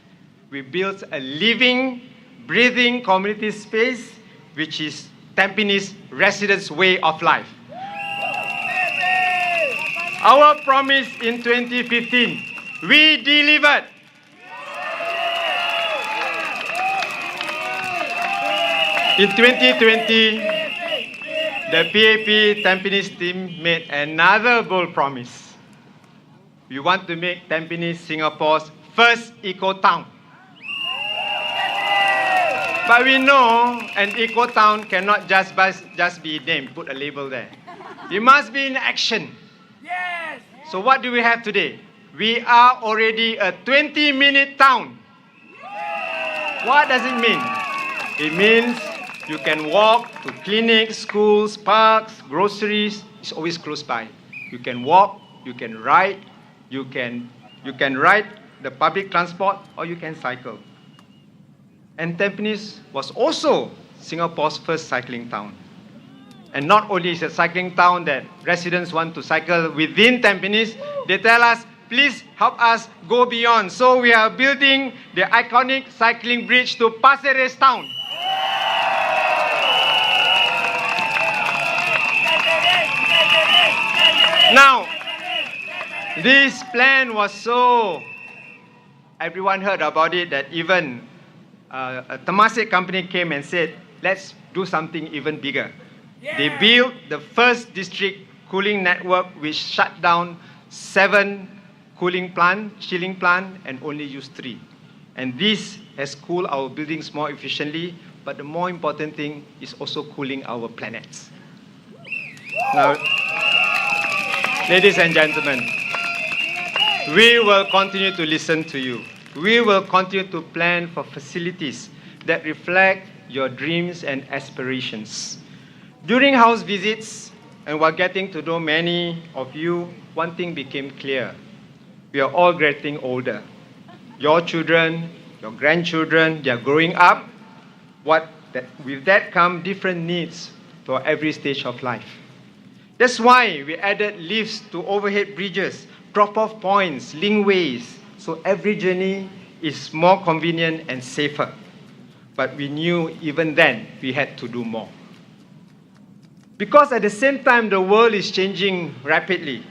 we built a living, breathing community space, which is Tampines residents' way of life. Our promise in 2015, we delivered. In 2020, the PAP Tampines team made another bold promise. we want to make Tampines Singapore's first eco-town. But we know an eco-town cannot just be named, put a label there. It must be in action. Yes. So what do we have today? We are already a 20-minute town. What does it mean? It means you can walk to clinics, schools, parks, groceries. It's always close by. You can walk, you can ride, you can ride the public transport, or you can cycle. And Tampines was also Singapore's first cycling town. And not only is it a cycling town that residents want to cycle within Tampines, they tell us, please help us go beyond. So we are building the iconic cycling bridge to Pasir Ris town. Now, this plan was so, everyone heard about it, that even a Temasek company came and said, let's do something even bigger. Yeah. They built the first district cooling network, which shut down 7 chilling plant, and only used 3. And this has cooled our buildings more efficiently, but the more important thing is also cooling our planets. Now, ladies and gentlemen, we will continue to listen to you. We will continue to plan for facilities that reflect your dreams and aspirations. During house visits, and while getting to know many of you, one thing became clear. We are all getting older. Your children, your grandchildren, they are growing up. With that come different needs for every stage of life. That's why we added lifts to overhead bridges, drop-off points, linkways, so every journey is more convenient and safer. But we knew even then we had to do more. Because at the same time, the world is changing rapidly.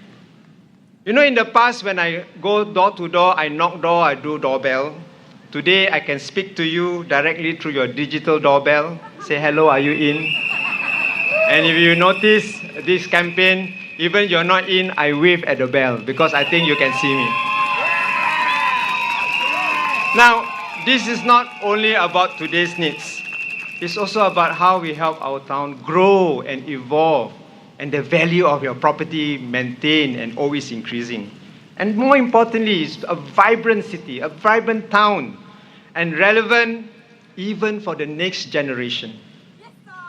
You know, in the past, when I go door to door, I knock door, I do doorbell. Today, I can speak to you directly through your digital doorbell. Say, hello, are you in? And if you notice this campaign, even you're not in, I wave at the bell because I think you can see me. Now, this is not only about today's needs. It's also about how we help our town grow and evolve, and the value of your property maintained and always increasing. And more importantly, it's a vibrant city, a vibrant town, and relevant even for the next generation.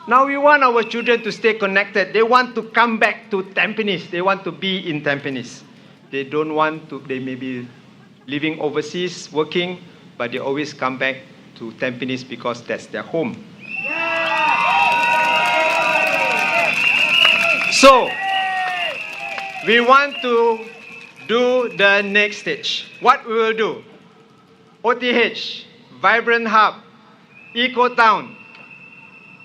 Now we want our children to stay connected. They want to come back to Tampines. They want to be in Tampines. They don't want to, they may be living overseas, working, but they always come back to Tampines because that's their home. So, we want to do the next stage. What we will do? OTH, Vibrant Hub, Eco Town.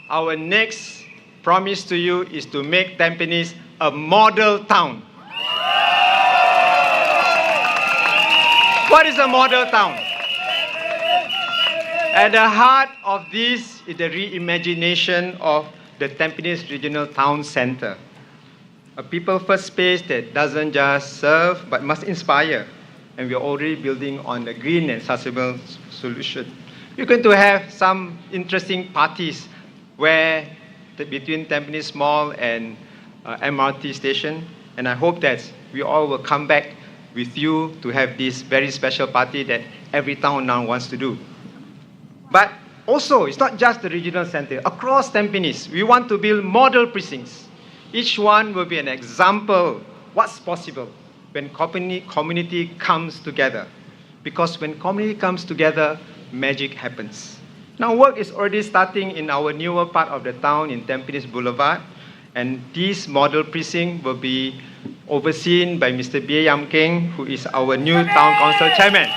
Our next promise to you is to make Tampines a model town. What is a model town? At the heart of this is the reimagination of the Tampines Regional Town Centre. A people-first space that doesn't just serve but must inspire. And we're already building on a green and sustainable solution. We're going to have some interesting parties where between Tampines Mall and MRT station. And I hope that we all will come back with you to have this very special party that every town now wants to do. But also, it's not just the regional center. Across Tampines, we want to build model precincts. Each one will be an example what's possible when community comes together. Because when community comes together, magic happens. Now, work is already starting in our newer part of the town in Tampines Boulevard. And this model precinct will be overseen by Mr. Bie Yam Keng, who is our new town council chairman.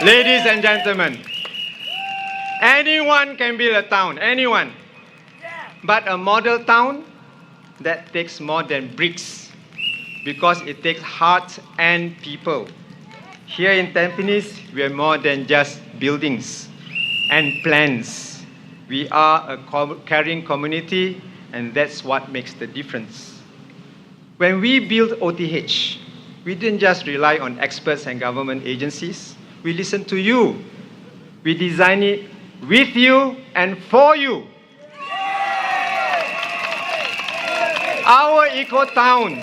Ladies and gentlemen, anyone can build a town, anyone. But a model town, that takes more than bricks, because it takes heart and people. Here in Tampines, we are more than just buildings and plans. We are a caring community and that's what makes the difference. When we built OTH, we didn't just rely on experts and government agencies. We listened to you. We designed it with you and for you. Our eco-town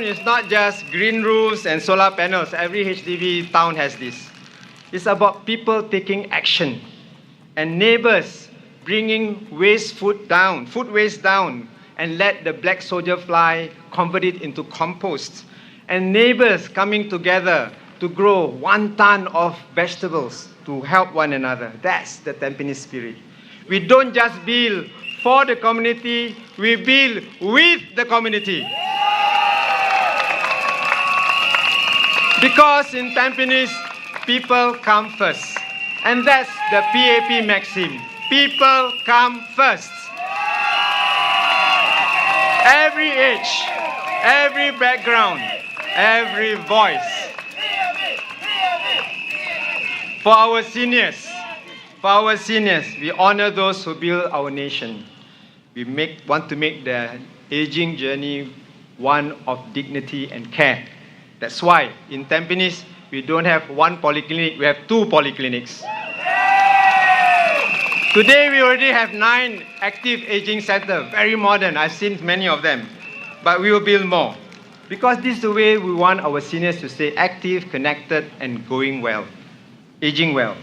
is not just green roofs and solar panels. Every HDB town has this. It's about people taking action and neighbors bringing food waste down, and let the black soldier fly convert it into compost. And neighbors coming together to grow 1 ton of vegetables to help one another. That's the Tampines spirit. We don't just build for the community, we build with the community. Because in Tampines, people come first. And that's the PAP maxim. People come first. Every age, every background, every voice. For our seniors, we honor those who build our nation. We want to make the aging journey one of dignity and care. That's why in Tampines, we don't have 1 polyclinic, we have 2 polyclinics. Today, we already have 9 active aging centers, very modern. I've seen many of them, but we will build more. Because this is the way we want our seniors to stay active, connected, and going well, aging well.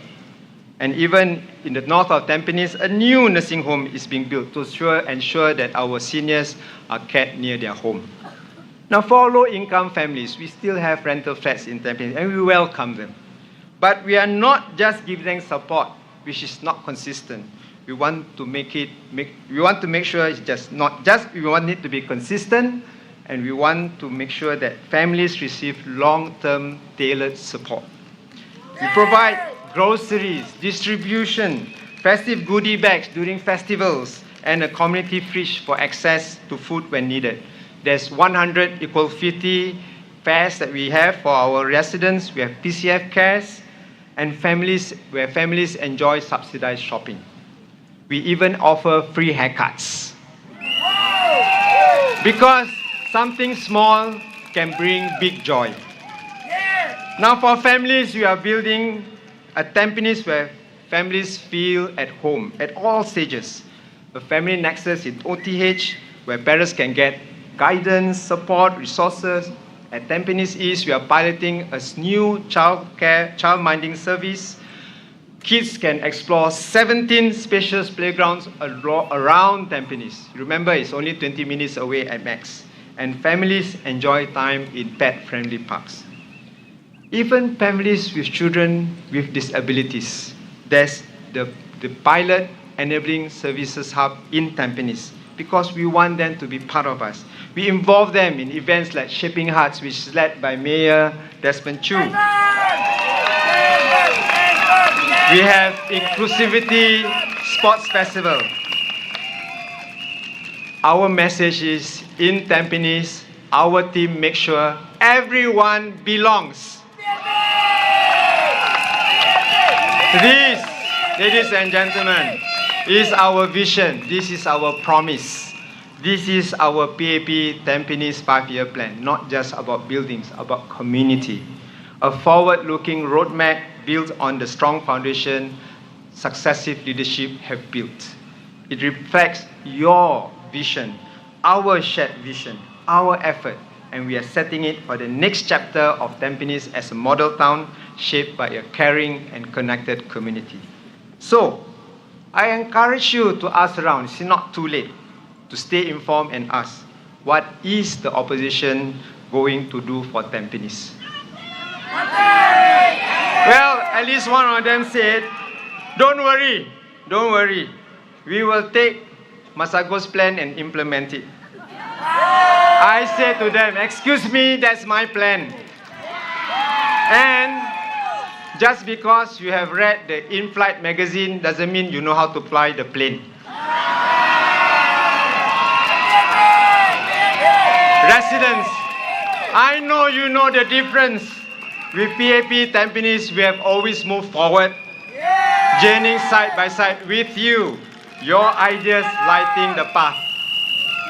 And even in the north of Tampines, a new nursing home is being built to ensure that our seniors are kept near their home. Now, for low-income families, we still have rental flats in Tampines, and we welcome them. But we are not just giving them support, which is not consistent. We want to make sure it's we want it to be consistent, and we want to make sure that families receive long-term tailored support. We provide groceries, distribution, festive goodie bags during festivals, and a community fridge for access to food when needed. There's 100 equal 50 fares that we have for our residents. We have PCF cares, and where families enjoy subsidized shopping. We even offer free haircuts. Because something small can bring big joy. Now for families, we are building a Tampines where families feel at home at all stages. A family nexus in OTH where parents can get guidance, support, resources. At Tampines East, we are piloting a new child-minding service. Kids can explore 17 spacious playgrounds around Tampines. Remember, it's only 20 minutes away at max. And families enjoy time in pet-friendly parks. Even families with children with disabilities, there's the pilot enabling services hub in Tampines, because we want them to be part of us. We involve them in events like Shaping Hearts, which is led by Mayor Desmond Chu. We have Inclusivity Sports Festival. Our message is, in Tampines, our team makes sure everyone belongs. This, ladies and gentlemen, is our vision. This is our promise. This is our PAP Tampines 5-year plan, not just about buildings, about community. A forward-looking roadmap built on the strong foundation successive leadership have built. It reflects your vision, our shared vision, our effort, and we are setting it for the next chapter of Tampines as a model town shaped by a caring and connected community. So, I encourage you to ask around. It's not too late to stay informed and ask, what is the opposition going to do for Tampines? Well, at least one of them said, don't worry. We will take Masagos plan and implement it. I said to them, excuse me, that's my plan. And just because you have read the in-flight magazine doesn't mean you know how to fly the plane. Residents, I know you know the difference. With PAP Tampines, we have always moved forward, journeying side by side with you your ideas lighting the path.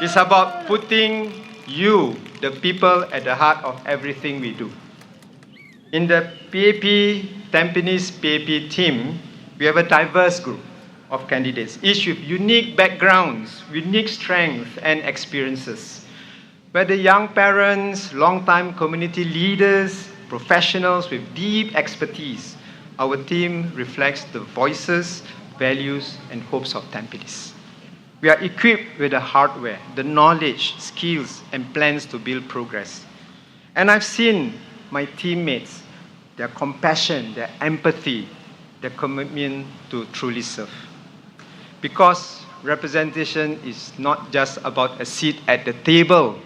It's about putting you, the people, at the heart of everything we do. In the PAP, Tampines PAP team, we have a diverse group of candidates, each with unique backgrounds, unique strengths and experiences. Whether young parents, long-time community leaders, professionals with deep expertise, our team reflects the voices, values, and hopes of Tampines. We are equipped with the hardware, the knowledge, skills, and plans to build progress. And I've seen my teammates, their compassion, their empathy, their commitment to truly serve. Because representation is not just about a seat at the table.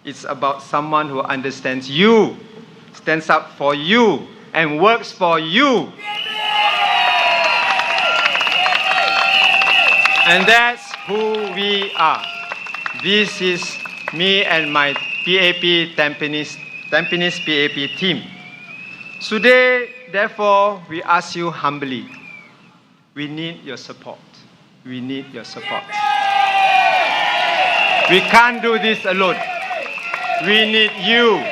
It's about someone who understands you, stands up for you, and works for you. And that's who we are. This is me and my PAP Tampines PAP team. Today, therefore, we ask you humbly, we need your support. We need your support. We can't do this alone. We need you.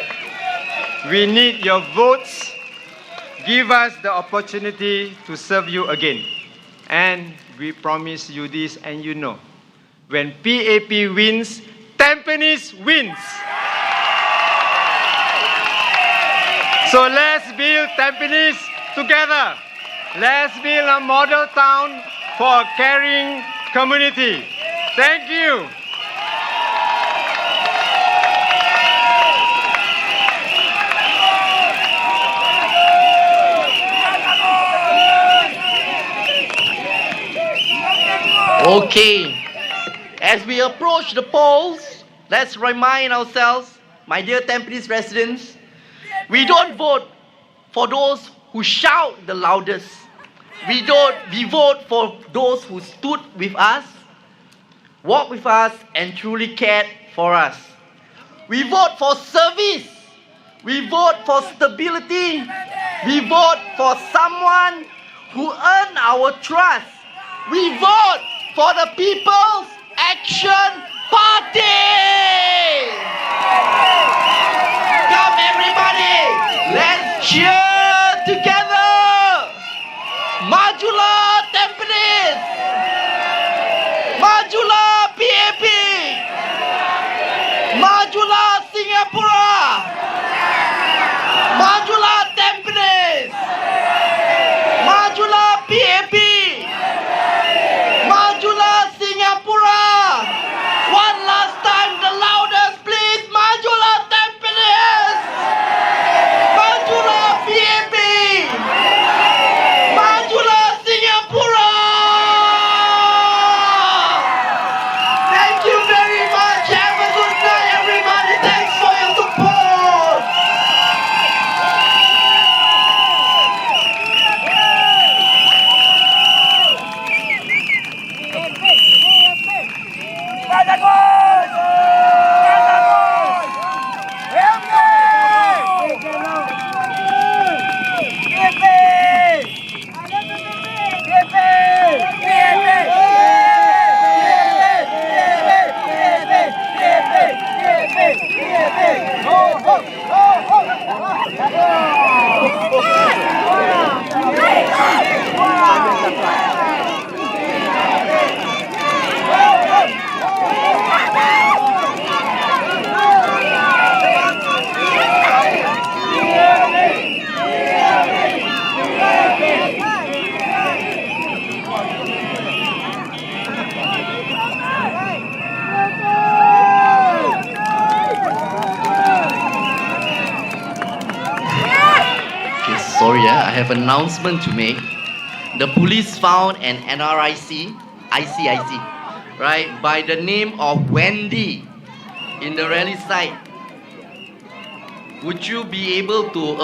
We need your votes. Give us the opportunity to serve you again. And we promise you this, and you know, when PAP wins, Tampines wins. So let's build Tampines together. Let's build a model town for a caring community. Thank you. Okay, as we approach the polls, let's remind ourselves, my dear Tampines residents, we don't vote for those who shout the loudest. We vote for those who stood with us, walked with us, and truly cared for us. We vote for service. We vote for stability. We vote for someone who earned our trust. We vote for the People's Action Party! Come everybody, let's cheer together! Majulah Tampines! Majulah PAP! Majulah Singapura! Majulah Tampines! Majulah PAP! Majulah Singapura! One last time, the loudest, please! Majulah Tampines! Majulah PAP! Majulah Singapura! Thank you very much. Have a good night, everybody. Thanks for your support. Sorry, I have an announcement to make. The police found an NRIC, right, by the name of Wendy in the rally site. Would you be able to